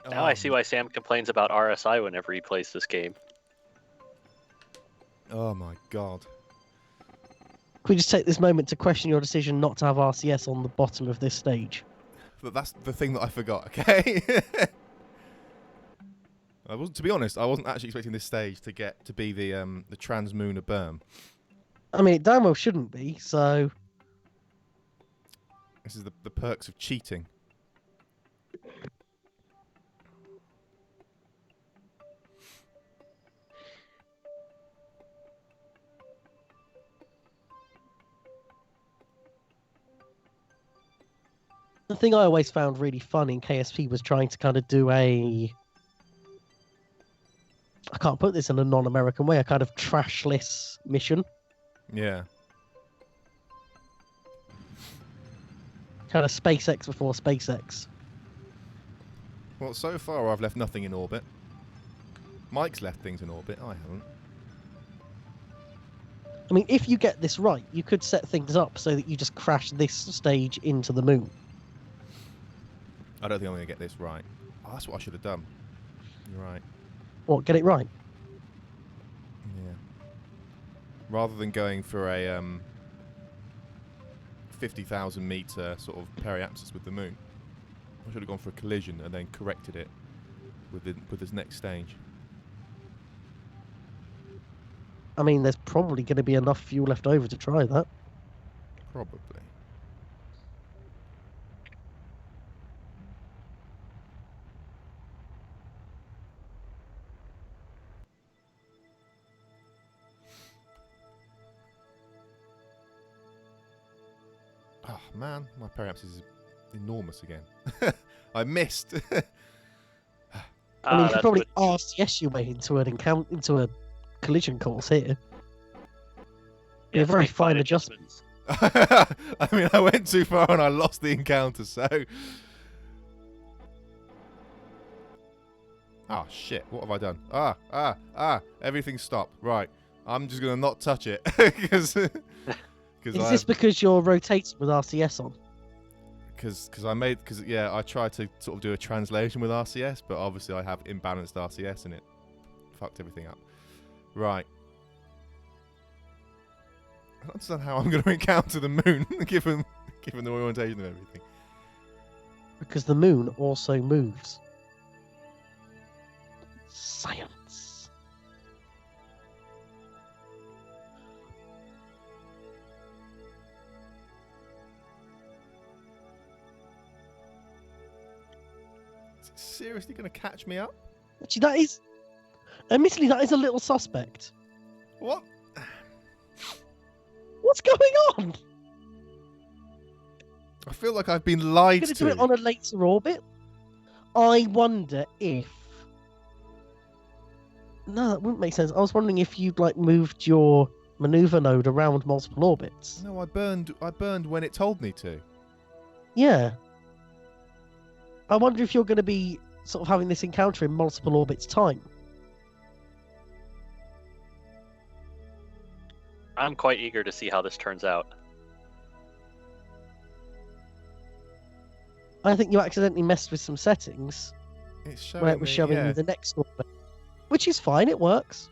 Now I see why Sam complains about RSI whenever he plays this game. Oh my god. Can we just take this moment to question your decision not to have RCS on the bottom of this stage? But that's the thing that I forgot, okay? To be honest, I wasn't actually expecting this stage to be the Transmooner berm. I mean, it damn well shouldn't be, so... This is the perks of cheating. The thing I always found really fun in KSP was trying to kind of do a... I can't put this in a non-American way, a kind of trashless mission. Yeah. Kind of SpaceX before SpaceX. Well, so far I've left nothing in orbit. Mike's left things in orbit, I haven't. I mean, if you get this right, you could set things up so that you just crash this stage into the moon. I don't think I'm going to get this right. Oh, that's what I should have done. You're right. What, get it right? Yeah. Rather than going for a 50,000 meter sort of periapsis with the moon, I should have gone for a collision and then corrected it with this next stage. I mean, there's probably going to be enough fuel left over to try that. Probably. Oh man, my periapsis is enormous again. I missed. I mean, you could that's probably what RCS your way into a collision course here. yeah, very make fine adjustments. I mean, I went too far and I lost the encounter, so... Oh, shit. What have I done? Everything stopped. Right. I'm just going to not touch it. Because Is this because you're rotating with RCS on? Because I tried to sort of do a translation with RCS, but obviously I have imbalanced RCS and it fucked everything up. Right. I don't understand how I'm going to encounter the moon, given the orientation of everything. Because the moon also moves. Science. Is it seriously going to catch me up? Actually, admittedly, that is a little suspect. What? What's going on? I feel like I've been lied Going to to. do it on a later orbit? I wonder if... No, that wouldn't make sense. I was wondering if you'd moved your maneuver node around multiple orbits. No, I burned when it told me to. Yeah. I wonder if you're going to be sort of having this encounter in multiple orbits time. I'm quite eager to see how this turns out. I think you accidentally messed with some settings It's showing where it was me, showing yeah. you the next orbit. Which is fine, it works.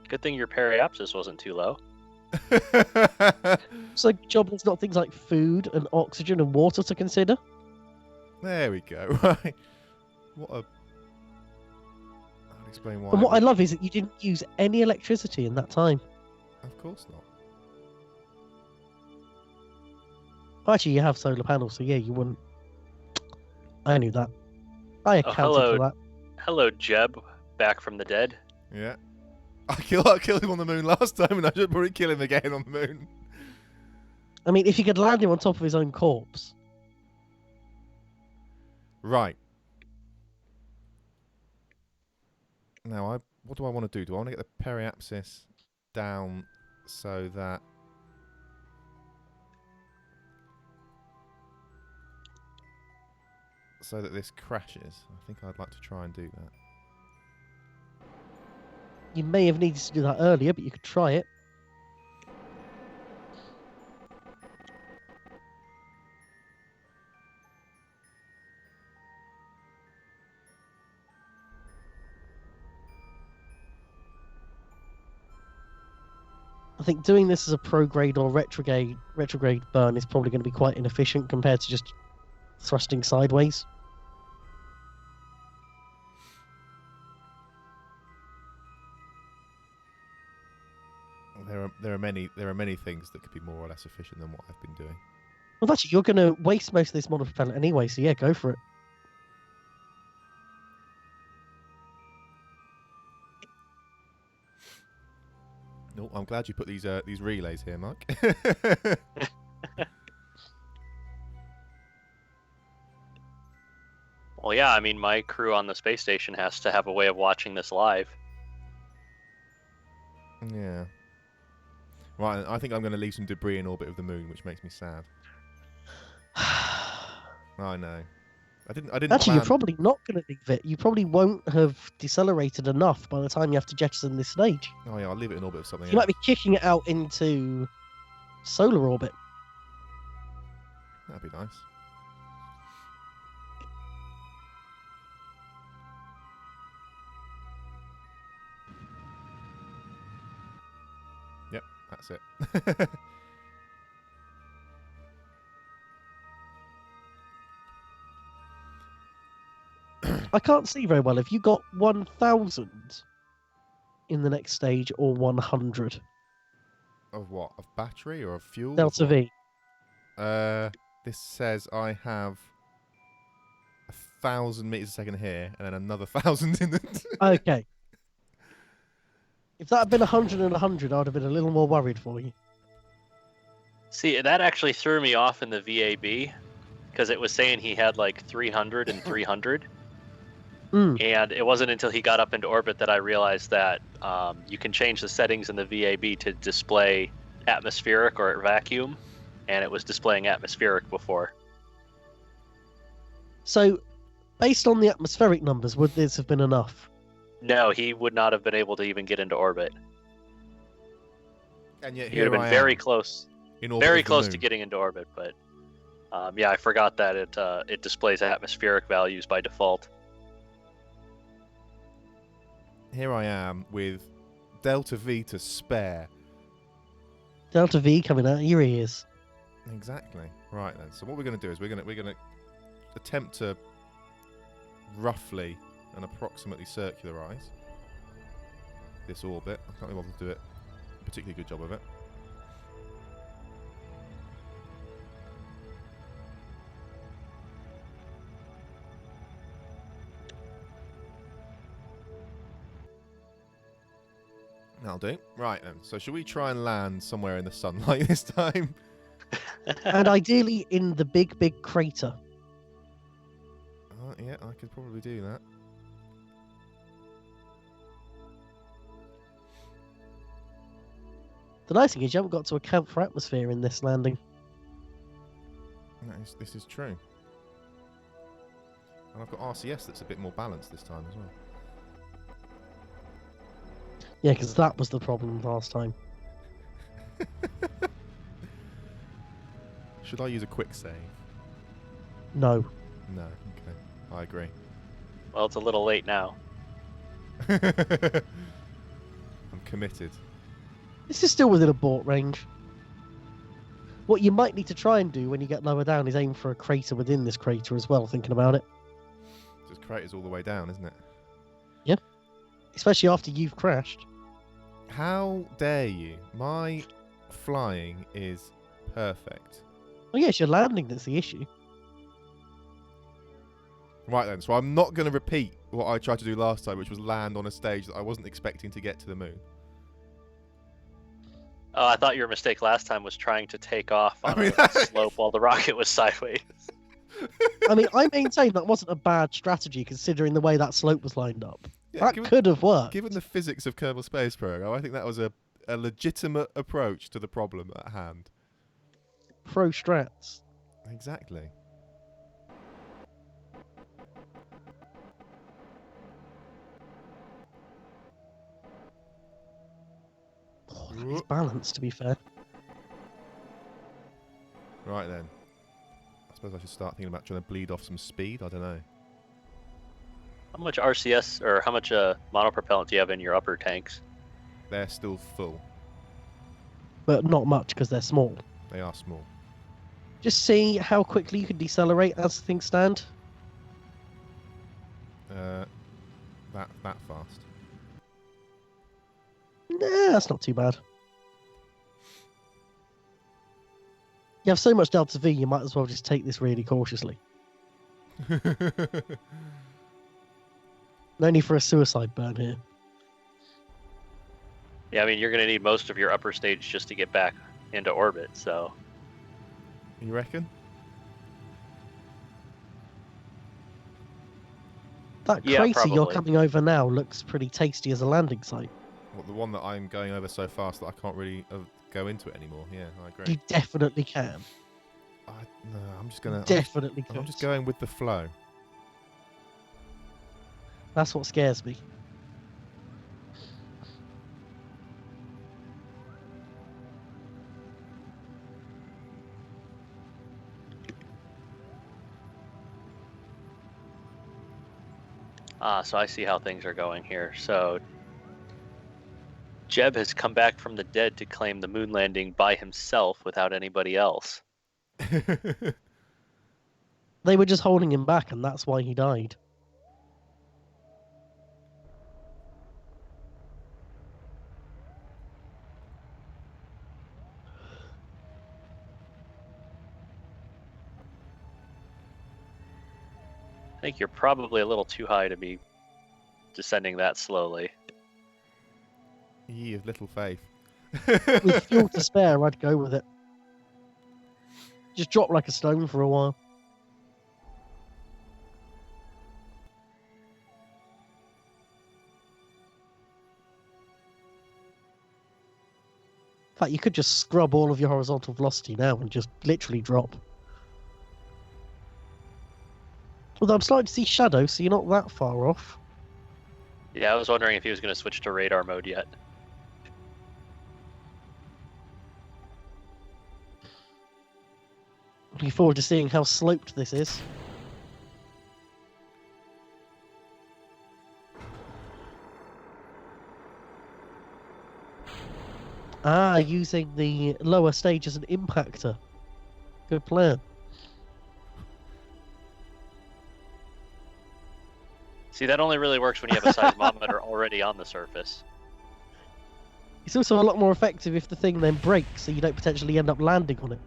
Good thing your periapsis wasn't too low. So job there's not things like food and oxygen and water to consider. There we go. Right. What a... I'll explain why. And what I love is that you didn't use any electricity in that time. Of course not. Well, actually, you have solar panels, so yeah, you wouldn't. I knew that. I accounted hello. for that. Hello, Jeb, back from the dead. Yeah. I killed him on the moon last time, and I should probably kill him again on the moon. I mean, if you could land him on top of his own corpse. Right. Now, what do I want to do? Do I want to get the periapsis down so that... this crashes? I think I'd like to try and do that. You may have needed to do that earlier, but you could try it. I think doing this as a prograde or retrograde burn is probably going to be quite inefficient compared to just thrusting sideways. There are many things that could be more or less efficient than what I've been doing. Well, actually, you're going to waste most of this model propellant anyway, so yeah, go for it. No, I'm glad you put these relays here, Mike. Well, yeah, I mean, my crew on the space station has to have a way of watching this live. Yeah. Right, I think I'm going to leave some debris in orbit of the moon, which makes me sad. I know. I didn't. Actually, plan... you're probably not going to leave it. You probably won't have decelerated enough by the time you have to jettison this stage. Oh yeah, I'll leave it in orbit of something You else. might be kicking it out into solar orbit. That'd be nice. Yep, that's it. I can't see very well. Have you got 1,000 in the next stage or 100? Of what? Of battery or of fuel? Delta Of what? V. This says I have 1,000 meters a second here, and then another 1,000 in the. Okay. If that had been 100 and 100, I'd have been a little more worried for you. See, that actually threw me off in the VAB because it was saying he had like 300 and 300. And it wasn't until he got up into orbit that I realized that you can change the settings in the VAB to display atmospheric or vacuum, and it was displaying atmospheric before. So, based on the atmospheric numbers, would this have been enough? No, he would not have been able to even get into orbit. And yet He would have been very close, very close to getting into orbit. But yeah, I forgot that it displays atmospheric values by default. Here I am with Delta V to spare. Delta V coming out of your ears. Exactly. Right then. So what we're going to do is we're going to attempt to roughly and approximately circularize this orbit. I can't be bothered to do a particularly good job of it. That'll do. Right then. So should we try and land somewhere in the sunlight this time? And ideally in the big, big crater. Yeah, I could probably do that. The nice thing is you haven't got to account for atmosphere in this landing. This is true. And I've got RCS that's a bit more balanced this time as well. Yeah, because that was the problem last time. Should I use a quick save? No. No, okay. I agree. Well, it's a little late now. I'm committed. This is still within abort range. What you might need to try and do when you get lower down is aim for a crater within this crater as well, thinking about it. This crater's all the way down, isn't it? Yeah. Especially after you've crashed. How dare you? My flying is perfect. Oh yeah, it's your landing that's the issue. Right then, so I'm not going to repeat what I tried to do last time, which was land on a stage that I wasn't expecting to get to the moon. Oh, I thought your mistake last time was trying to take off on a slope while the rocket was sideways. I mean, I maintain that wasn't a bad strategy considering the way that slope was lined up. Yeah, that could have worked. Given the physics of Kerbal Space Program, I think that was a legitimate approach to the problem at hand. Pro strats. Exactly. Oh, that is balanced, to be fair. Right then. I suppose I should start thinking about trying to bleed off some speed. I don't know. How much RCS or how much monopropellant do you have in your upper tanks? They're still full. But not much because they're small. They are small. Just see how quickly you can decelerate as things stand. That fast. Nah, that's not too bad. You have so much Delta V, you might as well just take this really cautiously. No need for a suicide burn here. Yeah, I mean, you're going to need most of your upper stage just to get back into orbit, so... You reckon? That Yeah, crater you're probably. coming over now looks pretty tasty as a landing site. What, the one that I'm going over so fast that I can't really go into it anymore? Yeah, I agree. You definitely can. No, I'm just gonna. Definitely could. I'm just going with the flow. That's what scares me. So I see how things are going here. So Jeb has come back from the dead to claim the moon landing by himself without anybody else. They were just holding him back, and that's why he died. think you're probably a little too high to be descending that slowly. Ye of little faith. With fuel to spare, I'd go with it. Just drop like a stone for a while. In fact, you could just scrub all of your horizontal velocity now and just literally drop. Although I'm starting to see shadow, so you're not that far off. Yeah, I was wondering if he was going to switch to radar mode yet. Looking forward to seeing how sloped this is. Ah, using the lower stage as an impactor. Good plan. See, that only really works when you have a seismometer already on the surface. It's also a lot more effective if the thing then breaks, so you don't potentially end up landing on it.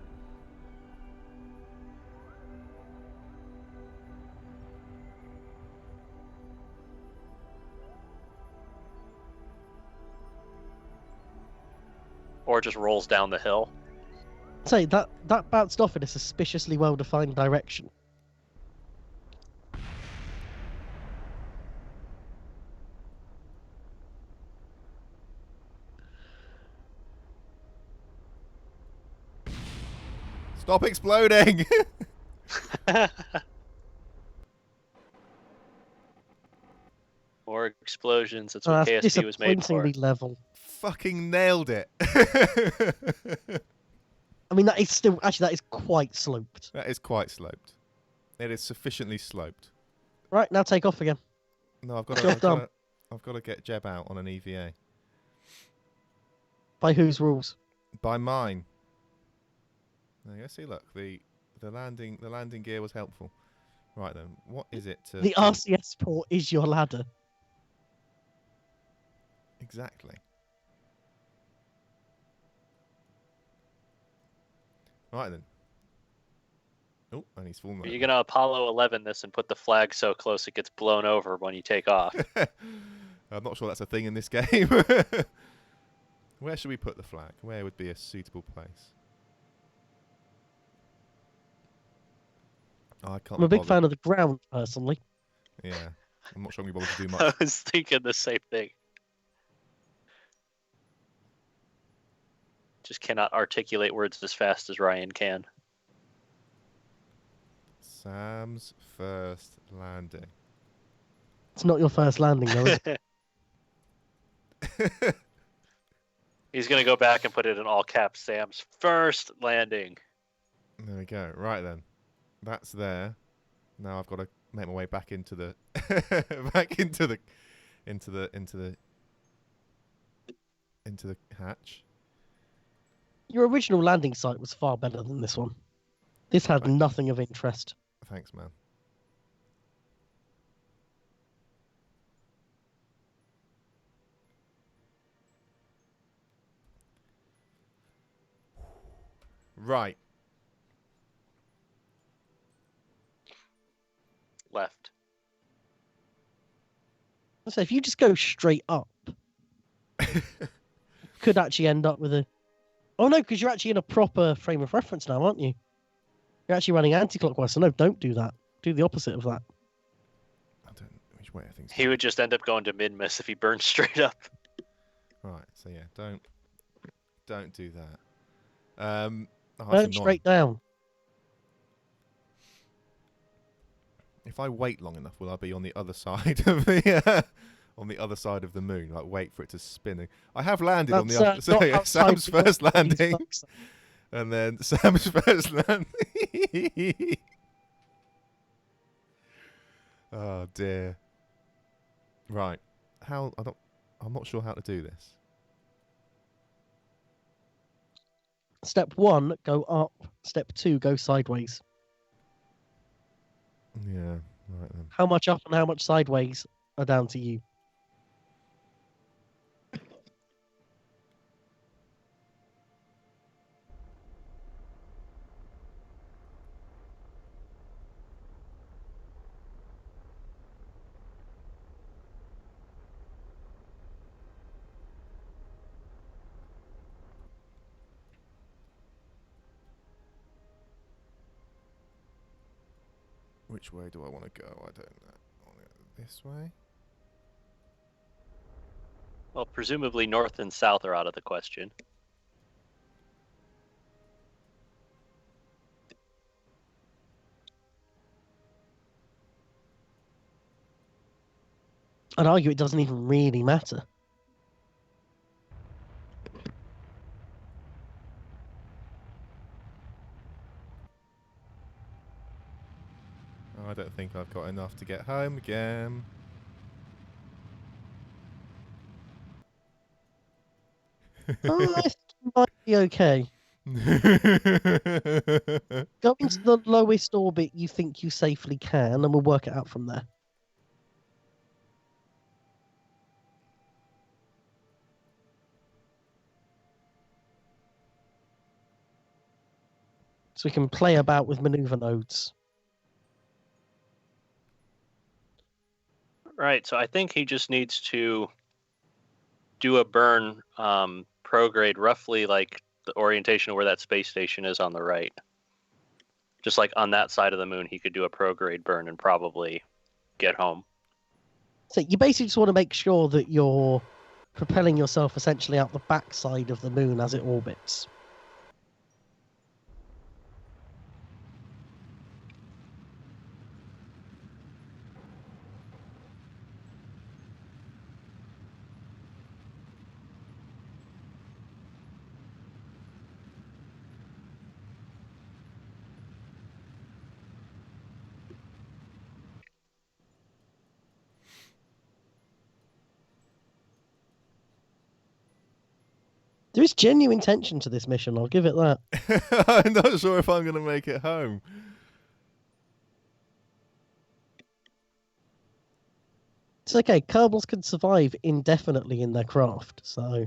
Or it just rolls down the hill. Say that bounced off in a suspiciously well-defined direction. Stop exploding! More explosions. That's Oh, what that's KSP was made for. disappointingly level. Fucking nailed it. I mean, that is still actually that is quite sloped. That is quite sloped. It is sufficiently sloped. Right, now take off again. No, I've Job done. got to get Jeb out on an EVA. By whose rules? By mine. There you go. See, look, the landing gear was helpful. Right then, what is it to The RCS port is your ladder. exactly? Right then. Oh, and he's fallen. Are you going to Apollo 11 this and put the flag so close it gets blown over when you take off? I'm not sure that's a thing in this game. Where should we put the flag? Where would be a suitable place? Oh, I can't. I'm a big fan of the ground, personally. Yeah, I'm not sure I'm going to be able to do I much. was thinking the same thing. Just cannot articulate words as fast as Ryan can. Sam's first landing. It's not your first landing, though, is it? He's going to go back and put it in all caps. Sam's first landing. There we go. Right then, that's there. Now I've got to make my way back into the into the hatch. Your original landing site was far better than this one. This had Right. nothing of interest. Thanks, man. Right. Left. So if you just go straight up, could actually end up with a... Oh no, because you're actually in a proper frame of reference now, aren't you? You're actually running anti-clockwise, so no, don't do that. Do the opposite of that. I don't know which way I think. He would just end up going to mid-miss if he burned straight up. Right. So yeah, don't do that. Oh, that's Burn annoying. straight down. If I wait long enough, will I be on the other side of the on the other side of the moon? Like wait for it to spin. I have landed on the other. Not So yeah, how Sam's scientific first these landing, fucks are. and then Sam's first landing. Oh dear. Right. How I'm not sure how to do this. Step 1, go up. Step 2, go sideways. Yeah. Right then. How much up and how much sideways are down to you. Which way do I want to go? I don't know. I wanna go this way? Well, presumably north and south are out of the question. I'd argue it doesn't even really matter. Oh, I don't think I've got enough to get home again. I think you might be okay. Go into the lowest orbit you think you safely can, and we'll work it out from there. So we can play about with maneuver nodes. Right, so I think he just needs to do a burn prograde roughly like the orientation of where that space station is on the right. Just like on that side of the moon, he could do a prograde burn and probably get home. So you basically just want to make sure that you're propelling yourself essentially out the backside of the moon as it orbits. There is genuine tension to this mission, I'll give it that. I'm not sure if I'm going to make it home. It's okay, Kerbals can survive indefinitely in their craft, so...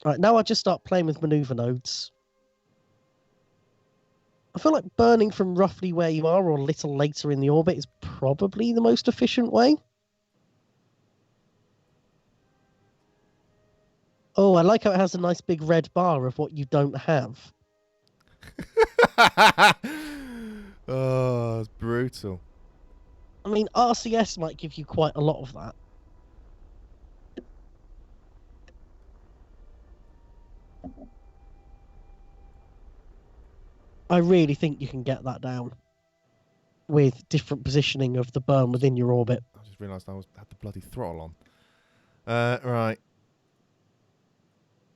Right, now I just start playing with maneuver nodes. I feel like burning from roughly where you are or a little later in the orbit is probably the most efficient way. Oh, I like how it has a nice big red bar of what you don't have. Oh, it's brutal. I mean, RCS might give you quite a lot of that. I really think you can get that down with different positioning of the burn within your orbit. I just realised I had the bloody throttle on. Right.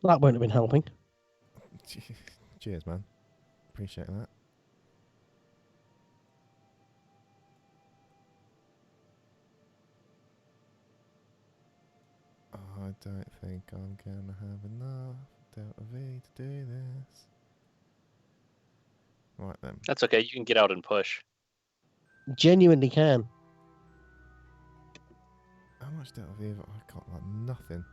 That won't have been helping. Cheers, man. Appreciate that. I don't think I'm gonna have enough Delta V to do this. Right then. That's okay, you can get out and push. Genuinely can. How much Delta V have I got? Like nothing.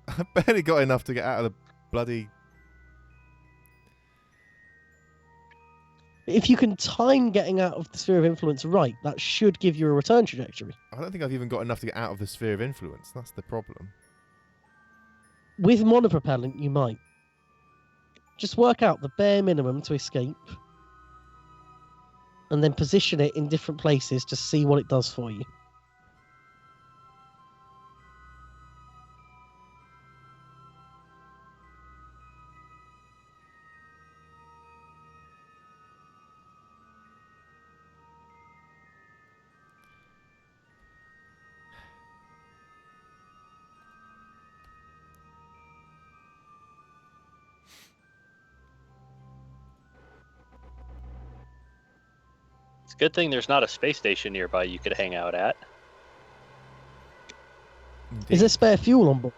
I barely got enough to get out of the bloody... If you can time getting out of the sphere of influence right, that should give you a return trajectory. I don't think I've even got enough to get out of the sphere of influence. That's the problem. With monopropellant, you might. Just work out the bare minimum to escape. And then position it in different places to see what it does for you. It's a good thing there's not a space station nearby you could hang out at. Indeed. Is there spare fuel on board?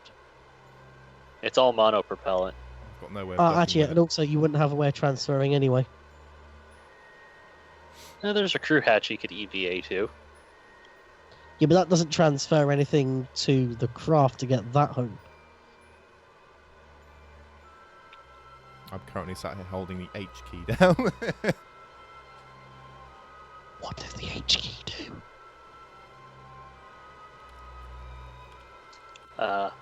It's all monopropellant. I've got nowhere. docking Actually, with and it. also you wouldn't have a way of transferring anyway. Now, there's a crew hatch you could EVA to. Yeah, but that doesn't transfer anything to the craft to get that home. I'm currently sat here holding the H key down. What does the H key do?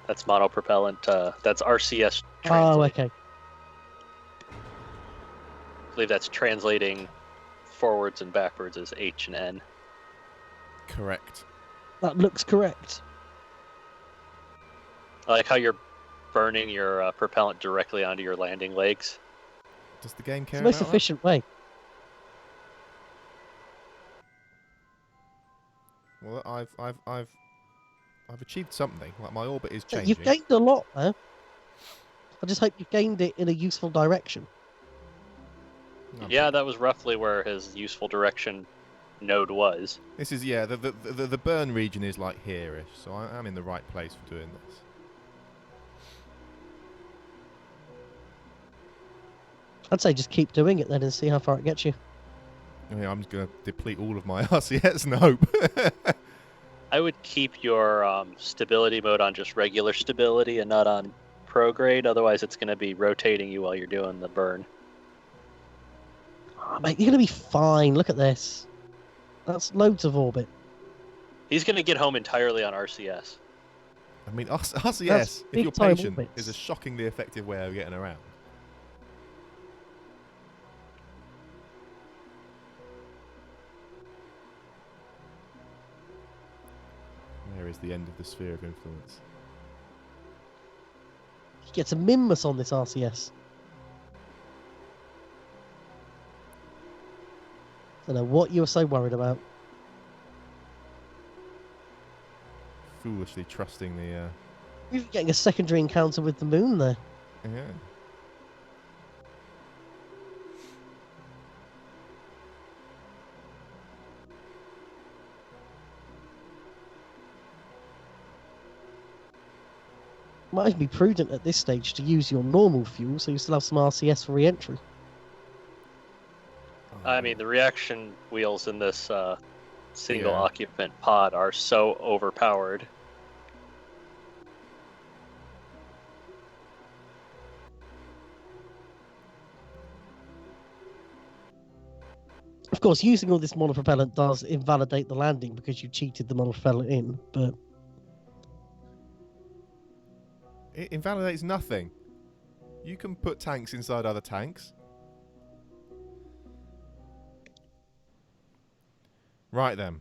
That's monopropellant. That's RCS Oh, translate. okay. believe that's translating forwards and backwards as H and N. Correct. That looks correct. I like how you're burning your propellant directly onto your landing legs. Does the game It's care the most about efficient way. that? Well, I've achieved something. Like my orbit is So changing. you've gained a lot there. I just hope you've gained it in a useful direction. Yeah, that was roughly where his useful direction node was. This is the burn region is like here-ish, so I'm in the right place for doing this. I'd say just keep doing it then and see how far it gets you. I mean, I'm just gonna deplete all of my RCS and hope. I would keep your stability mode on just regular stability and not on prograde. Otherwise, it's going to be rotating you while you're doing the burn. Oh, mate, you're going to be fine. Look at this. That's loads of orbit. He's going to get home entirely on RCS. I mean, RCS, That's if you're big-time patient, orbits. is a shockingly effective way of getting around. Where is the end of the sphere of influence? He gets a Minmus on this RCS. Don't know what you were so worried about. Foolishly trusting the. You're getting a secondary encounter with the moon there. Yeah. Might be prudent at this stage to use your normal fuel so you still have some RCS for re-entry. I mean, the reaction wheels in this single Yeah. occupant pod are so overpowered. Of course, using all this monopropellant does invalidate the landing because you cheated the monopropellant in, but It invalidates nothing. You can put tanks inside other tanks. Right then.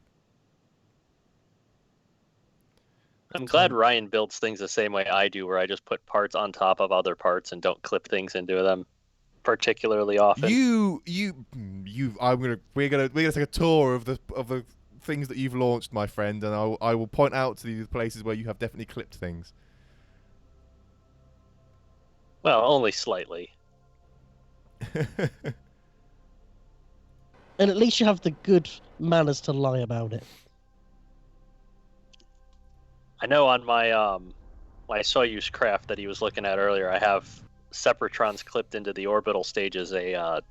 I'm glad Ryan builds things the same way I do, where I just put parts on top of other parts and don't clip things into them particularly often. We're gonna take a tour of the things that you've launched, my friend, and I will point out to you the places where you have definitely clipped things. Well, only slightly. and at least you have the good manners to lie about it. I know on my my Soyuz craft that he was looking at earlier, I have Separatrons clipped into the orbital stage as a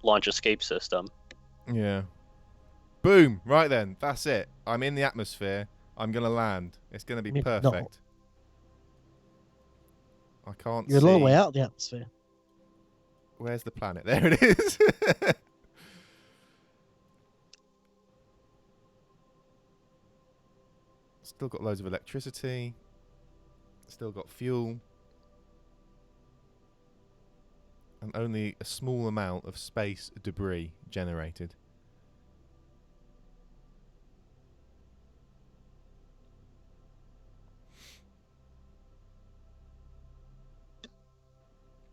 launch escape system. Yeah. Boom! Right then, that's it. I'm in the atmosphere. I'm gonna land. It's gonna be You're perfect. not. I can't You're see. a long way out of the atmosphere. Where's the planet? There it is. Still got loads of electricity. Still got fuel. And only a small amount of space debris generated.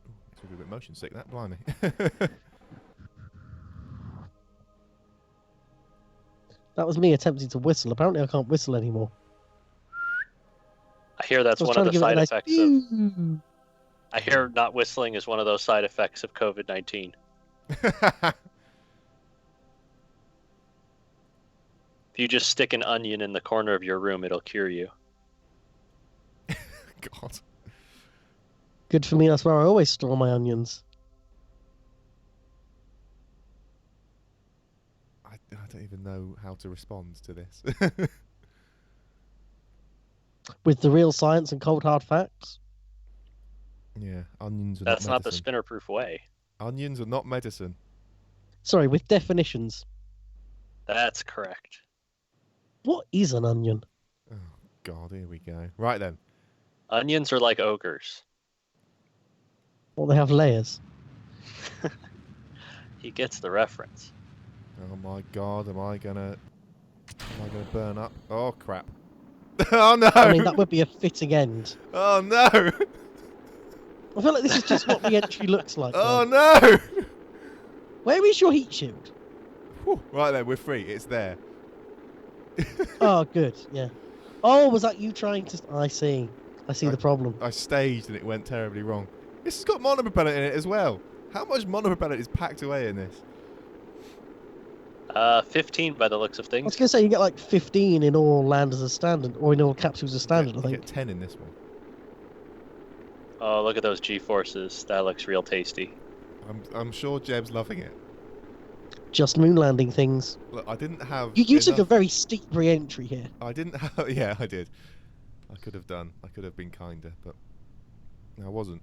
Ooh, makes me a bit motion sick, that, blimey. That was me attempting to whistle. Apparently I can't whistle anymore. I hear that's I was one of trying the to side give it a nice effects of. I hear not whistling is one of those side effects of COVID-19. If you just stick an onion in the corner of your room, it'll cure you. God. Good for me, that's where I always store my onions. I don't even know how to respond to this. With the real science and cold hard facts. Yeah, onions are That's not not the medicine. spinner-proof way. Onions are not medicine. Sorry, with definitions. That's correct. What is an onion? Oh, God, here we go. Right then. Onions are like ogres. Well, they have layers. He gets the reference. Oh my god, am I gonna burn up? Oh crap. Oh no! I mean, that would be a fitting end. Oh no! I feel like this is just what the entry looks like. Oh though. no! Where is your heat shield? Whew, right there, we're free. It's there. Oh, good. Yeah. Oh, was that you trying to? I see. I see the problem. I staged and it went terribly wrong. This has got monopropellant in it as well. How much monopropellant is packed away in this? 15 by the looks of I was things. going to say you get like 15 in all land as a standard, or in all capsules as standard, I You think. get 10 in this one. Oh, look at those G-forces. That looks real tasty. I'm sure Jeb's loving it. Just moon landing things. Look, I didn't have. You took a enough- very steep re-entry here. I didn't have. Yeah, I did. I could have done. I could have been kinder, but I wasn't.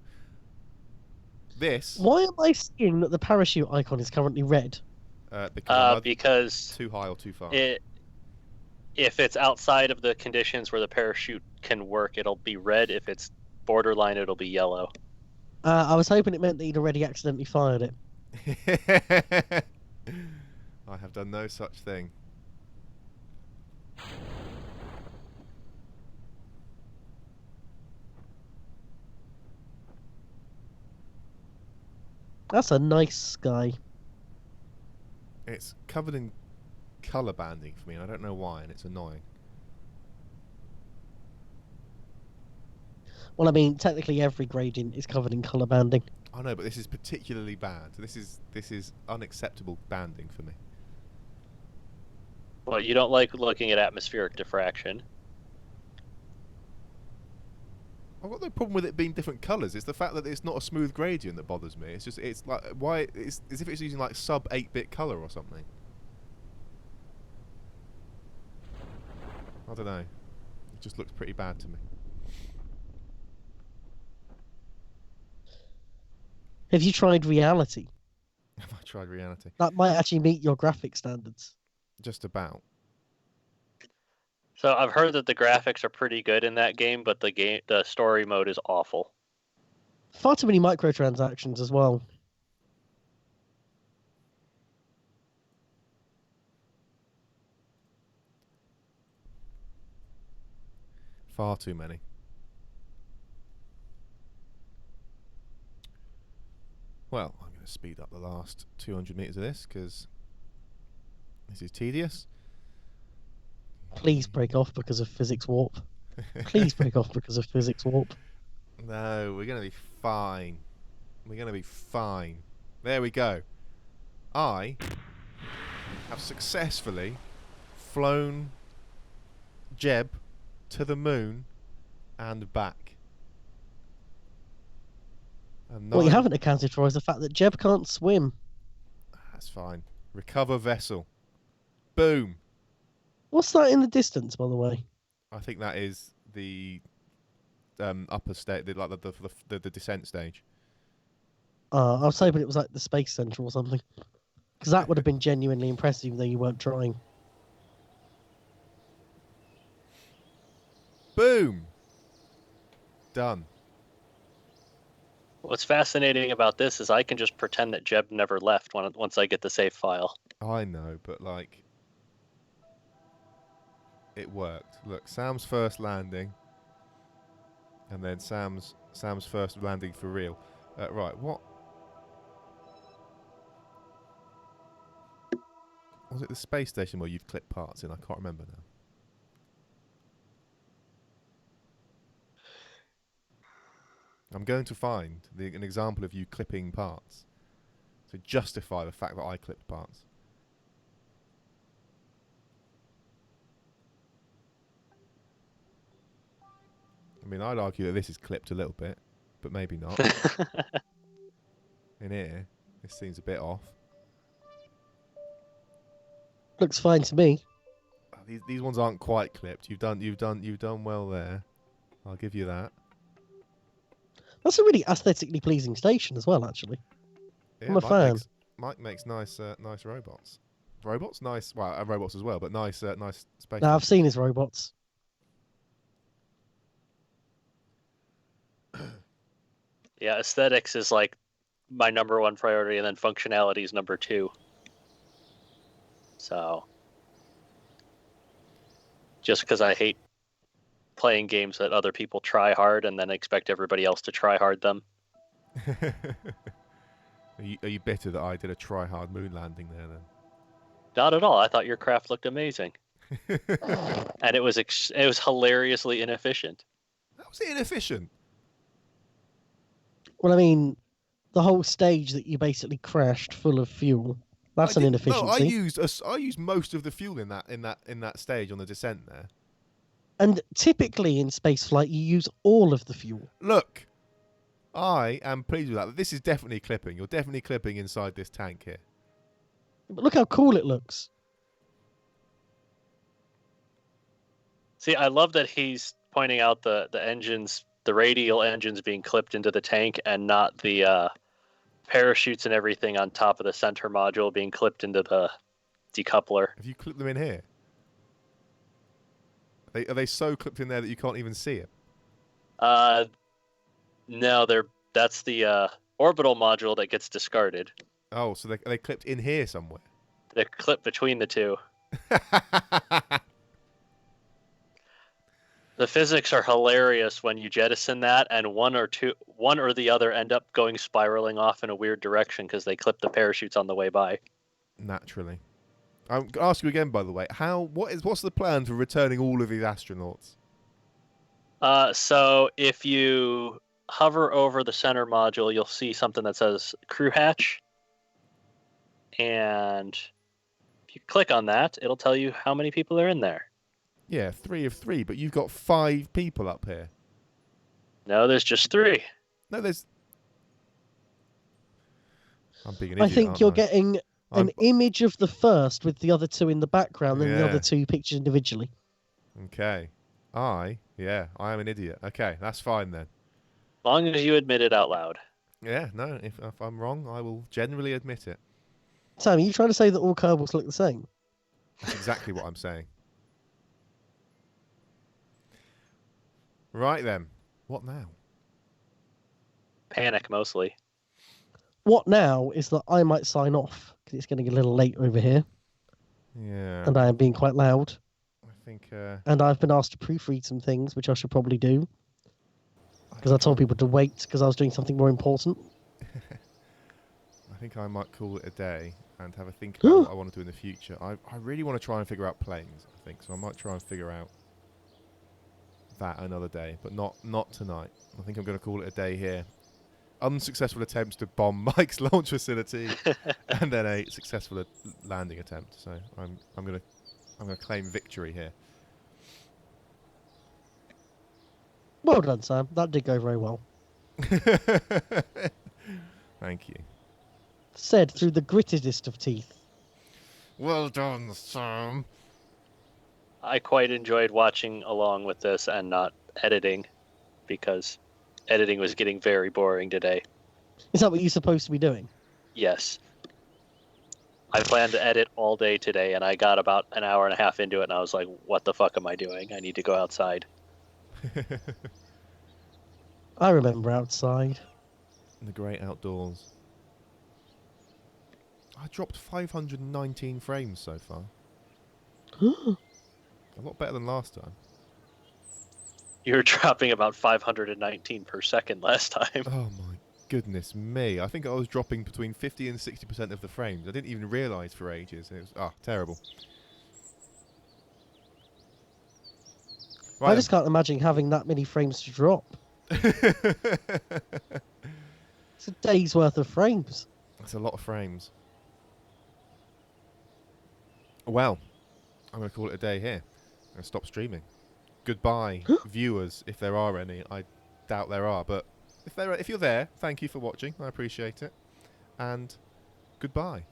This. Why am I seeing that the parachute icon is currently red? Because Because too high or too far. if it's outside of the conditions where the parachute can work, it'll be red. If it's borderline, it'll be yellow. I was hoping it meant that you'd already accidentally fired it. I have done no such thing. That's a nice sky. It's covered in colour banding for me, and I don't know why, and it's annoying. Well, I mean, technically every gradient is covered in colour banding. I know, but this is particularly bad. This is unacceptable banding for me. Well, you don't like looking at atmospheric diffraction. I've got no problem with it being different colours. It's the fact that it's not a smooth gradient that bothers me. It's like why it's as if it's using like sub 8-bit colour or something. I don't know. It just looks pretty bad to me. Have you tried reality? Have I tried reality? That might actually meet your graphic standards. Just about. So I've heard that the graphics are pretty good in that game, but the story mode is awful. Far too many microtransactions as well. Far too many. Well, I'm going to speed up the last 200 metres of this because this is tedious. Please break off because of physics warp. Please break off because of physics warp. No, we're going to be fine. We're going to be fine. There we go. I have successfully flown Jeb to the moon and back. And What you haven't accounted for is the fact that Jeb can't swim. That's fine. Recover vessel. Boom. What's that in the distance, by the way? I think that is the upper stage, like the descent stage. I was hoping it was like the Space Center or something. Because that would have been genuinely impressive, even though you weren't trying. Boom. Done. What's fascinating about this is I can just pretend that Jeb never left once I get the save file. I know, but like, it worked. Look, Sam's first landing, and then Sam's first landing for real. Right, what? Was it the space station where you'd clip parts in? I can't remember now. I'm going to find an example of you clipping parts to justify the fact that I clipped parts. I mean, I'd argue that this is clipped a little bit, but maybe not. In here, this seems a bit off. Looks fine to me. These ones aren't quite clipped. You've done well there. I'll give you that. That's a really aesthetically pleasing station as well, actually. Yeah, I'm a fan. Mike makes nice robots. Robots, nice. Well, robots as well, but nice space. Now, I've seen his robots. Yeah, aesthetics is like my number one priority, and then functionality is number 2. So, just because I hate playing games that other people try hard and then expect everybody else to try hard them. Are you bitter that I did a try-hard moon landing there then? Not at all. I thought your craft looked amazing, and it was hilariously inefficient. That was inefficient. Well, I mean, the whole stage that you basically crashed full of fuel. That's an inefficiency. No, I used most of the fuel in that stage on the descent there. And typically in spaceflight, you use all of the fuel. Look, I am pleased with that. This is definitely clipping. You're definitely clipping inside this tank here. But look how cool it looks. See, I love that he's pointing out the engines, the radial engines being clipped into the tank, and not the parachutes and everything on top of the center module being clipped into the decoupler. Have you clipped them in here? Are they so clipped in there that you can't even see it? No, that's the orbital module that gets discarded. Oh, so are they clipped in here somewhere? They're clipped between the two. The physics are hilarious when you jettison that, and one or the other end up going spiraling off in a weird direction because they clip the parachutes on the way by. Naturally. I'm going to ask you again, by the way. What's the plan for returning all of these astronauts? So if you hover over the center module, you'll see something that says crew hatch. And if you click on that, it'll tell you how many people are in there. Yeah, 3 of 3, but you've got 5 people up here. No, there's just 3. No, there's... I'm being an I idiot, think aren't you're I? getting an image of the first with the other 2 in the background and the Yeah. other 2 pictures individually. Okay. I am an idiot. Okay, that's fine then. As long as you admit it out loud. Yeah, no, if I'm wrong, I will generally admit it. Sam, are you trying to say that all Kerbals look the same? That's exactly what I'm saying. Right then. What now? Panic, mostly. What now is that I might sign off because it's getting a little late over here Yeah. and I am being quite loud. I think... And I've been asked to proofread some things, which I should probably do because I told people to wait because I was doing something more important. I think I might call it a day and have a think about what I want to do in the future. I really want to try and figure out planes, I think, so I might try and figure out that another day, but not tonight. I think I'm going to call it a day here. Unsuccessful attempts to bomb Mike's launch facility, and then a successful landing attempt. So I'm going to claim victory here. Well done, Sam. That did go very well. Thank you. Said through the grittiest of teeth. Well done, Sam. I quite enjoyed watching along with this and not editing, because editing was getting very boring today. Is that what you're supposed to be doing? Yes. I planned to edit all day today, and I got about an hour and a half into it, and I was like, what the fuck am I doing? I need to go outside. I remember outside. In the great outdoors. I dropped 519 frames so far. A lot better than last time. You were dropping about 519 per second last time. Oh my goodness me. I think I was dropping between 50 and 60% of the frames. I didn't even realise for ages. It was terrible. Right I just can't imagine having that many frames to drop. It's a day's worth of frames. That's a lot of frames. Well, I'm going to call it a day here. I'm going to stop streaming. Goodbye, viewers, if there are any. I doubt there are, but if you're there, thank you for watching. I appreciate it. And goodbye.